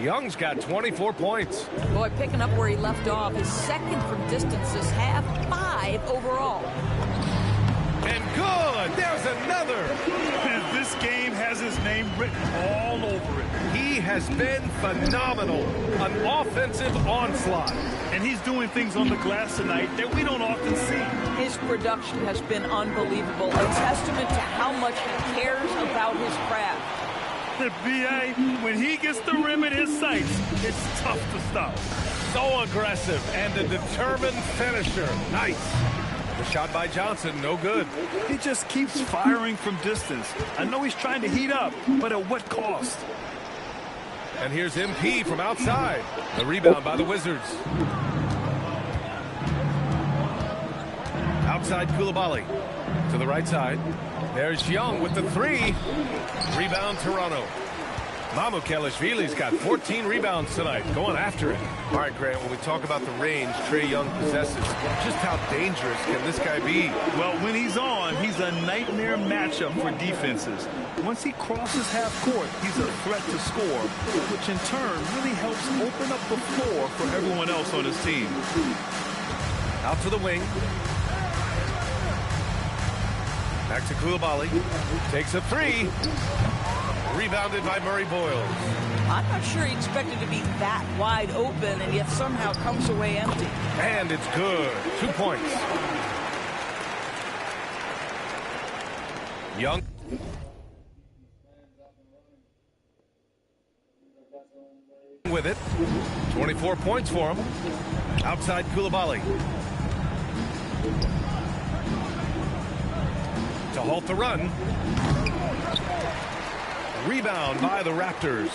Speaker 2: Young's got 24 points.
Speaker 20: Boy, picking up where he left off. His second from distance this half, 5 overall.
Speaker 2: And good! There's another!
Speaker 23: This game has his name written all over it.
Speaker 2: He has been phenomenal. An offensive onslaught.
Speaker 23: And he's doing things on the glass tonight that we don't often see.
Speaker 20: His production has been unbelievable. A testament to how much he cares about his craft.
Speaker 23: The BA, when he gets the rim in his sights, it's tough to stop.
Speaker 2: So aggressive and a determined finisher. Nice. The shot by Johnson, no good.
Speaker 23: He just keeps firing from distance. I know he's trying to heat up, but at what cost?
Speaker 2: And here's MP from outside. The rebound by the Wizards. Outside Koulibaly. To the right side. There's Young with the 3. Rebound Toronto. Mamukelashvili's got 14 rebounds tonight, going after it. All right, Grant, when we talk about the range Trae Young possesses, just how dangerous can this guy be?
Speaker 23: Well, when he's on, he's a nightmare matchup for defenses. Once he crosses half court, he's a threat to score, which in turn really helps open up the floor for everyone else on his team.
Speaker 2: Out to the wing. Back to Koulibaly. Takes a 3. Rebounded by Murray Boyles.
Speaker 20: I'm not sure he expected to be that wide open and yet somehow comes away empty.
Speaker 2: And it's good. 2 points. Young. With it. 24 points for him. Outside Koulibaly. To halt the run. Rebound by the Raptors.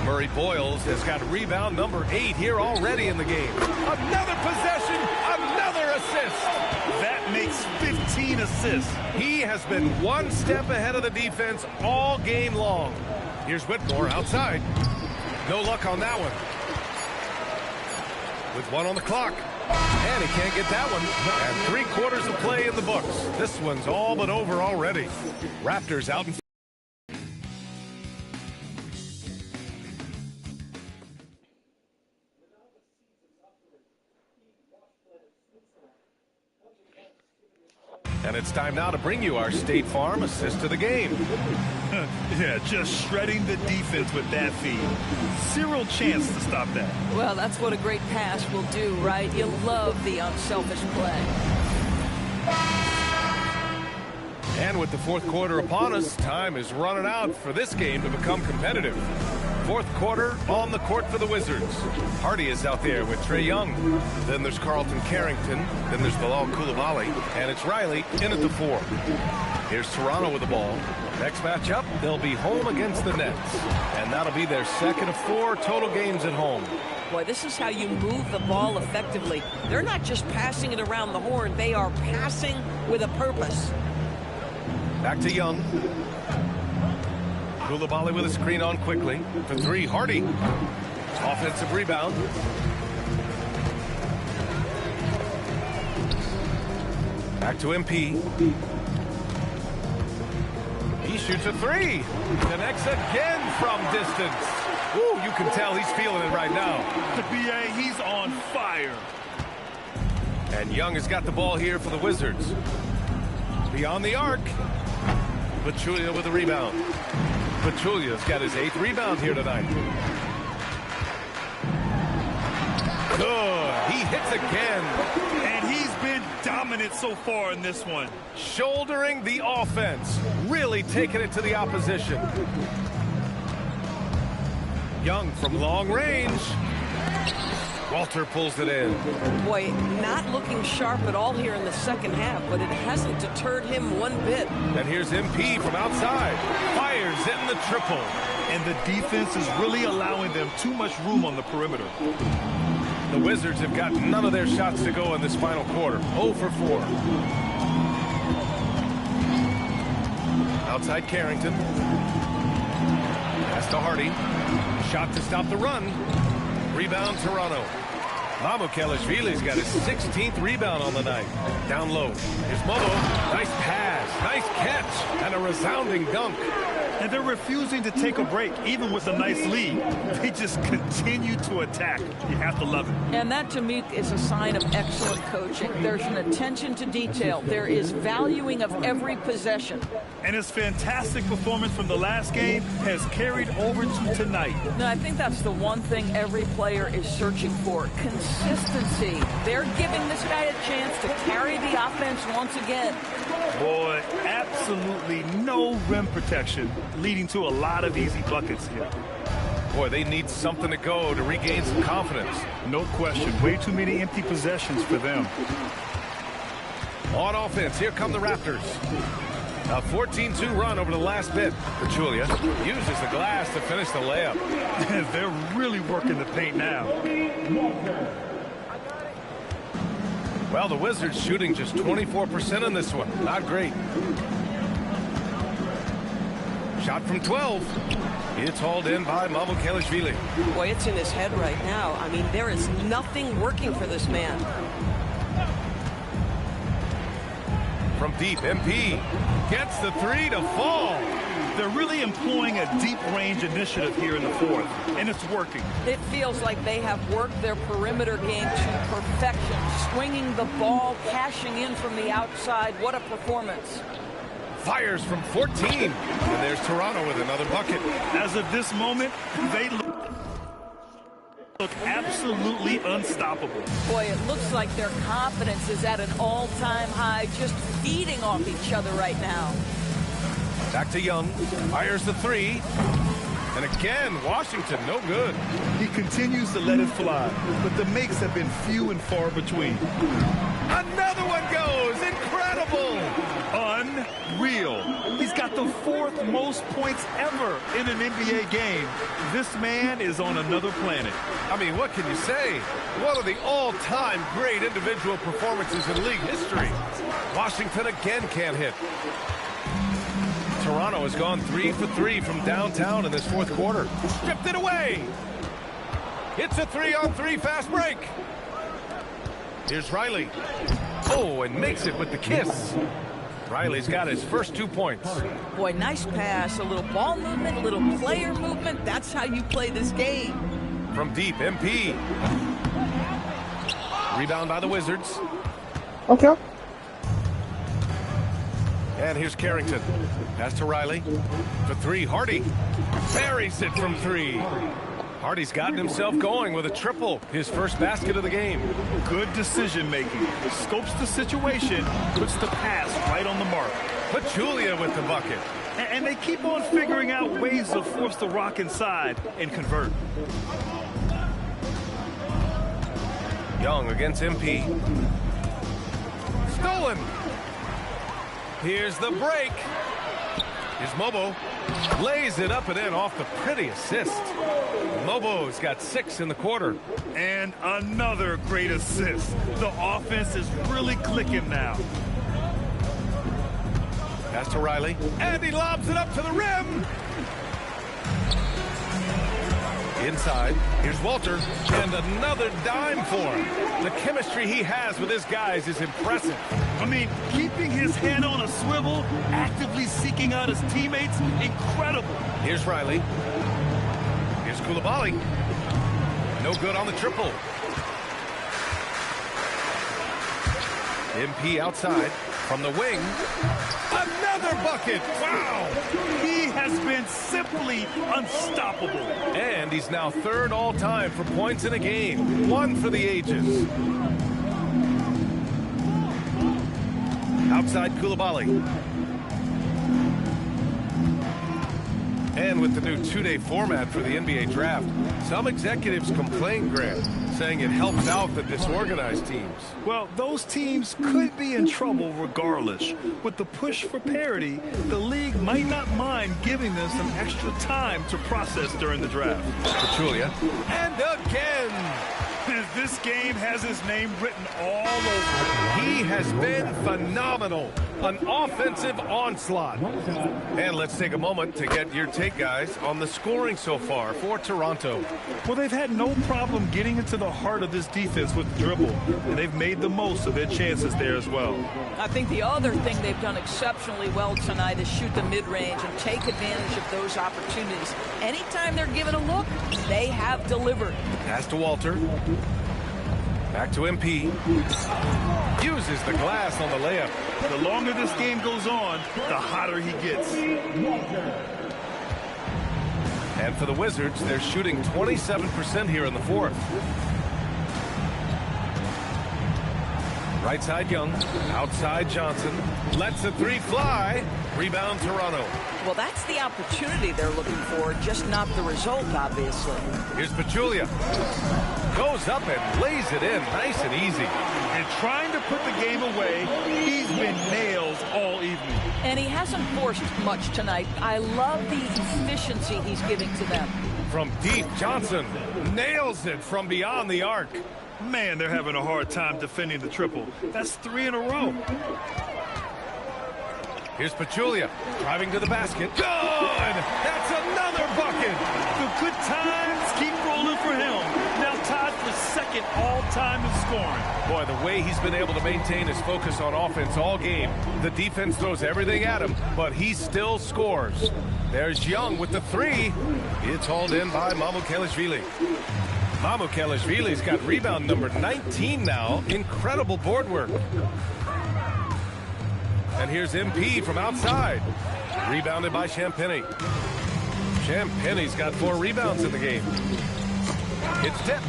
Speaker 2: Murray Boyles has got rebound number 8 here already in the game. Another possession, another assist.
Speaker 23: That makes 15 assists.
Speaker 2: He has been one step ahead of the defense all game long. Here's Whitmore outside. No luck on that one. With 1 on the clock. And he can't get that one. And 3 quarters of play in the books. This one's all but over already. Raptors out in And it's time now to bring you our State Farm assist to the game.
Speaker 23: Yeah, just shredding the defense with that feed. Zero chance to stop that.
Speaker 20: Well, that's what a great pass will do, right? You love the unselfish play.
Speaker 2: And with the fourth quarter upon us, time is running out for this game to become competitive. Fourth quarter on the court for the Wizards. Hardy is out there with Trae Young. Then there's Carlton Carrington. Then there's Bilal Coulibaly. And it's Riley in at the 4. Here's Toronto with the ball. Next matchup, they'll be home against the Nets. And that'll be their second of 4 total games at home.
Speaker 7: Boy, this is how you move the ball effectively. They're not just passing it around the horn. They are passing with a purpose.
Speaker 2: Back to Young. Coulibaly with a screen on quickly. For 3, Hardy. Offensive rebound. Back to MP. He shoots a 3. Connects again from distance. Ooh, you can tell he's feeling it right now.
Speaker 23: The BA, he's on fire.
Speaker 2: And Young has got the ball here for the Wizards. Beyond the arc. Pachulia with the rebound. Pachulia's got his 8th rebound here tonight. Good. He hits again.
Speaker 23: And he's been dominant so far in this one.
Speaker 2: Shouldering the offense. Really taking it to the opposition. Young from long range. Walter pulls it in.
Speaker 7: Boy, not looking sharp at all here in the second half, but it hasn't deterred him one bit.
Speaker 2: And here's MP from outside. Fires in the triple.
Speaker 23: And the defense is really allowing them too much room on the perimeter.
Speaker 2: The Wizards have got none of their shots to go in this final quarter. 0 for 4. Outside Carrington. Pass to Hardy. Shot to stop the run. Rebound Toronto. Mamukelashvili's got his 16th rebound on the night. Down low. Here's Momo. Nice pass. Nice catch. And a resounding dunk.
Speaker 23: And they're refusing to take a break, even with a nice lead. They just continue to attack. You have to love it.
Speaker 20: And that, to me, is a sign of excellent coaching. There's an attention to detail. There is valuing of every possession.
Speaker 23: And his fantastic performance from the last game has carried over to tonight.
Speaker 20: Now, I think that's the one thing every player is searching for. Consistency. They're giving this guy a chance to carry the offense once again.
Speaker 23: Boy, absolutely no rim protection, leading to a lot of easy buckets here.
Speaker 2: Boy, they need something to go to regain some confidence.
Speaker 23: No question. Way too many empty possessions for them.
Speaker 2: On offense, here come the Raptors. A 14-2 run over the last bit. Pachulia uses the glass to finish the layup.
Speaker 23: They're really working the paint now.
Speaker 2: Well, the Wizards shooting just 24% in this one. Not great. Shot from 12. It's hauled in by Mamukelashvili.
Speaker 7: Boy, it's in his head right now. I mean, there is nothing working for this man.
Speaker 2: From deep, MP gets the 3 to fall.
Speaker 23: They're really employing a deep range initiative here in the fourth, and it's working.
Speaker 20: It feels like they have worked their perimeter game to perfection. Swinging the ball, cashing in from the outside. What a performance.
Speaker 2: Fires from 14. And there's Toronto with another bucket.
Speaker 23: As of this moment, they look absolutely unstoppable.
Speaker 20: Boy, it looks like their confidence is at an all-time high, just feeding off each other right now.
Speaker 2: Back to Young. Fires the 3. And again, Washington, no good.
Speaker 23: He continues to let it fly, but the makes have been few and far between.
Speaker 2: Another one goes. Incredible.
Speaker 23: Unreal. He's got the 4th most points ever in an NBA game. This man is on another planet.
Speaker 2: I mean, what can you say? One of the all-time great individual performances in league history. Washington again can't hit. Toronto has gone 3 for 3 from downtown in this fourth quarter. Stripped it away. It's a 3-on-3 fast break. Here's Riley. Oh, and makes it with the kiss. Riley's got his first 2 points.
Speaker 20: Boy, nice pass. A little ball movement, a little player movement. That's how you play this game.
Speaker 2: From deep, MP. Rebound by the Wizards.
Speaker 1: Okay.
Speaker 2: And here's Carrington. Pass to Riley. For 3, Hardy. Buries it from 3. Hardy's gotten himself going with a triple. His first basket of the game.
Speaker 23: Good decision making. Scopes the situation, puts the pass right on the mark.
Speaker 2: Pachulia with the bucket.
Speaker 23: And they keep on figuring out ways to force the rock inside and convert.
Speaker 2: Young against MP. Stolen. Here's the break. Here's Mobo. Lays it up and in off the pretty assist. Mobo's got 6 in the quarter.
Speaker 23: And another great assist. The offense is really clicking now.
Speaker 2: Pass to Riley. And he lobs it up to the rim. Inside, here's Walter, and another dime for him. The chemistry he has with his guys is impressive.
Speaker 23: I mean, keeping his head on a swivel, actively seeking out his teammates, incredible.
Speaker 2: Here's Riley. Here's Koulibaly. No good on the triple. MP outside from the wing. Another bucket. Wow.
Speaker 23: He has been simply unstoppable.
Speaker 2: And he's now 3rd all-time for points in a game. 1 for the ages. Outside Koulibaly. And with the new 2-day format for the NBA draft, some executives complain, Grant, saying it helps out the disorganized teams.
Speaker 23: Well, those teams could be in trouble regardless. With the push for parity, the league might not mind giving them some extra time to process during the draft.
Speaker 2: Pachulia. And again!
Speaker 23: This game has his name written all over.
Speaker 2: He has been phenomenal. An offensive onslaught. And let's take a moment to get your take, guys, on the scoring so far for Toronto.
Speaker 23: Well, they've had no problem getting into the heart of this defense with the dribble, and they've made the most of their chances there as well.
Speaker 20: I think the other thing they've done exceptionally well tonight is shoot the mid-range and take advantage of those opportunities. Anytime they're given a look, they have delivered.
Speaker 2: Pass to Walter. Back to MP. Uses the glass on the layup.
Speaker 23: The longer this game goes on, the hotter he gets.
Speaker 2: And for the Wizards, they're shooting 27% here in the 4th. Right side Young. Outside Johnson. Lets the 3 fly. Rebound Toronto.
Speaker 20: Well, that's the opportunity they're looking for, just not the result, obviously.
Speaker 2: Here's Pachulia. Goes up and lays it in nice and easy.
Speaker 23: And trying to put the game away, he's been nails all evening.
Speaker 20: And he hasn't forced much tonight. I love the efficiency he's giving to them.
Speaker 2: From deep, Johnson nails it from beyond the arc.
Speaker 23: Man, they're having a hard time defending the triple. That's 3 in a row.
Speaker 2: Here's Pachulia driving to the basket. Good! That's another bucket!
Speaker 23: The good times keep rolling for him. Now tied for 2nd all-time in scoring.
Speaker 2: Boy, the way he's been able to maintain his focus on offense all game. The defense throws everything at him, but he still scores. There's Young with the 3. It's hauled in by Mamukelashvili. Mamukelashvili's got rebound number 19 now. Incredible board work. And here's MP from outside. Rebounded by Champagny. Champagny's got 4 rebounds in the game. It's tipped.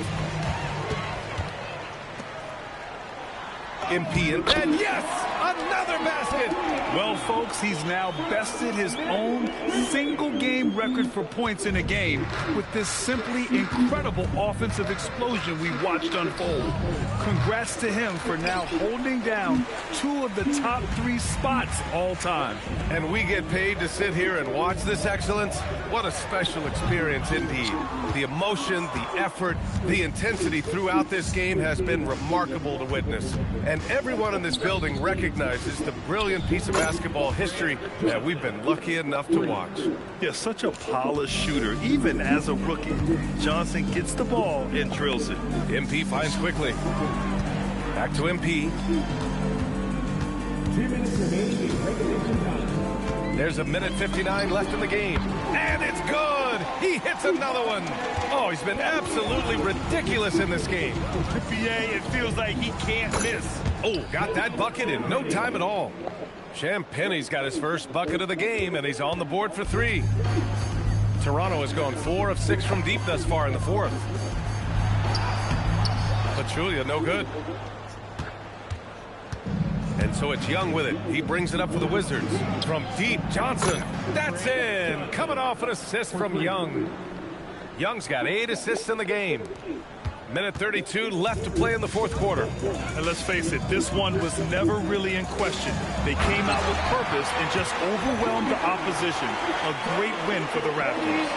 Speaker 2: MP and yes! Another basket!
Speaker 23: Well, folks, he's now bested his own single-game record for points in a game with this simply incredible offensive explosion we watched unfold. Congrats to him for now holding down 2 of the top 3 spots all time.
Speaker 2: And we get paid to sit here and watch this excellence? What a special experience indeed. The emotion, the effort, the intensity throughout this game has been remarkable to witness. And everyone in this building recognizes the brilliant piece of basketball history that we've been lucky enough to watch.
Speaker 23: Yeah, such a polished shooter, even as a rookie. Johnson gets the ball and drills it.
Speaker 2: MP finds quickly. Back to MP. There's a minute 59 left in the game. And it's good! He hits another one! Oh, he's been absolutely ridiculous in this game.
Speaker 23: NBA, it feels like he can't miss.
Speaker 2: Oh, got that bucket in no time at all. Champagny's got his first bucket of the game, and he's on the board for 3. Toronto has gone 4 of 6 from deep thus far in the 4th. Pachulia, no good. And so it's Young with it. He brings it up for the Wizards. From deep, Johnson. That's in. Coming off an assist from Young. Young's got 8 assists in the game. Minute 32 left to play in the fourth quarter.
Speaker 23: And let's face it, this one was never really in question. They came out with purpose and just overwhelmed the opposition. A great win for the Raptors.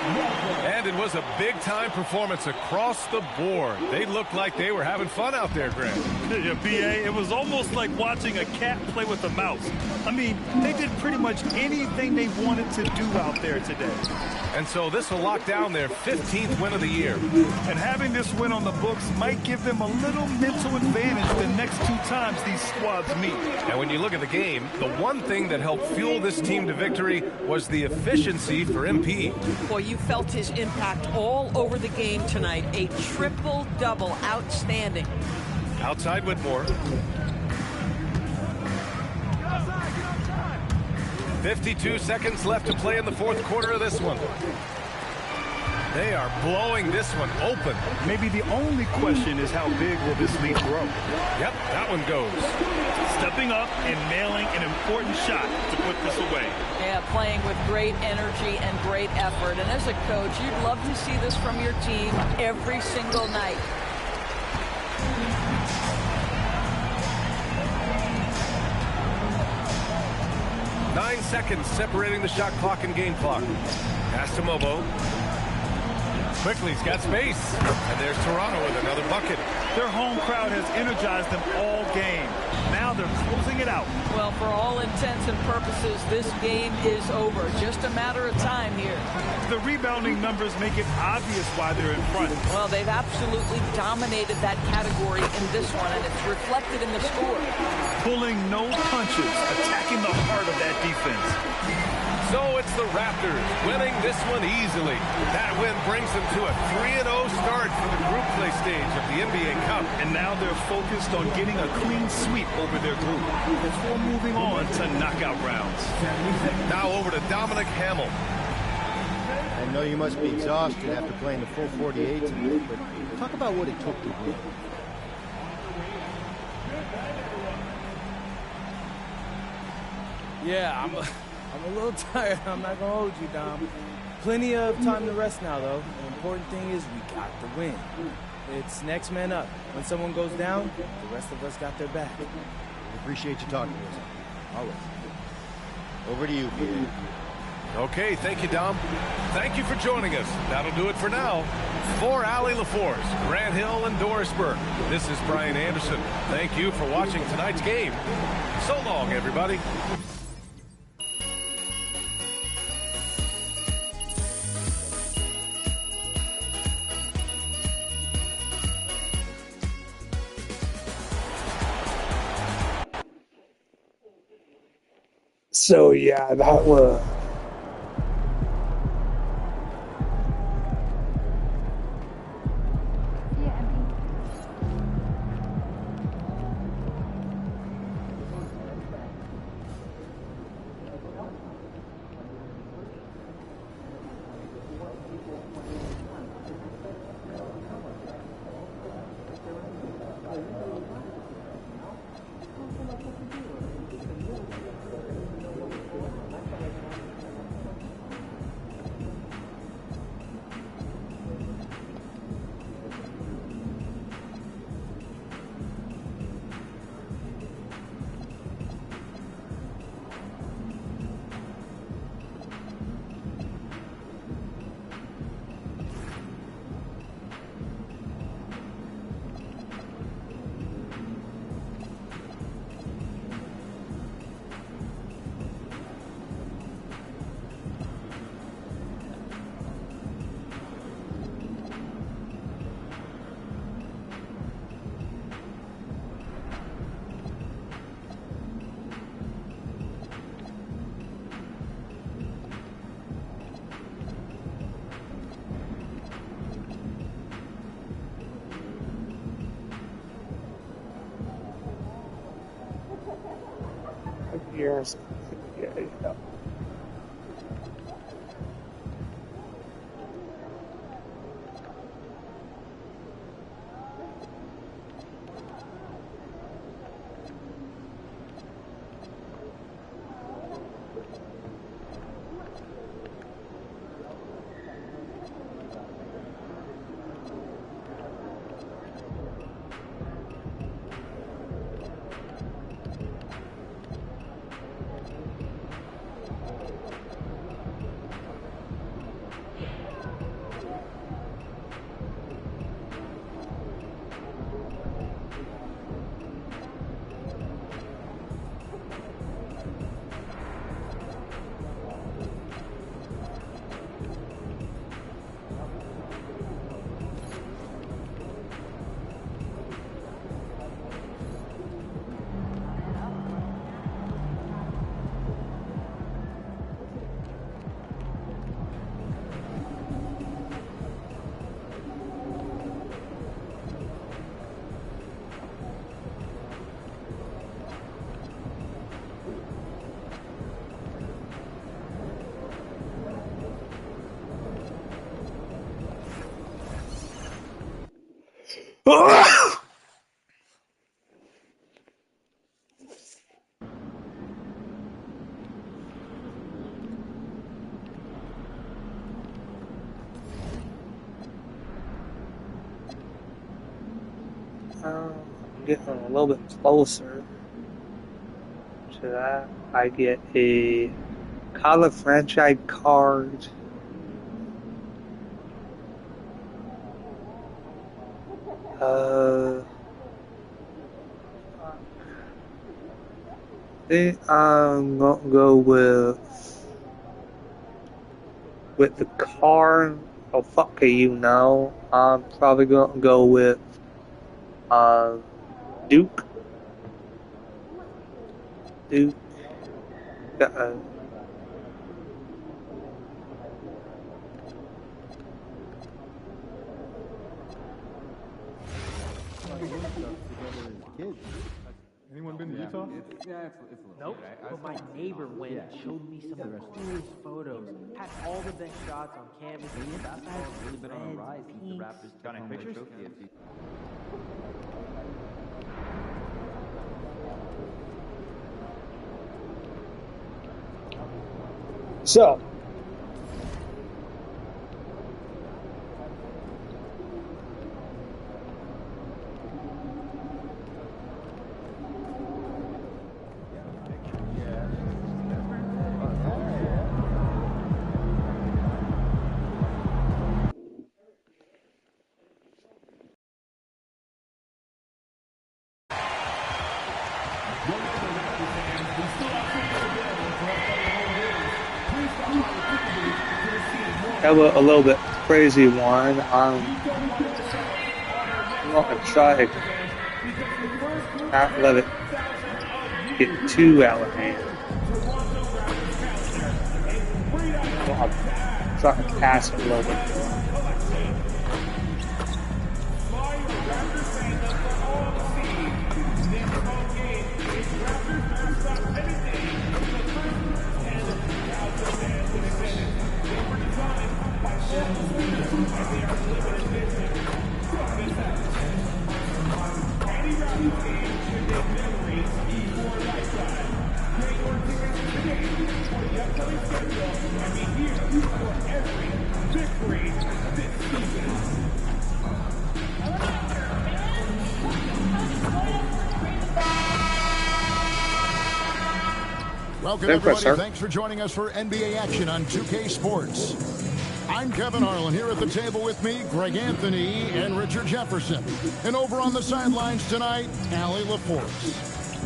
Speaker 2: And it was a big-time performance across the board. They looked like they were having fun out there, Grant.
Speaker 23: Yeah, B.A., it was almost like watching a cat play with a mouse. I mean, they did pretty much anything they wanted to do out there today.
Speaker 2: And so this will lock down their 15th win of the year.
Speaker 23: And having this win on the books might give them a little mental advantage the next 2 times these squads meet.
Speaker 2: And when you look at the game, the one thing that helped fuel this team to victory was the efficiency for MP.
Speaker 7: Boy, you felt his impact all over the game tonight. A triple-double, outstanding.
Speaker 2: Outside Whitmore. 52 seconds left to play in the fourth quarter of this one. They are blowing this one open.
Speaker 23: Maybe the only question is how big will this lead grow?
Speaker 2: Yep, that one goes.
Speaker 23: Stepping up and nailing an important shot to put this away.
Speaker 20: Yeah, playing with great energy and great effort. And as a coach, you'd love to see this from your team every single night.
Speaker 2: Nine seconds separating the shot clock and game clock. Pass to Mobo. Quickly, he's got space. And there's Toronto with another bucket.
Speaker 23: Their home crowd has energized them all game. Now they're closing it out.
Speaker 20: Well, for all intents and purposes, this game is over. Just a matter of time here.
Speaker 23: The rebounding numbers make it obvious why they're in front.
Speaker 20: Well, they've absolutely dominated that category in this one, and it's reflected in the score.
Speaker 23: Pulling no punches, attacking the heart of that defense.
Speaker 2: So it's the Raptors winning this one easily. That win brings them to a 3-0 start for the group play stage of the NBA Cup.
Speaker 23: And now they're focused on getting a clean sweep over their group before moving on to knockout rounds.
Speaker 2: Now over to Dominic Hamill.
Speaker 4: I know you must be exhausted after playing the full 48 tonight, but talk about what it took to win.
Speaker 13: Yeah, I'm a little tired. I'm not going to hold you, Dom. Plenty of time to rest now, though. The important thing is we got the win. It's next man up. When someone goes down, the rest of us got their back.
Speaker 4: We appreciate you talking to us.
Speaker 13: Always.
Speaker 4: Over to you, Peter.
Speaker 2: Okay, thank you, Dom. Thank you for joining us. That'll do it for now. For Allie LaForce, Grant Hill, and Doris Burke, this is Brian Anderson. Thank you for watching tonight's game. So long, everybody.
Speaker 1: So yeah, that was. Years. Yeah.
Speaker 14: Getting a little bit closer to that. I get a college franchise card. I think I'm gonna go with the card. Oh fuck you know. I'm probably gonna go with Duke. Duke.
Speaker 21: Anyone been to Utah?
Speaker 3: Yeah, it's a little nope. But my neighbor went and showed me some of the coolest photos. Had all the best shots on campus. And basketball has really been on the rise since the Raptors got in pictures.
Speaker 14: So, that was a little bit crazy one. I'm gonna try to not let it get too out of hand. I'll try to pass it a little bit.
Speaker 5: Welcome, everybody. Thanks for joining us for NBA action on 2K Sports. I'm Kevin Harlan. Here at the table with me, Greg Anthony and Richard Jefferson. And over on the sidelines tonight, Allie LaForce.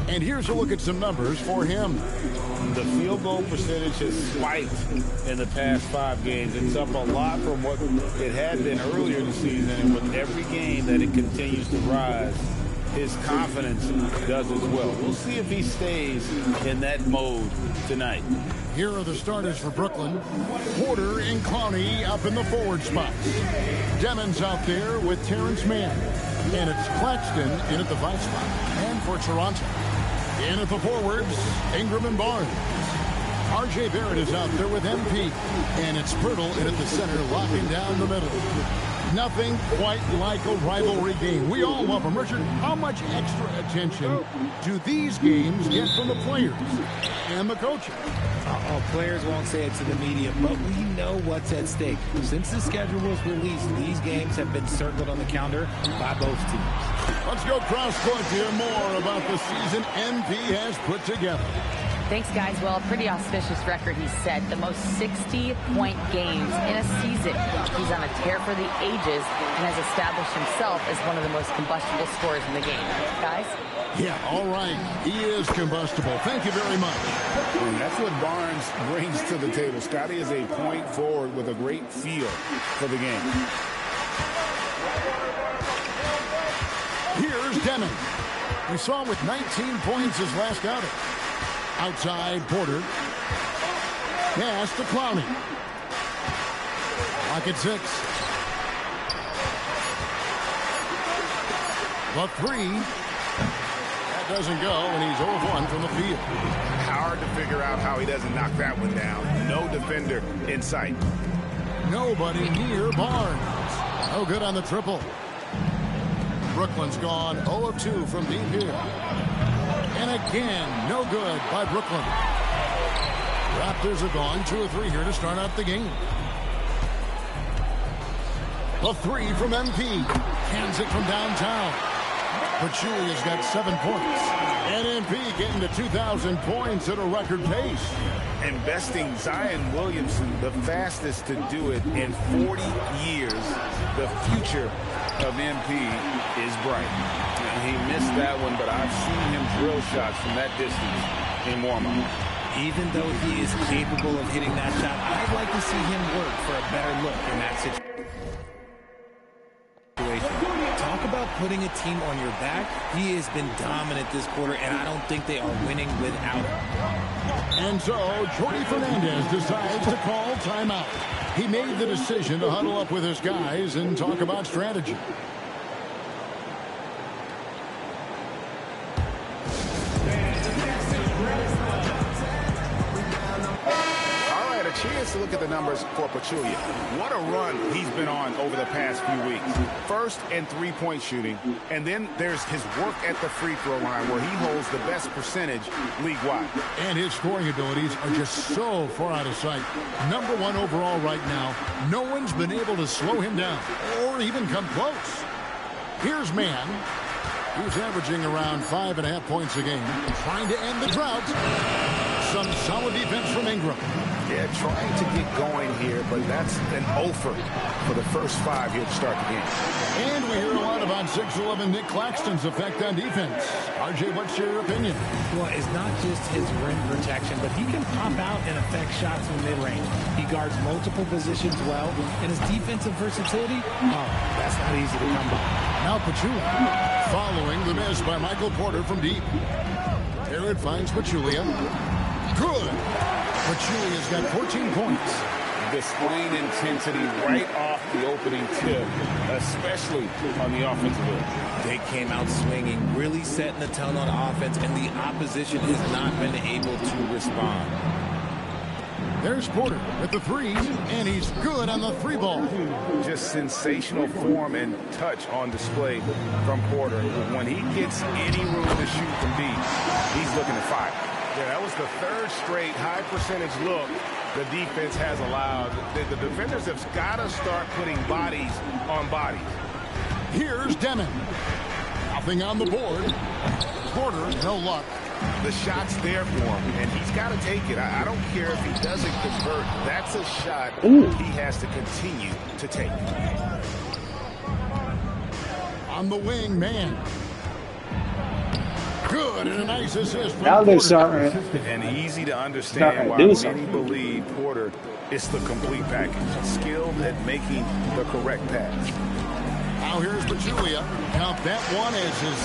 Speaker 5: And here's a look at some numbers for him.
Speaker 11: The field goal percentage has spiked in the past 5 games. It's up a lot from what it had been earlier in the season. And with every game that it continues to rise, his confidence does as well. We'll see if he stays in that mode tonight.
Speaker 5: Here are the starters for Brooklyn. Porter and Clowney up in the forward spots. Demon's out there with Terrence Mann. And it's Claxton in at the 5 spot. And for Toronto, in at the forwards, Ingram and Barnes. R.J. Barrett is out there with MP. And it's Pirtle in at the center, locking down the middle. Nothing quite like a rivalry game. We all love them. Richard, how much extra attention do these games get from the players and the coaches?
Speaker 12: Players won't say it to the media, but we know what's at stake. Since the schedule was released, these games have been circled on the calendar by both teams.
Speaker 5: Let's go cross-court to hear more about the season MP has put together.
Speaker 6: Thanks, guys. Well, a pretty auspicious record, he said. The most 60-point games in a season. He's on a tear for the ages and has established himself as one of the most combustible scorers in the game. Guys?
Speaker 5: Yeah, all right. He is combustible. Thank you very much.
Speaker 11: And that's what Barnes brings to the table. Scotty is a point forward with a great feel for the game.
Speaker 5: Here's Demon. We saw him with 19 points his last outing. Outside, Porter. Pass to Clowney. Lock at 6. The 3. That doesn't go, and he's 0-1 from the field.
Speaker 11: Hard to figure out how he doesn't knock that one down. No defender in sight.
Speaker 5: Nobody near Barnes. No good on the triple. Brooklyn's gone 0 of 2 from deep here. And again, no good by Brooklyn. Raptors are gone 2 of 3 here to start out the game. A 3 from MP. Cans it from downtown. Pachulia's got 7 points. And MP getting to 2,000 points at a record pace.
Speaker 11: Investing Zion Williamson, the fastest to do it in 40 years. The future of MP is bright. He missed that one, but I've seen him drill shots from that distance in warm-up.
Speaker 12: Even though he is capable of hitting that shot, I'd like to see him work for a better look in that situation. Talk about putting a team on your back. He has been dominant this quarter, and I don't think they are winning without him.
Speaker 5: And so, Jordi Fernandez decides to call timeout. He made the decision to huddle up with his guys and talk about strategy.
Speaker 11: Chance to look at the numbers for Pachulia. What a run he's been on over the past few weeks. First in three-point shooting, and then there's his work at the free throw line where he holds the best percentage league-wide.
Speaker 5: And his scoring abilities are just so far out of sight. Number 1 overall right now. No one's been able to slow him down or even come close. Here's Mann. He's averaging around 5.5 points a game. Trying to end the drought. Some solid defense from Ingram.
Speaker 11: Yeah, trying to get going here, but that's an offer for the first 5 here to start the game.
Speaker 5: And we hear a lot about 6'11" Nick Claxton's effect on defense. RJ, what's your opinion?
Speaker 12: Well, it's not just his rim protection, but he can pop out and affect shots from mid-range. He guards multiple positions well, and his defensive versatility, that's not easy to come by.
Speaker 5: Now Pachulia, following the miss by Michael Porter from deep. There it finds Pachulia. Good. Pachulia's got 14 points.
Speaker 11: Displaying intensity right off the opening tip, especially on the offensive end.
Speaker 12: They came out swinging, really setting the tone on offense, and the opposition has not been able to respond.
Speaker 5: There's Porter with the threes, and he's good on the 3-ball.
Speaker 11: Just sensational form and touch on display from Porter. When he gets any room to shoot from deep, he's looking to fire. Yeah, that was the 3rd straight high percentage look the defense has allowed. The defenders have got to start putting bodies on bodies.
Speaker 5: Here's Demon. Nothing on the board. Porter, no luck.
Speaker 11: The shot's there for him, and he's got to take it. I don't care if he doesn't convert. That's a shot he has to continue to take.
Speaker 5: On the wing, man. Good, and a nice assist.
Speaker 14: Now they're starting.
Speaker 11: And easy to understand why many believe Porter is the complete package. Skilled at making the correct pass.
Speaker 5: Now here's Pachulia. Count that one as his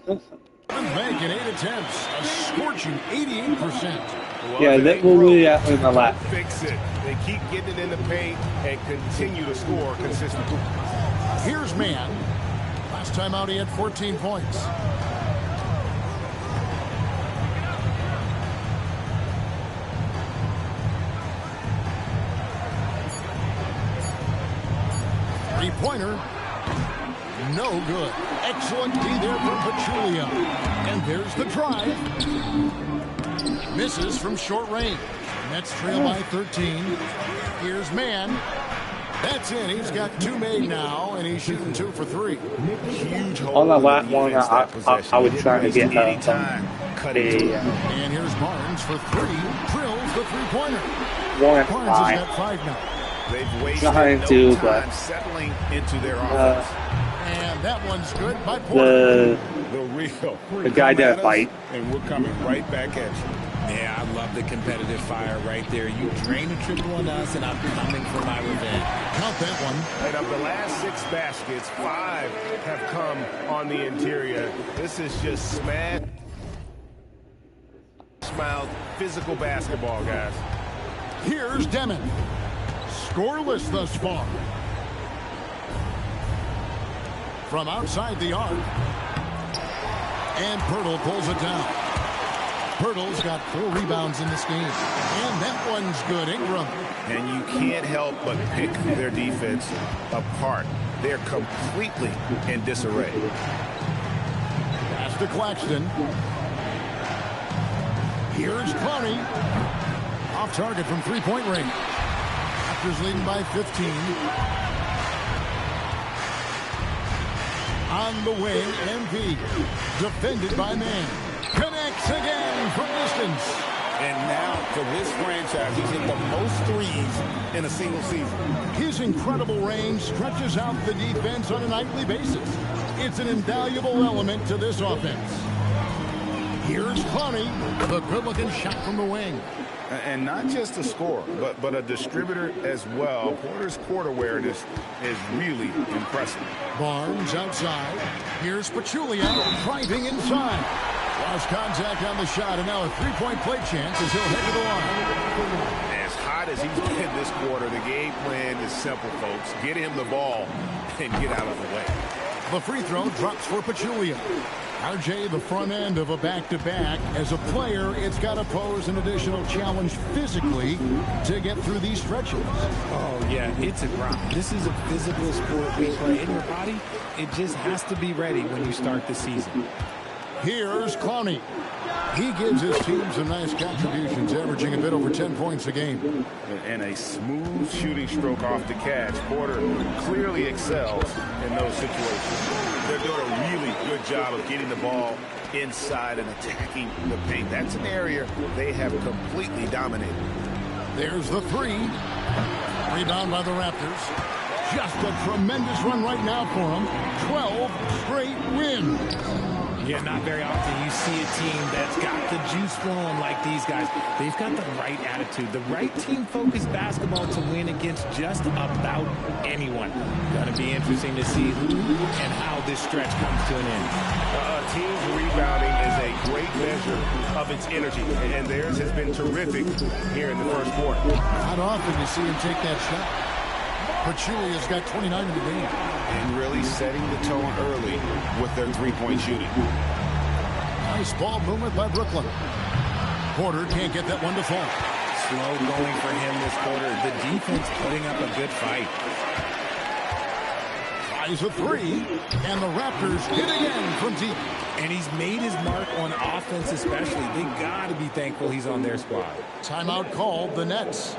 Speaker 5: 7th bank in 8 attempts. A scorching 88%.
Speaker 11: Well,
Speaker 14: yeah, that will really in the lap.
Speaker 11: Fix it. They keep getting it in the paint and continue to score consistently.
Speaker 5: Here's Mann. Last time out, he had 14 points. Three-pointer. No good. Excellent D there for Pachulia. And there's the drive. Misses from short range. Nets trail by 13. Here's Mann. That's in. He's got 2 made now, and he's shooting 2 for 3.
Speaker 11: Huge hole.
Speaker 14: On the last one, I would try to get
Speaker 11: And
Speaker 5: here's Barnes for 3. Drills the 3-pointer.
Speaker 14: Barnes
Speaker 5: has got 5 now.
Speaker 11: They've wasted no time settling into their offense.
Speaker 5: And that one's good by Porter.
Speaker 14: The guy that fight.
Speaker 11: And we're coming right back at you.
Speaker 12: Yeah, I love the competitive fire right there. You drain a triple on us, and I'm coming for my revenge.
Speaker 5: Count that one.
Speaker 11: And of the last 6 baskets, 5 have come on the interior. This is just smiled, physical basketball, guys.
Speaker 5: Here's Demon. Scoreless thus far. From outside the arc. And Pirtle pulls it down. Pirtle's got 4 rebounds in this game. And that one's good. Ingram.
Speaker 11: And you can't help but pick their defense apart they're completely in disarray.
Speaker 5: Pass to Claxton. Here's Clowney. Off target from three-point range. Raptors leading by 15. On the wing, MP. Defended by Man. Connects again from distance.
Speaker 11: And now, for this franchise, he's hit the most threes in a single season.
Speaker 5: His incredible range stretches out the defense on a nightly basis. It's an invaluable element to this offense. Here's Clowney. The good-looking shot from the wing.
Speaker 11: And not just a scorer, but a distributor as well. Porter's court awareness is really impressive.
Speaker 5: Barnes outside. Here's Pachulia driving inside. Lost contact on the shot, and now a three-point play chance as he'll head to the line.
Speaker 11: As hot as he's been this quarter, the game plan is simple, folks. Get him the ball and get out of the way.
Speaker 5: The free throw drops for Pachulia. RJ, the front end of a back-to-back. As a player, it's got to pose an additional challenge physically to get through these stretches.
Speaker 12: Oh, yeah, it's a grind. This is a physical sport we play in your body. It just has to be ready when you start the season.
Speaker 5: Here's Clowney. He gives his team some nice contributions, averaging a bit over 10 points a game.
Speaker 11: And a smooth shooting stroke off the catch. Porter clearly excels in those situations. They're doing a really good job of getting the ball inside and attacking the paint. That's an area they have completely dominated.
Speaker 5: There's the three. Rebound by the Raptors. Just a tremendous run right now for them. 12 straight wins.
Speaker 12: Yeah, not very often you see a team that's got the juice flowing like these guys. They've got the right attitude, the right team-focused basketball to win against just about anyone. Going to be interesting to see who and how this stretch comes to an end.
Speaker 11: Team's rebounding is a great measure of its energy, and theirs has been terrific here in the first quarter.
Speaker 5: Not often you see him take that shot. Pachulia's got 29 in the game.
Speaker 11: And really setting the tone early with their three-point shooting.
Speaker 5: Nice ball movement by Brooklyn. Porter can't get that one to fall.
Speaker 12: Slow going for him this quarter. The defense putting up a good fight.
Speaker 5: Tries a three, and the Raptors hit again from deep.
Speaker 12: And he's made his mark on offense especially. They got to be thankful he's on their squad.
Speaker 5: Timeout called, the Nets.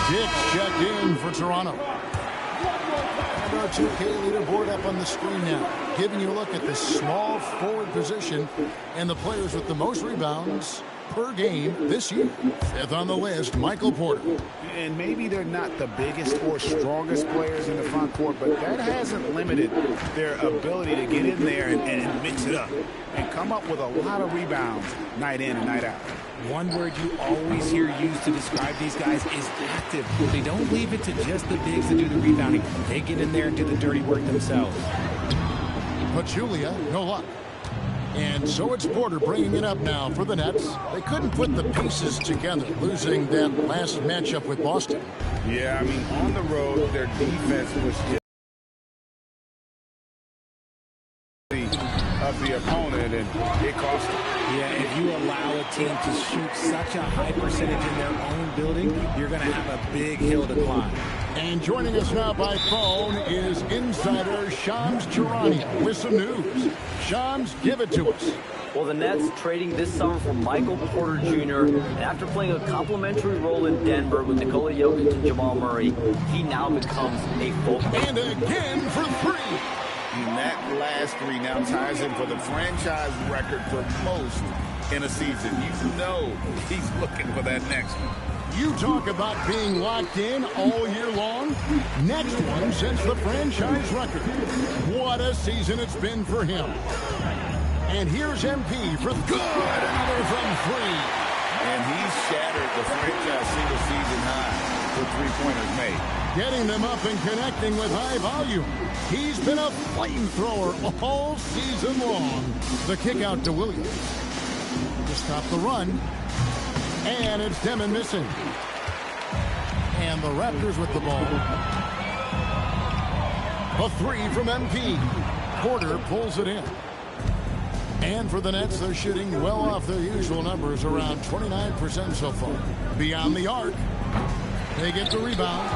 Speaker 5: Dick's checked in for Toronto. And our 2K leaderboard up on the screen now, giving you a look at the small forward position and the players with the most rebounds per game this year. Fifth on the list, Michael Porter.
Speaker 11: And maybe they're not the biggest or strongest players in the front court, but that hasn't limited their ability to get in there and mix it up and come up with a lot of rebounds night in and night out.
Speaker 12: One word you always hear used to describe these guys is active. They don't leave it to just the bigs to do the rebounding. They get in there and do the dirty work themselves.
Speaker 5: Pachulia, no luck. And so it's Porter bringing it up now for the Nets. They couldn't put the pieces together, losing that last matchup with Boston.
Speaker 11: Yeah, I mean, on the road, their defense was just of the opponent, and it cost them.
Speaker 12: Yeah, if you allow a team to shoot such a high percentage in their own building, you're going to have a big hill to climb.
Speaker 5: And joining us now by phone is insider Shams Charania with some news. Shams, give it to us.
Speaker 24: Well, the Nets trading this summer for Michael Porter Jr. And after playing a complimentary role in Denver with Nikola Jokic and Jamal Murray, he now becomes a full.
Speaker 5: And again for three.
Speaker 11: And that last three now ties him for the franchise record for most in a season. You know he's looking for that next one.
Speaker 5: You talk about being locked in all year long. Next one sets the franchise record. What a season it's been for him. And here's MP for good. Another from three.
Speaker 11: And he's shattered the franchise single-season high for three-pointers made.
Speaker 5: Getting them up and connecting with high volume. He's been a flamethrower all season long. The kick out to Williams. To stop the run. And it's Demon missing. And the Raptors with the ball. A three from MP. Porter pulls it in. And for the Nets, they're shooting well off their usual numbers, around 29% so far. Beyond the arc, they get the rebound.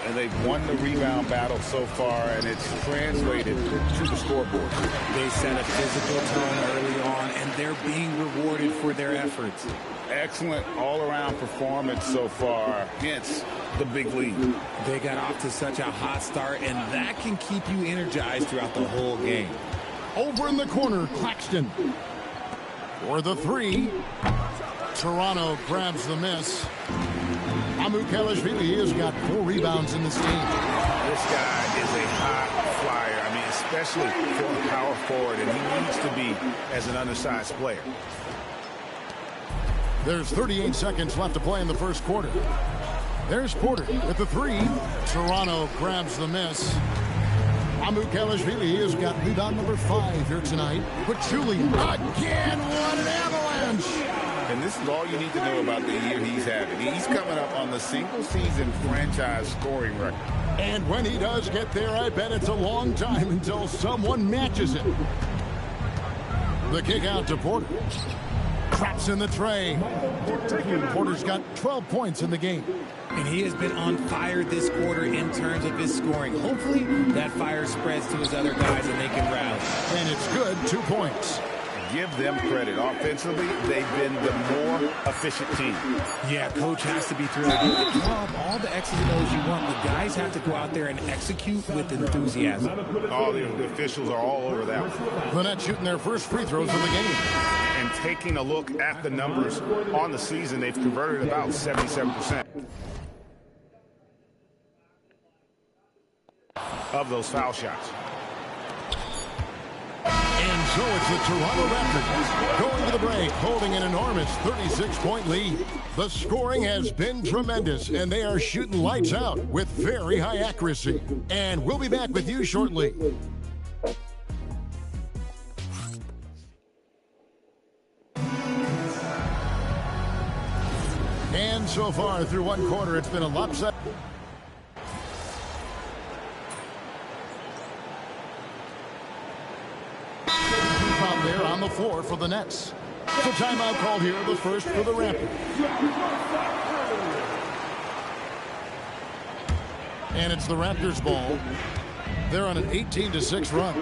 Speaker 11: And they've won the rebound battle so far, and it's translated to the scoreboard.
Speaker 12: They set a physical tone early on, and they're being rewarded for their efforts.
Speaker 11: Excellent all-around performance so far against the big lead.
Speaker 12: They got off to such a hot start, and that can keep you energized throughout the whole game.
Speaker 5: Over in the corner, Claxton. For the three. Toronto grabs the miss. Amukelashvili has got 4 rebounds in this team.
Speaker 11: This guy is a high flyer. I mean, especially for a power forward, and he needs to be as an undersized player.
Speaker 5: There's 38 seconds left to play in the first quarter. There's Porter with the three. Toronto grabs the miss. Amukelashvili has got rebound number 5 here tonight. But Julian again, what an avalanche!
Speaker 11: And this is all you need to know about the year he's having. He's coming up on the single-season franchise scoring record.
Speaker 5: And when he does get there, I bet it's a long time until someone matches it. The kick out to Porter. Traps in the tray. Porter's got 12 points in the game.
Speaker 12: And he has been on fire this quarter in terms of his scoring. Hopefully that fire spreads to his other guys and they can rouse.
Speaker 5: And it's good, 2 points.
Speaker 11: Give them credit. Offensively, they've been the more efficient team.
Speaker 12: Yeah, coach has to be thrilled. You can draw up all the X's and O's you want. The guys have to go out there and execute with enthusiasm.
Speaker 11: All the officials are all over that one.
Speaker 5: The Nets shooting their first free throws of the game.
Speaker 11: And taking a look at the numbers on the season, they've converted about 77% of those foul shots.
Speaker 5: And so it's the Toronto Raptors going to the break, holding an enormous 36-point lead. The scoring has been tremendous, and they are shooting lights out with very high accuracy. And we'll be back with you shortly. And so far through one quarter, it's been a lopsided. There on the floor for the Nets. So timeout called here, the first for the Raptors. And it's the Raptors ball. They're on an 18-6 run.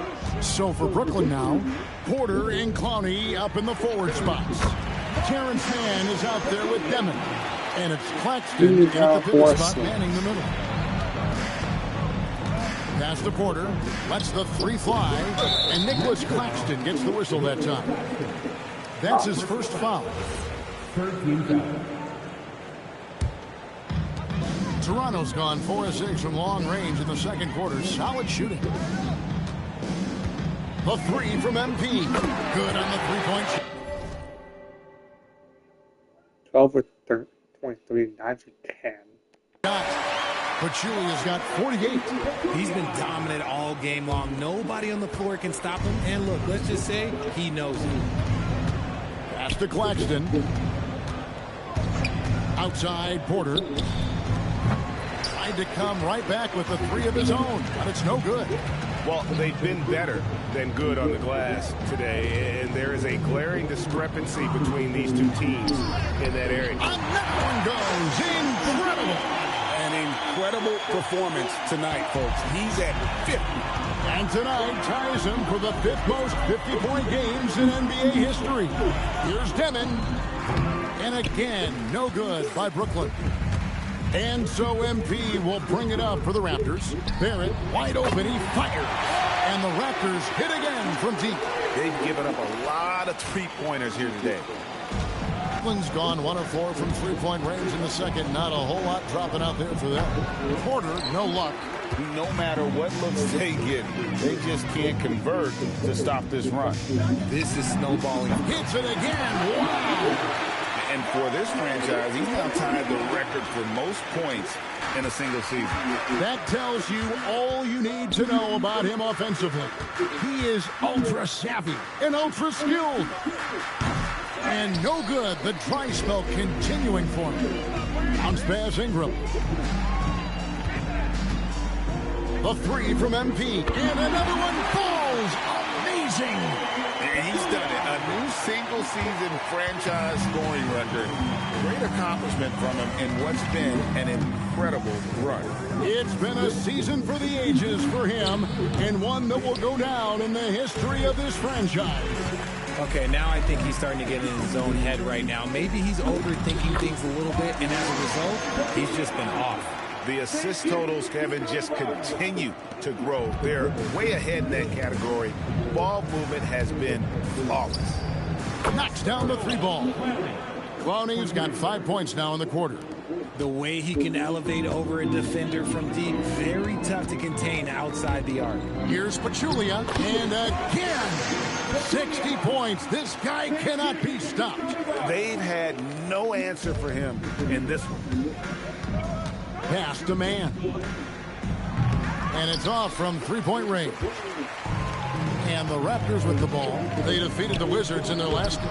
Speaker 5: So for Brooklyn now, Porter and Clowney up in the forward spots. Terrence Mann is out there with Demon. And it's Claxton at the pivot spot, manning the middle. Pass to Porter, lets the three fly, and Nicholas Claxton gets the whistle that time. That's his first foul. 13 foul. Toronto's gone 4 of 6 from long range in the second quarter. Solid shooting. The three from MP. Good on the three-point shot.
Speaker 14: 12 for 23, 9 for 10.
Speaker 5: Pachulia's got 48.
Speaker 12: He's been dominant all game long. Nobody on the floor can stop him. And look, let's just say he knows it.
Speaker 5: Pass to Claxton. Outside Porter. Tried to come right back with the three of his own, but it's no good.
Speaker 11: Well, they've been better than good on the glass today, and there is a glaring discrepancy between these two teams in that area.
Speaker 5: And that one goes incredible.
Speaker 11: Incredible performance tonight, folks. He's at 50.
Speaker 5: And tonight ties him for the 5th most 50-point games in NBA history. Here's Demon. And again, no good by Brooklyn. And so MP will bring it up for the Raptors. Barrett wide open, he fires. And the Raptors hit again from deep.
Speaker 11: They've given up a lot of three-pointers here today.
Speaker 5: Brooklyn's gone 1 of 4 from three-point range in the second. Not a whole lot dropping out there for them. Porter, no luck.
Speaker 11: No matter what looks they get, they just can't convert to stop this run.
Speaker 12: This is snowballing.
Speaker 5: Hits it again. Wow.
Speaker 11: And for this franchise, he's now tied the record for most points in a single season.
Speaker 5: That tells you all you need to know about him offensively. He is ultra savvy and ultra skilled. And no good. The dry spell continuing for him. Bounce pass Ingram. The three from MP. And another one falls. Amazing.
Speaker 11: And he's done it. A new single-season franchise scoring record. Great accomplishment from him in what's been an incredible run.
Speaker 5: It's been a season for the ages for him, and one that will go down in the history of this franchise.
Speaker 12: Okay, now I think he's starting to get in his own head right now. Maybe he's overthinking things a little bit, and as a result, he's just been off.
Speaker 11: The assist totals, Kevin, just continue to grow. They're way ahead in that category. Ball movement has been flawless.
Speaker 5: Knocks down the 3-ball. Clowney's got 5 points now in the quarter.
Speaker 12: The way he can elevate over a defender from deep, very tough to contain outside the arc.
Speaker 5: Here's Pachulia, and again, 60 points. This guy cannot be stopped.
Speaker 11: They've had no answer for him in this one.
Speaker 5: Pass to Man. And it's off from 3-point range. And the Raptors with the ball. They defeated the Wizards in their last game.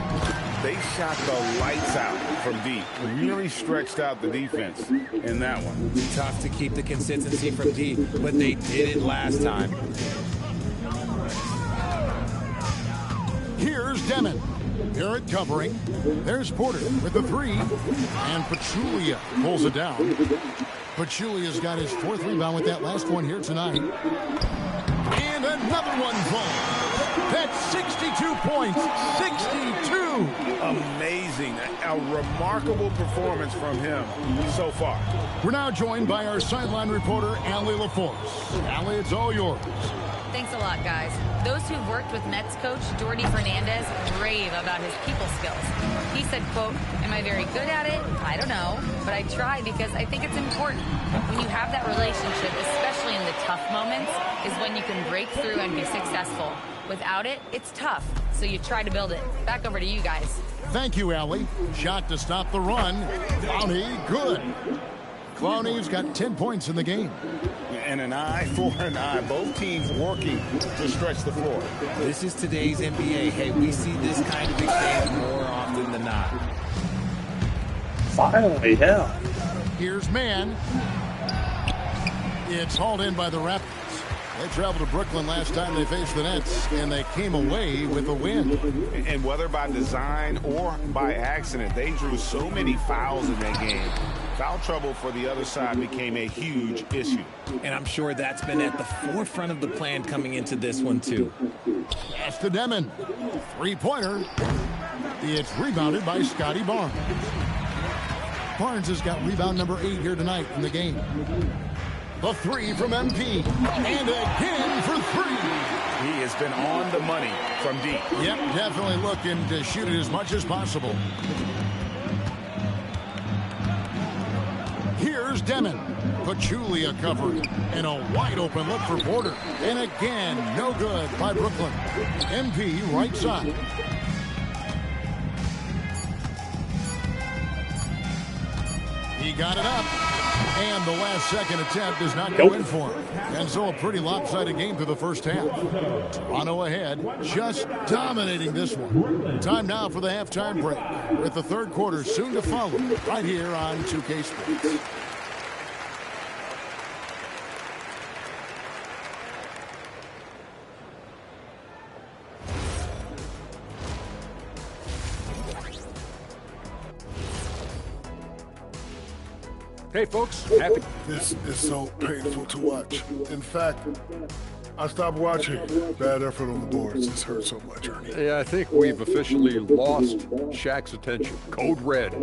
Speaker 11: They shot the lights out from deep. Really stretched out the defense in that one.
Speaker 12: Tough to keep the consistency from deep, but they did it last time.
Speaker 5: Here's Demon. Garrett covering. There's Porter with the 3. And Pachulia pulls it down. Pachulia's got his 4th rebound with that last one here tonight. And another one falls. That's 62 points. 62.
Speaker 11: Amazing. A remarkable performance from him so far.
Speaker 5: We're now joined by our sideline reporter, Allie LaForce. Allie, it's all yours.
Speaker 6: Thanks a lot, guys. Those who've worked with Mets coach Jordi Fernandez rave about his people skills. He said, quote, "Am I very good at it? I don't know, but I try because I think it's important. When you have that relationship, especially in the tough moments, is when you can break through and be successful. Without it, it's tough, so you try to build it." Back over to you guys.
Speaker 5: Thank you, Allie. Shot to stop the run. Clowney, good. Clowney's got 10 points in the game.
Speaker 11: And an eye for an eye. Both teams working to stretch the floor.
Speaker 12: This is today's NBA. Hey, we see this kind of exchange more often than not.
Speaker 14: Finally, hell.
Speaker 5: Here's Man. It's hauled in by the Raptors. They traveled to Brooklyn last time they faced the Nets, and they came away with a win.
Speaker 11: And whether by design or by accident, they drew so many fouls in that game. Foul trouble for the other side became a huge issue.
Speaker 12: And I'm sure that's been at the forefront of the plan coming into this one, too.
Speaker 5: Pass to Demon. 3-pointer. It's rebounded by Scotty Barnes. Barnes has got rebound number 8 here tonight in the game. The 3 from MP. And again for 3.
Speaker 11: He has been on the money from deep.
Speaker 5: Yep, definitely looking to shoot it as much as possible. Here's Demon. Pachulia covering. And a wide open look for Porter. And again, no good by Brooklyn. MP right side. He got it up. And the last second attempt does not go in for him. And so a pretty lopsided game through the first half. Toronto ahead, just dominating this one. Time now for the halftime break, with the third quarter soon to follow, right here on 2K Sports.
Speaker 8: Hey, folks. Happy.
Speaker 10: This is so painful to watch. In fact, I stopped watching. Bad effort on the boards. This hurts so much, Ernie.
Speaker 8: Yeah, I think we've officially lost Shaq's attention. Code red.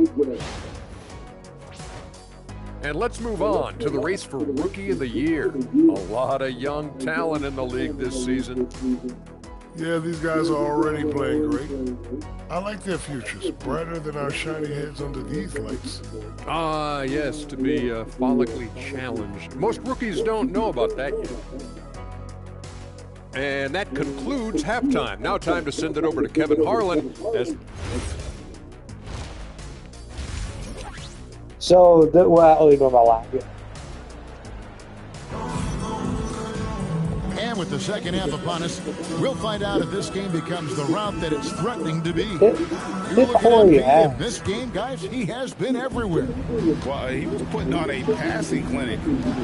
Speaker 8: And let's move on to the race for Rookie of the Year. A lot of young talent in the league this season.
Speaker 10: Yeah, these guys are already playing great. I like their futures. Brighter than our shiny heads under these lights.
Speaker 8: Ah, yes, to be follically challenged. Most rookies don't know about that yet. And that concludes halftime. Now time to send it over to Kevin Harlan.
Speaker 14: So, I'll leave on my lap. Yeah.
Speaker 5: And with the second half upon us, we'll find out if this game becomes the route that it's threatening to be. You look at MP in this game, guys, he has been everywhere.
Speaker 11: Well, he was putting on a passing clinic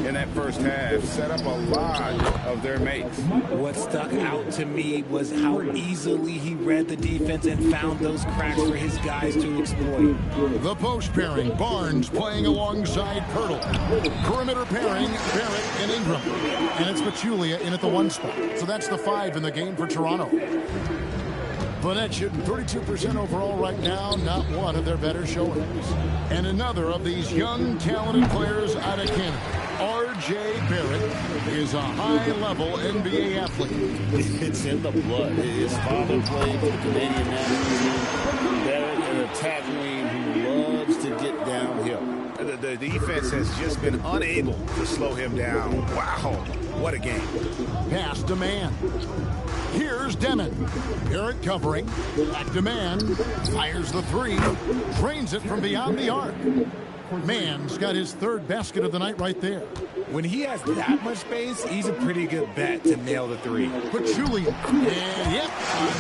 Speaker 11: in that first half, set up a lot of their mates.
Speaker 12: What stuck out to me was how easily he read the defense and found those cracks for his guys to exploit.
Speaker 5: The post pairing, Barnes playing alongside Pirtle. Perimeter pairing, Barrett and Ingram. And it's Pachulia in at the 1 spot. So that's the 5 in the game for Toronto. Burnett shooting 32% overall right now, not one of their better showings. And another of these young, talented players out of Canada, R.J. Barrett, is a high-level NBA athlete.
Speaker 11: It's in the blood. His father played for the Canadian national team. Barrett, an attack wing who loves to get downhill. The defense has just been unable to slow him down. Wow, what a game.
Speaker 5: Pass to Man. Here's Demon. Barrett covering. Back to Man. Fires the 3. Drains it from beyond the arc. Man's got his 3rd basket of the night right there.
Speaker 12: When he has that much space, he's a pretty good bet to nail the 3.
Speaker 5: Pachulia. And yep,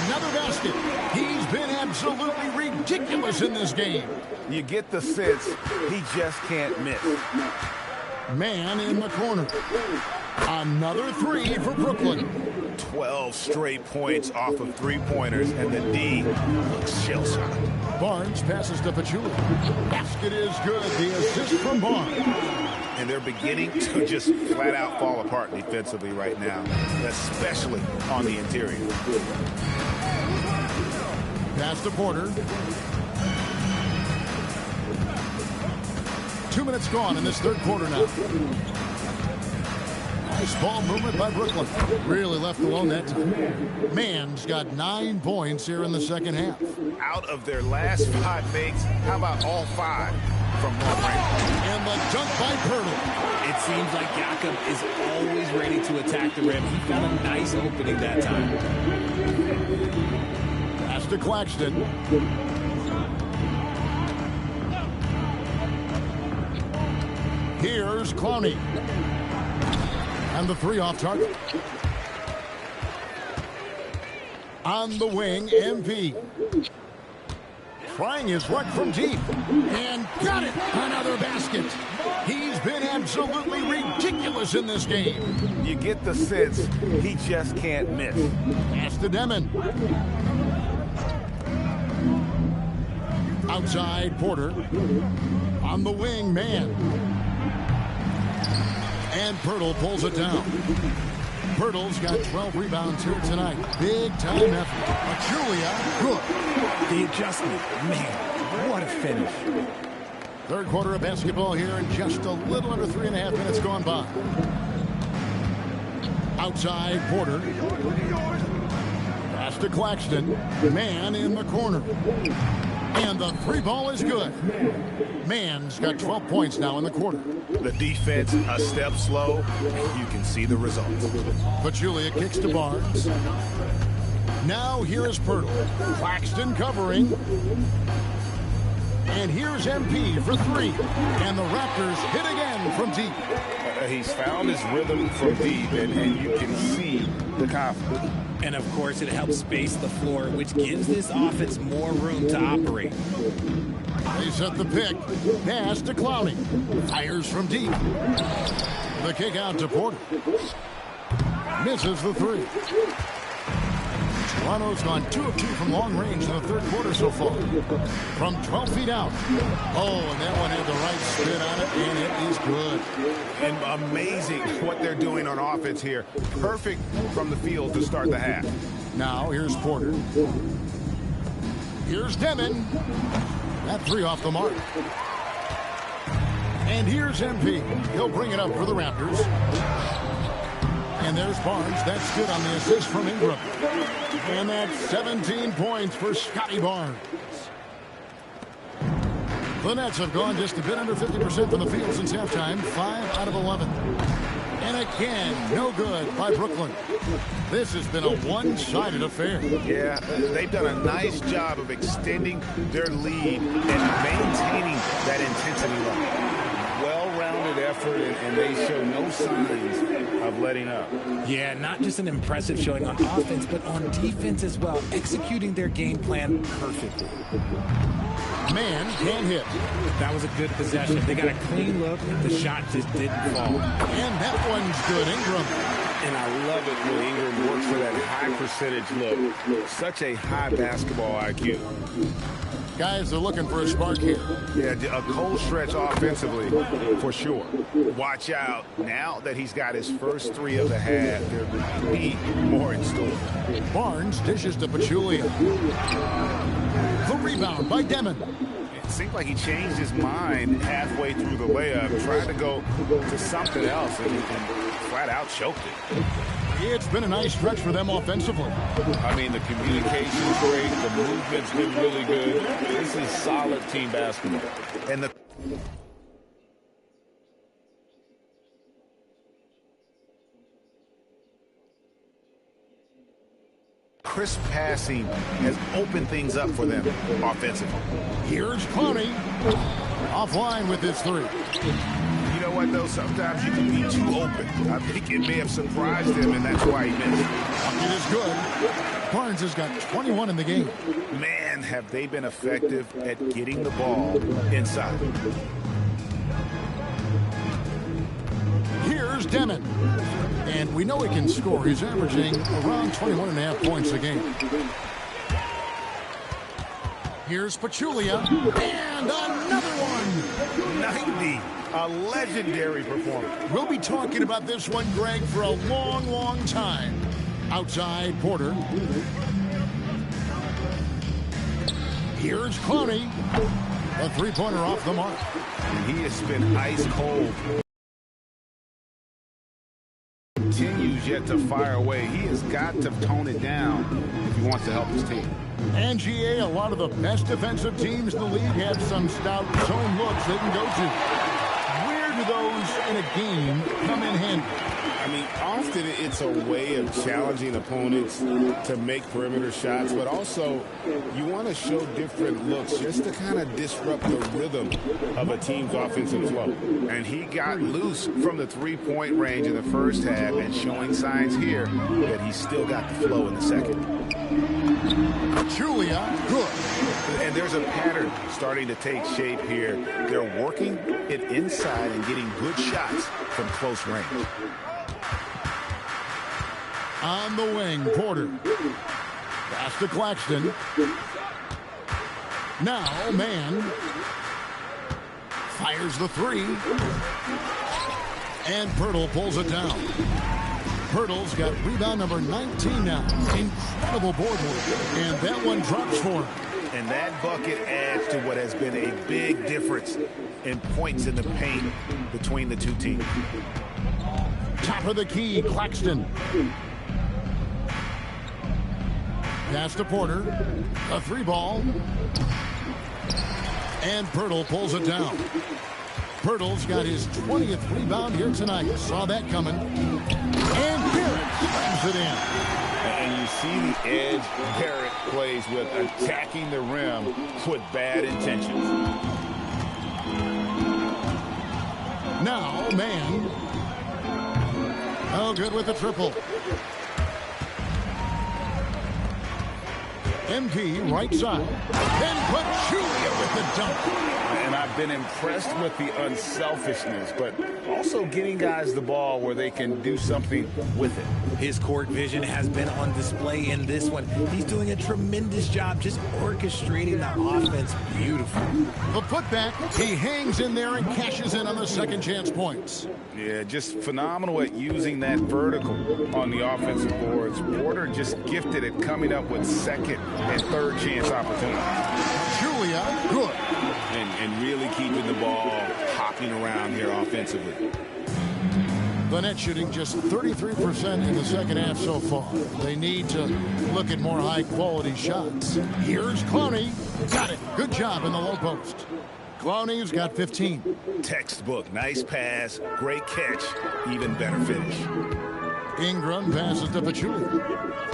Speaker 5: another basket. He's been absolutely ridiculous in this game.
Speaker 11: You get the sense he just can't miss.
Speaker 5: Man in the corner. Another 3 for Brooklyn.
Speaker 11: 12 straight points off of 3-pointers, and the D looks shell-shocked.
Speaker 5: Barnes passes to Pachulia. Basket is good. The assist from Barnes.
Speaker 11: And they're beginning to just flat-out fall apart defensively right now, especially on the interior.
Speaker 5: Pass to Porter. 2 minutes gone in this 3rd quarter now. Nice ball movement by Brooklyn. Really left alone that time. Man's got 9 points here in the second half.
Speaker 11: Out of their last 5 makes, how about all 5 from long range?
Speaker 5: And the dunk by Pirtle.
Speaker 12: It seems like Jakob is always ready to attack the rim. He found a nice opening that time.
Speaker 5: Pass to Claxton. Here's Clowney. And the 3 off target. On the wing, MP. Trying his luck from deep. And got it! Another basket. He's been absolutely ridiculous in this game.
Speaker 11: You get the sense he just can't miss.
Speaker 5: Pass to Demon. Outside, Porter. On the wing, Man. And Pirtle pulls it down. Pirtle's got 12 rebounds here tonight. Big time effort. Julia, good.
Speaker 12: The adjustment, man, what a finish.
Speaker 5: 3rd quarter of basketball here in just a little under 3.5 minutes gone by. Outside, Porter. Pass to Claxton. Man in the corner. And the 3 ball is good. Man's got 12 points now in the quarter.
Speaker 11: The defense a step slow. You can see the results.
Speaker 5: Pachulia kicks to Barnes. Now here is Pirtle. Claxton covering. And here's MP for 3. And the Raptors hit again from deep.
Speaker 11: He's found his rhythm from deep, and you can see the confidence.
Speaker 12: And of course, it helps space the floor, which gives this offense more room to operate.
Speaker 5: They set the pick. Pass to Clowney. Fires from deep. The kick out to Porter. Misses the 3. Toronto's gone 2 of 2 from long range in the 3rd quarter so far. From 12 feet out. Oh, and that one had the right spin on it, and it is good.
Speaker 11: And amazing what they're doing on offense here. Perfect from the field to start the half.
Speaker 5: Now, here's Porter. Here's Demon. That 3 off the mark. And here's MP. He'll bring it up for the Raptors. And there's Barnes. That's good on the assist from Ingram. And that's 17 points for Scotty Barnes. The Nets have gone just a bit under 50% from the field since halftime. 5 out of 11. And again, no good by Brooklyn. This has been a one-sided affair.
Speaker 11: Yeah, they've done a nice job of extending their lead and maintaining that intensity level. well-rounded effort, and they show no signs of letting up.
Speaker 12: Yeah, not just an impressive showing on offense, but on defense as well, executing their game plan perfectly.
Speaker 5: Man can't hit.
Speaker 12: That was a good possession. They got a clean look. The shot just didn't fall.
Speaker 5: And that one's good. Ingram.
Speaker 11: And I love it when Ingram works for that high percentage look. Such a high basketball IQ.
Speaker 5: Guys are looking for a spark here.
Speaker 11: Yeah, a cold stretch offensively, for sure. Watch out. Now that he's got his first three of the half, there might be more in store.
Speaker 5: Barnes dishes to Pachulia. The rebound by Demon.
Speaker 11: It seemed like he changed his mind halfway through the layup, tried to go to something else, and flat out choked it.
Speaker 5: It's been a nice stretch for them offensively.
Speaker 11: I mean, the communication's great. The movement's been really good. This is solid team basketball. And the crisp passing has opened things up for them offensively.
Speaker 5: Here's Clowney. Offline with his three.
Speaker 11: You know what, though? Sometimes you can be too open. I think it may have surprised him, and that's why he missed.
Speaker 5: It is good. Barnes has got 21 in the game.
Speaker 11: Man, have they been effective at getting the ball inside.
Speaker 5: Here's Demon. And we know he can score. He's averaging around 21.5 points a game. Here's Pachulia. And another one.
Speaker 11: 90. A legendary performance.
Speaker 5: We'll be talking about this one, Greg, for a long, long time. Outside, Porter. Here's Clowney. A three-pointer off the mark.
Speaker 11: And he has been ice cold. Continues yet to fire away. He has got to tone it down if he wants to help his team.
Speaker 5: And GA, a lot of the best defensive teams in the league have some stout zone looks they can go to. Do those in a game come in handy?
Speaker 11: I mean, often it's a way of challenging opponents to make perimeter shots, but also you want to show different looks just to kind of disrupt the rhythm of a team's offensive flow. And he got loose from the three-point range in the first half and showing signs here that he's still got the flow in the second.
Speaker 5: Julia, good.
Speaker 11: And there's a pattern starting to take shape here. They're working it inside and getting good shots from close range.
Speaker 5: On the wing, Porter. Pass to Claxton. Now, Man. Fires the three. And Pirtle pulls it down. Pirtle's got rebound number 19 now. Incredible board work. And that one drops for him.
Speaker 11: And that bucket adds to what has been a big difference in points in the paint between the two teams.
Speaker 5: Top of the key, Claxton. Pass to Porter. A three ball. And Pirtle pulls it down. Pirtle's got his 20th rebound here tonight. Saw that coming. And Barrett slams it in.
Speaker 11: And you see the edge Barrett plays with, attacking the rim with bad intentions.
Speaker 5: Now, Man. Oh, good with the triple. MP right side. Then Pachulia with the dunk.
Speaker 11: And I've been impressed with the unselfishness, but also getting guys the ball where they can do something with it.
Speaker 12: His court vision has been on display in this one. He's doing a tremendous job just orchestrating the offense beautifully.
Speaker 5: The putback, he hangs in there and cashes in on the second chance points.
Speaker 11: Yeah, just phenomenal at using that vertical on the offensive boards. Porter just gifted at coming up with second and third chance opportunities.
Speaker 5: Julia, good.
Speaker 11: And really keeping the ball hopping around here offensively.
Speaker 5: The net shooting just 33% in the second half so far. They need to look at more high-quality shots. Here's Clowney. Got it. Good job in the low post. Clowney's got 15.
Speaker 11: Textbook. Nice pass. Great catch. Even better finish.
Speaker 5: Ingram passes to Pachulia.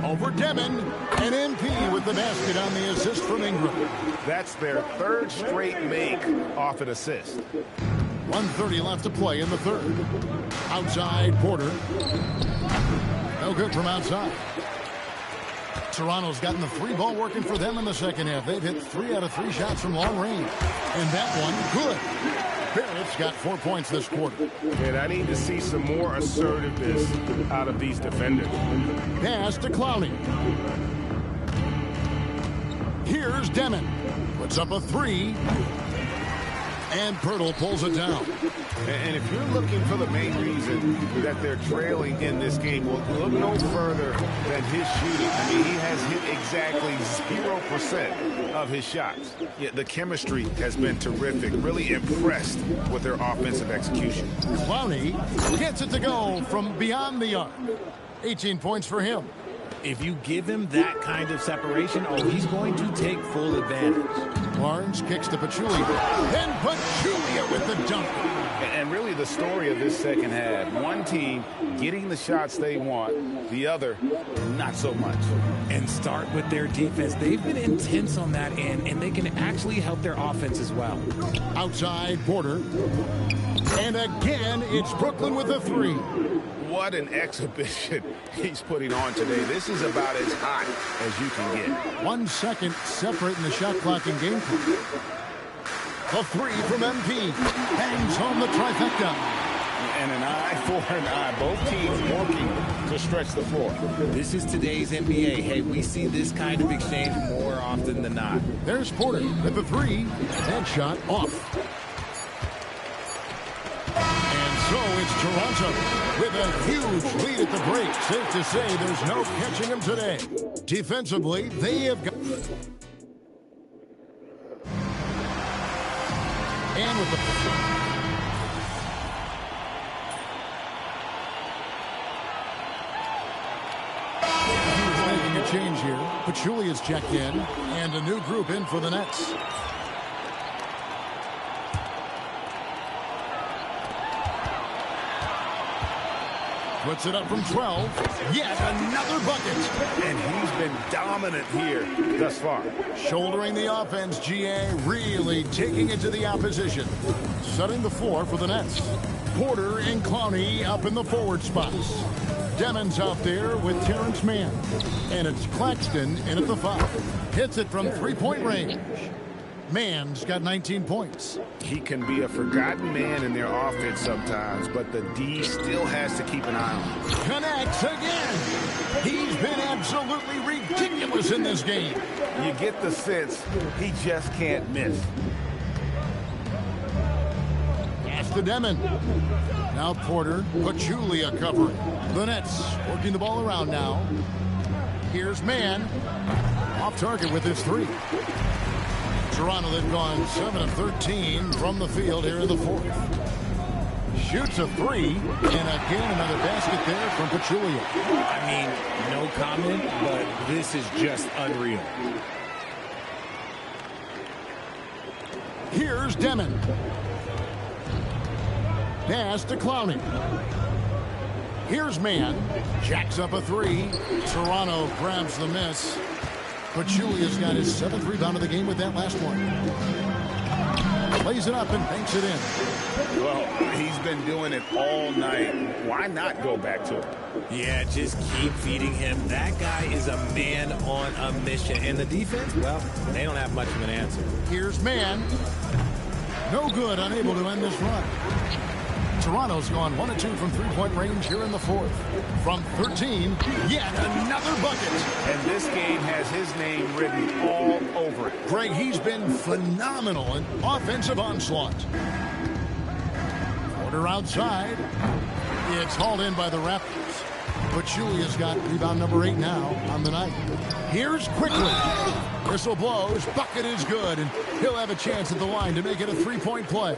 Speaker 5: Over Demon, and MP with the basket on the assist from Ingram.
Speaker 11: That's their third straight make off an assist.
Speaker 5: 1:30 left to play in the third. Outside, Porter. No good from outside. Toronto's gotten the three ball working for them in the second half. They've hit 3 out of 3 shots from long range. And that one, good. Barrett's got 4 points this quarter.
Speaker 11: And I need to see some more assertiveness out of these defenders.
Speaker 5: Pass to Clowney. Here's Demon. Puts up a 3. And Pirtle pulls it down.
Speaker 11: And if you're looking for the main reason that they're trailing in this game, well, look no further than his shooting. I mean, he has hit exactly 0% of his shots. Yeah, the chemistry has been terrific. Really impressed with their offensive execution.
Speaker 5: Clowney gets it to go from beyond the arc. 18 points for him.
Speaker 12: If you give him that kind of separation, he's going to take full advantage.
Speaker 5: Barnes kicks to Pachulia. Then Pachulia with the dunk.
Speaker 11: And really the story of this second half, one team getting the shots they want, the other not so much.
Speaker 12: And start with their defense. They've been intense on that end, and they can actually help their offense as well.
Speaker 5: Outside, Porter. And again, it's Brooklyn with a 3.
Speaker 11: What an exhibition he's putting on today. This is about as hot as you can get.
Speaker 5: 1 second separating the shot clock and game clock. A 3 from MP. Hangs home the trifecta.
Speaker 11: And an eye for an eye. Both teams working to stretch the floor.
Speaker 12: This is today's NBA. Hey, we see this kind of exchange more often than not.
Speaker 5: There's Porter with the 3. Headshot off. So it's Toronto with a huge lead at the break. Safe to say there's no catching them today. Defensively, they have got... And with the... He's making a change here. Pachulia's checked in. And a new group in for the Nets. Puts it up from 12. Yet another bucket.
Speaker 11: And he's been dominant here thus far.
Speaker 5: Shouldering the offense, GA really taking it to the opposition. Setting the floor for the Nets. Porter and Clowney up in the forward spots. Demon's out there with Terrence Mann. And it's Claxton in at the 5. Hits it from 3-point range. Mann's got 19 points.
Speaker 11: He can be a forgotten man in their offense sometimes, but the D still has to keep an eye on him.
Speaker 5: Connects again. He's been absolutely ridiculous in this game.
Speaker 11: You get the sense he just can't miss.
Speaker 5: Pass to Demon. Now Porter, Pachulia covering. The Nets working the ball around now. Here's Mann. Off target with his 3. Toronto, they've gone 7 of 13 from the field here in the 4th. Shoots a 3, and again another basket there from Pachulia.
Speaker 12: I mean, no comment, but this is just unreal.
Speaker 5: Here's Demon. Pass to Clowney. Here's Mann. Jacks up a 3. Toronto grabs the miss. Pachulia's got his 7th rebound of the game with that last one. Plays it up and banks it in.
Speaker 11: Well, he's been doing it all night. Why not go back to it?
Speaker 12: Yeah, just keep feeding him. That guy is a man on a mission. And the defense, well, they don't have much of an answer.
Speaker 5: Here's Mann. No good, unable to end this run. Toronto's gone 1 of 2 from 3-point range here in the 4th. From 13, yet another bucket.
Speaker 11: And this game has his name written all over it.
Speaker 5: Greg, he's been phenomenal in offensive onslaught. Porter outside. It's hauled in by the Raptors. Pachulia's got rebound number 8 now on the night. Here's Quickly. Whistle blows, bucket is good, and he'll have a chance at the line to make it a 3-point play.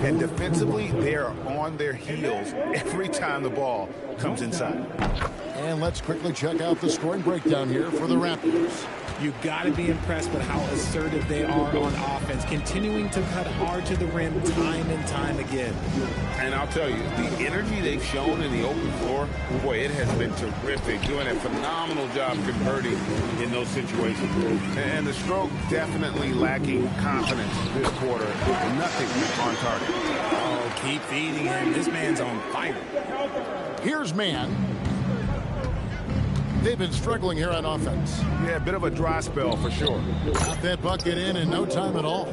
Speaker 11: And defensively, they are on their heels every time the ball comes inside.
Speaker 5: And let's quickly check out the scoring breakdown here for the Raptors.
Speaker 12: You got to be impressed with how assertive they are on offense, continuing to cut hard to the rim time and time again.
Speaker 11: And I'll tell you, the energy they've shown in the open floor, boy, it has been terrific, doing a phenomenal job converting in those situations. And the stroke definitely lacking confidence this quarter. Nothing on target.
Speaker 12: Oh, keep feeding him. This man's on fire.
Speaker 5: Here's Man. They've been struggling here on offense.
Speaker 11: Yeah, a bit of a dry spell for sure.
Speaker 5: Got that bucket in no time at all.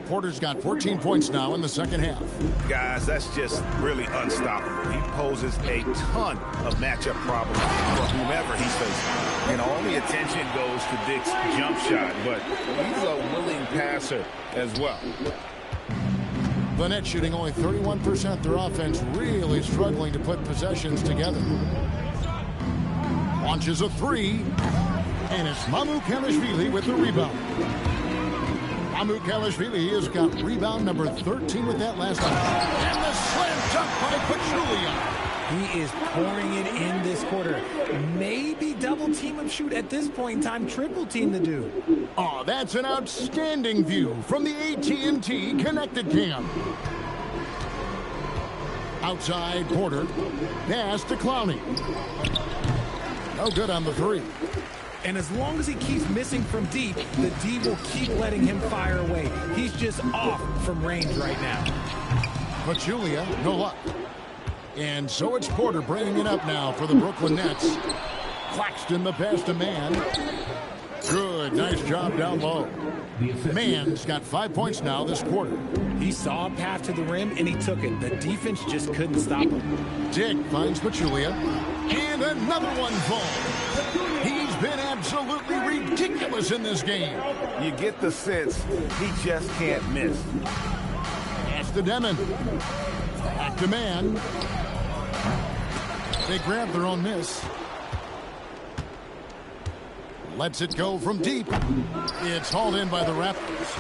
Speaker 5: Porter's got 14 points now in the second half.
Speaker 11: Guys, that's just really unstoppable. He poses a ton of matchup problems for whomever he's facing. And all the attention goes to Dick's jump shot, but he's a willing passer as well.
Speaker 5: The Nets shooting only 31%. Their offense really struggling to put possessions together. Launches a three, and it's Mamukelashvili with the rebound. Mamukelashvili has got rebound number 13 with that last time. And the slam dunk by Pachulia.
Speaker 12: He is pouring it in this quarter. Maybe double team him shoot at this point in time, triple team the dude.
Speaker 5: Oh, that's an outstanding view from the AT&T Connected Cam. Outside Porter, pass to Clowney. No good on the three.
Speaker 12: And as long as he keeps missing from deep, the D will keep letting him fire away. He's just off from range right now.
Speaker 5: Pachulia, no luck. And so it's Porter bringing it up now for the Brooklyn Nets. Claxton the pass to Man. Good, nice job down low. Man's got 5 points now this quarter.
Speaker 12: He saw a path to the rim and he took it. The defense just couldn't stop him.
Speaker 5: Dick finds Pachulia. And another one falls. He's been absolutely ridiculous in this game.
Speaker 11: You get the sense he just can't miss.
Speaker 5: Pass to Demon. Back to Man. They grab their own miss. Lets it go from deep. It's hauled in by the Raptors.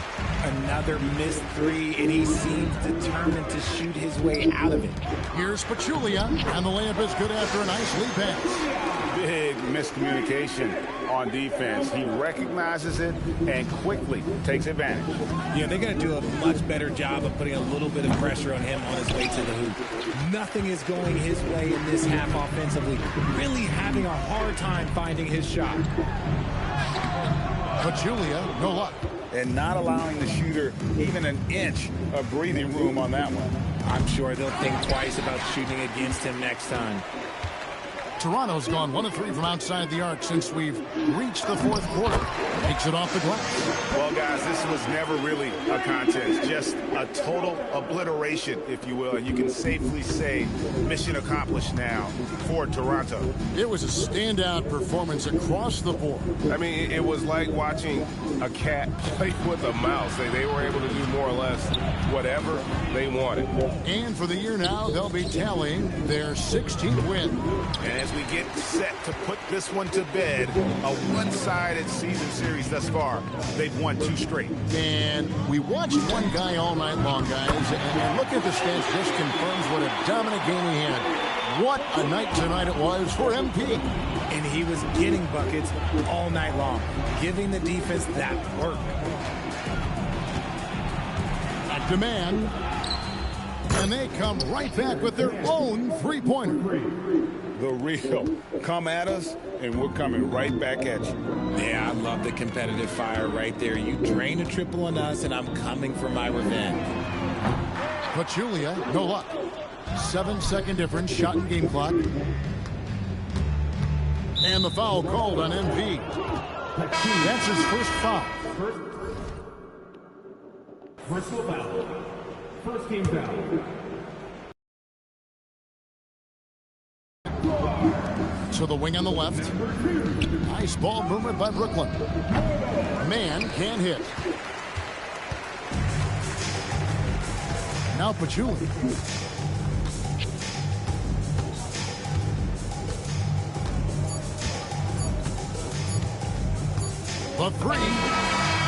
Speaker 12: Another missed three, and he seems determined to shoot his way out of it.
Speaker 5: Here's Pachulia, and the layup is good after a nice lead pass.
Speaker 11: Big miscommunication on defense. He recognizes it and quickly takes advantage.
Speaker 12: Yeah, they're going to do a much better job of putting a little bit of pressure on him on his way to the hoop. Nothing is going his way in this half offensively. Really having a hard time finding his shot.
Speaker 5: Pachulia, no luck.
Speaker 11: And not allowing the shooter even an inch of breathing room on that one.
Speaker 12: I'm sure they'll think twice about shooting against him next time.
Speaker 5: Toronto's gone 1 of 3 from outside the arc since we've reached the fourth quarter. Takes it off the glass.
Speaker 11: Well, guys, this was never really a contest. Just a total obliteration, if you will. And you can safely say mission accomplished now for Toronto.
Speaker 5: It was a standout performance across the board.
Speaker 2: I mean, it was like watching a cat play with a mouse. They were able to do more or less whatever they wanted.
Speaker 5: And for the year now, they'll be tallying their 16th win.
Speaker 11: And as we get set to put this one to bed, a one-sided season series thus far, they've won 2 straight.
Speaker 5: And we watched one guy all night long, guys, and look at the stats, just confirms what a dominant game he had. What a night tonight it was for MP.
Speaker 12: And he was getting buckets all night long, giving the defense that work.
Speaker 5: Back to Man. And they come right back with their own three-pointer.
Speaker 11: The real. Come at us, and we're coming right back at you.
Speaker 12: Yeah, I love the competitive fire right there. You drain a triple on us, and I'm coming for my revenge.
Speaker 5: Pachulia, no luck. 7-second difference, shot in game clock. And the foul called on MV. That's his first foul.
Speaker 15: Personal foul. First game foul.
Speaker 5: To the wing on the left. Nice ball movement by Brooklyn. Man can't hit. Now Pachulia. The three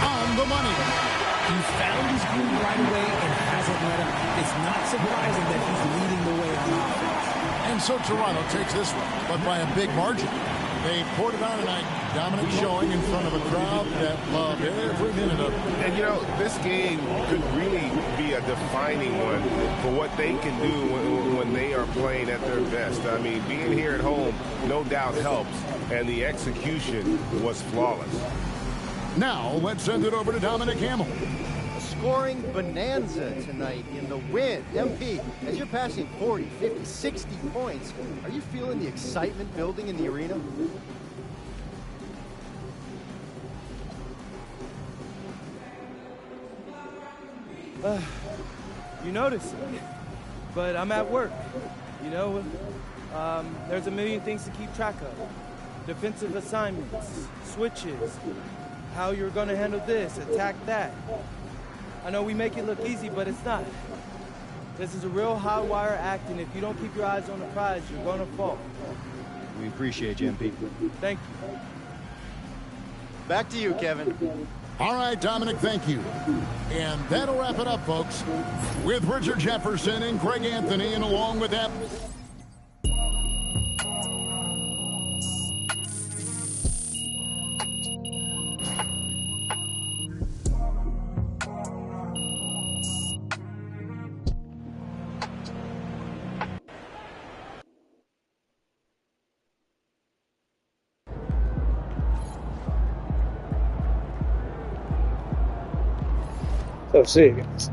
Speaker 5: on the money.
Speaker 12: He found his groove right away and hasn't let up. It's not surprising that he's leading the way on offense.
Speaker 5: And so Toronto takes this one, but by a big margin. They poured it on tonight. Dominic showing in front of a crowd that loved every minute of it.
Speaker 2: And, you know, this game could really be a defining one for what they can do when they are playing at their best. I mean, being here at home, no doubt helps, and the execution was flawless.
Speaker 5: Now, let's send it over to Dominic Hamill.
Speaker 4: A scoring bonanza tonight in the win. MP, as you're passing 40, 50, 60 points, are you feeling the excitement building in the arena?
Speaker 13: You notice it, but I'm at work. You know, there's a million things to keep track of. Defensive assignments, switches, how you're going to handle this, attack that. I know we make it look easy, but it's not. This is a real high-wire act, and if you don't keep your eyes on the prize, you're going to fall.
Speaker 4: We appreciate you, MP.
Speaker 13: Thank you.
Speaker 4: Back to you, Kevin.
Speaker 5: All right, Dominic, thank you. And that'll wrap it up, folks, with Richard Jefferson and Greg Anthony, and along with them.
Speaker 14: So see you guys.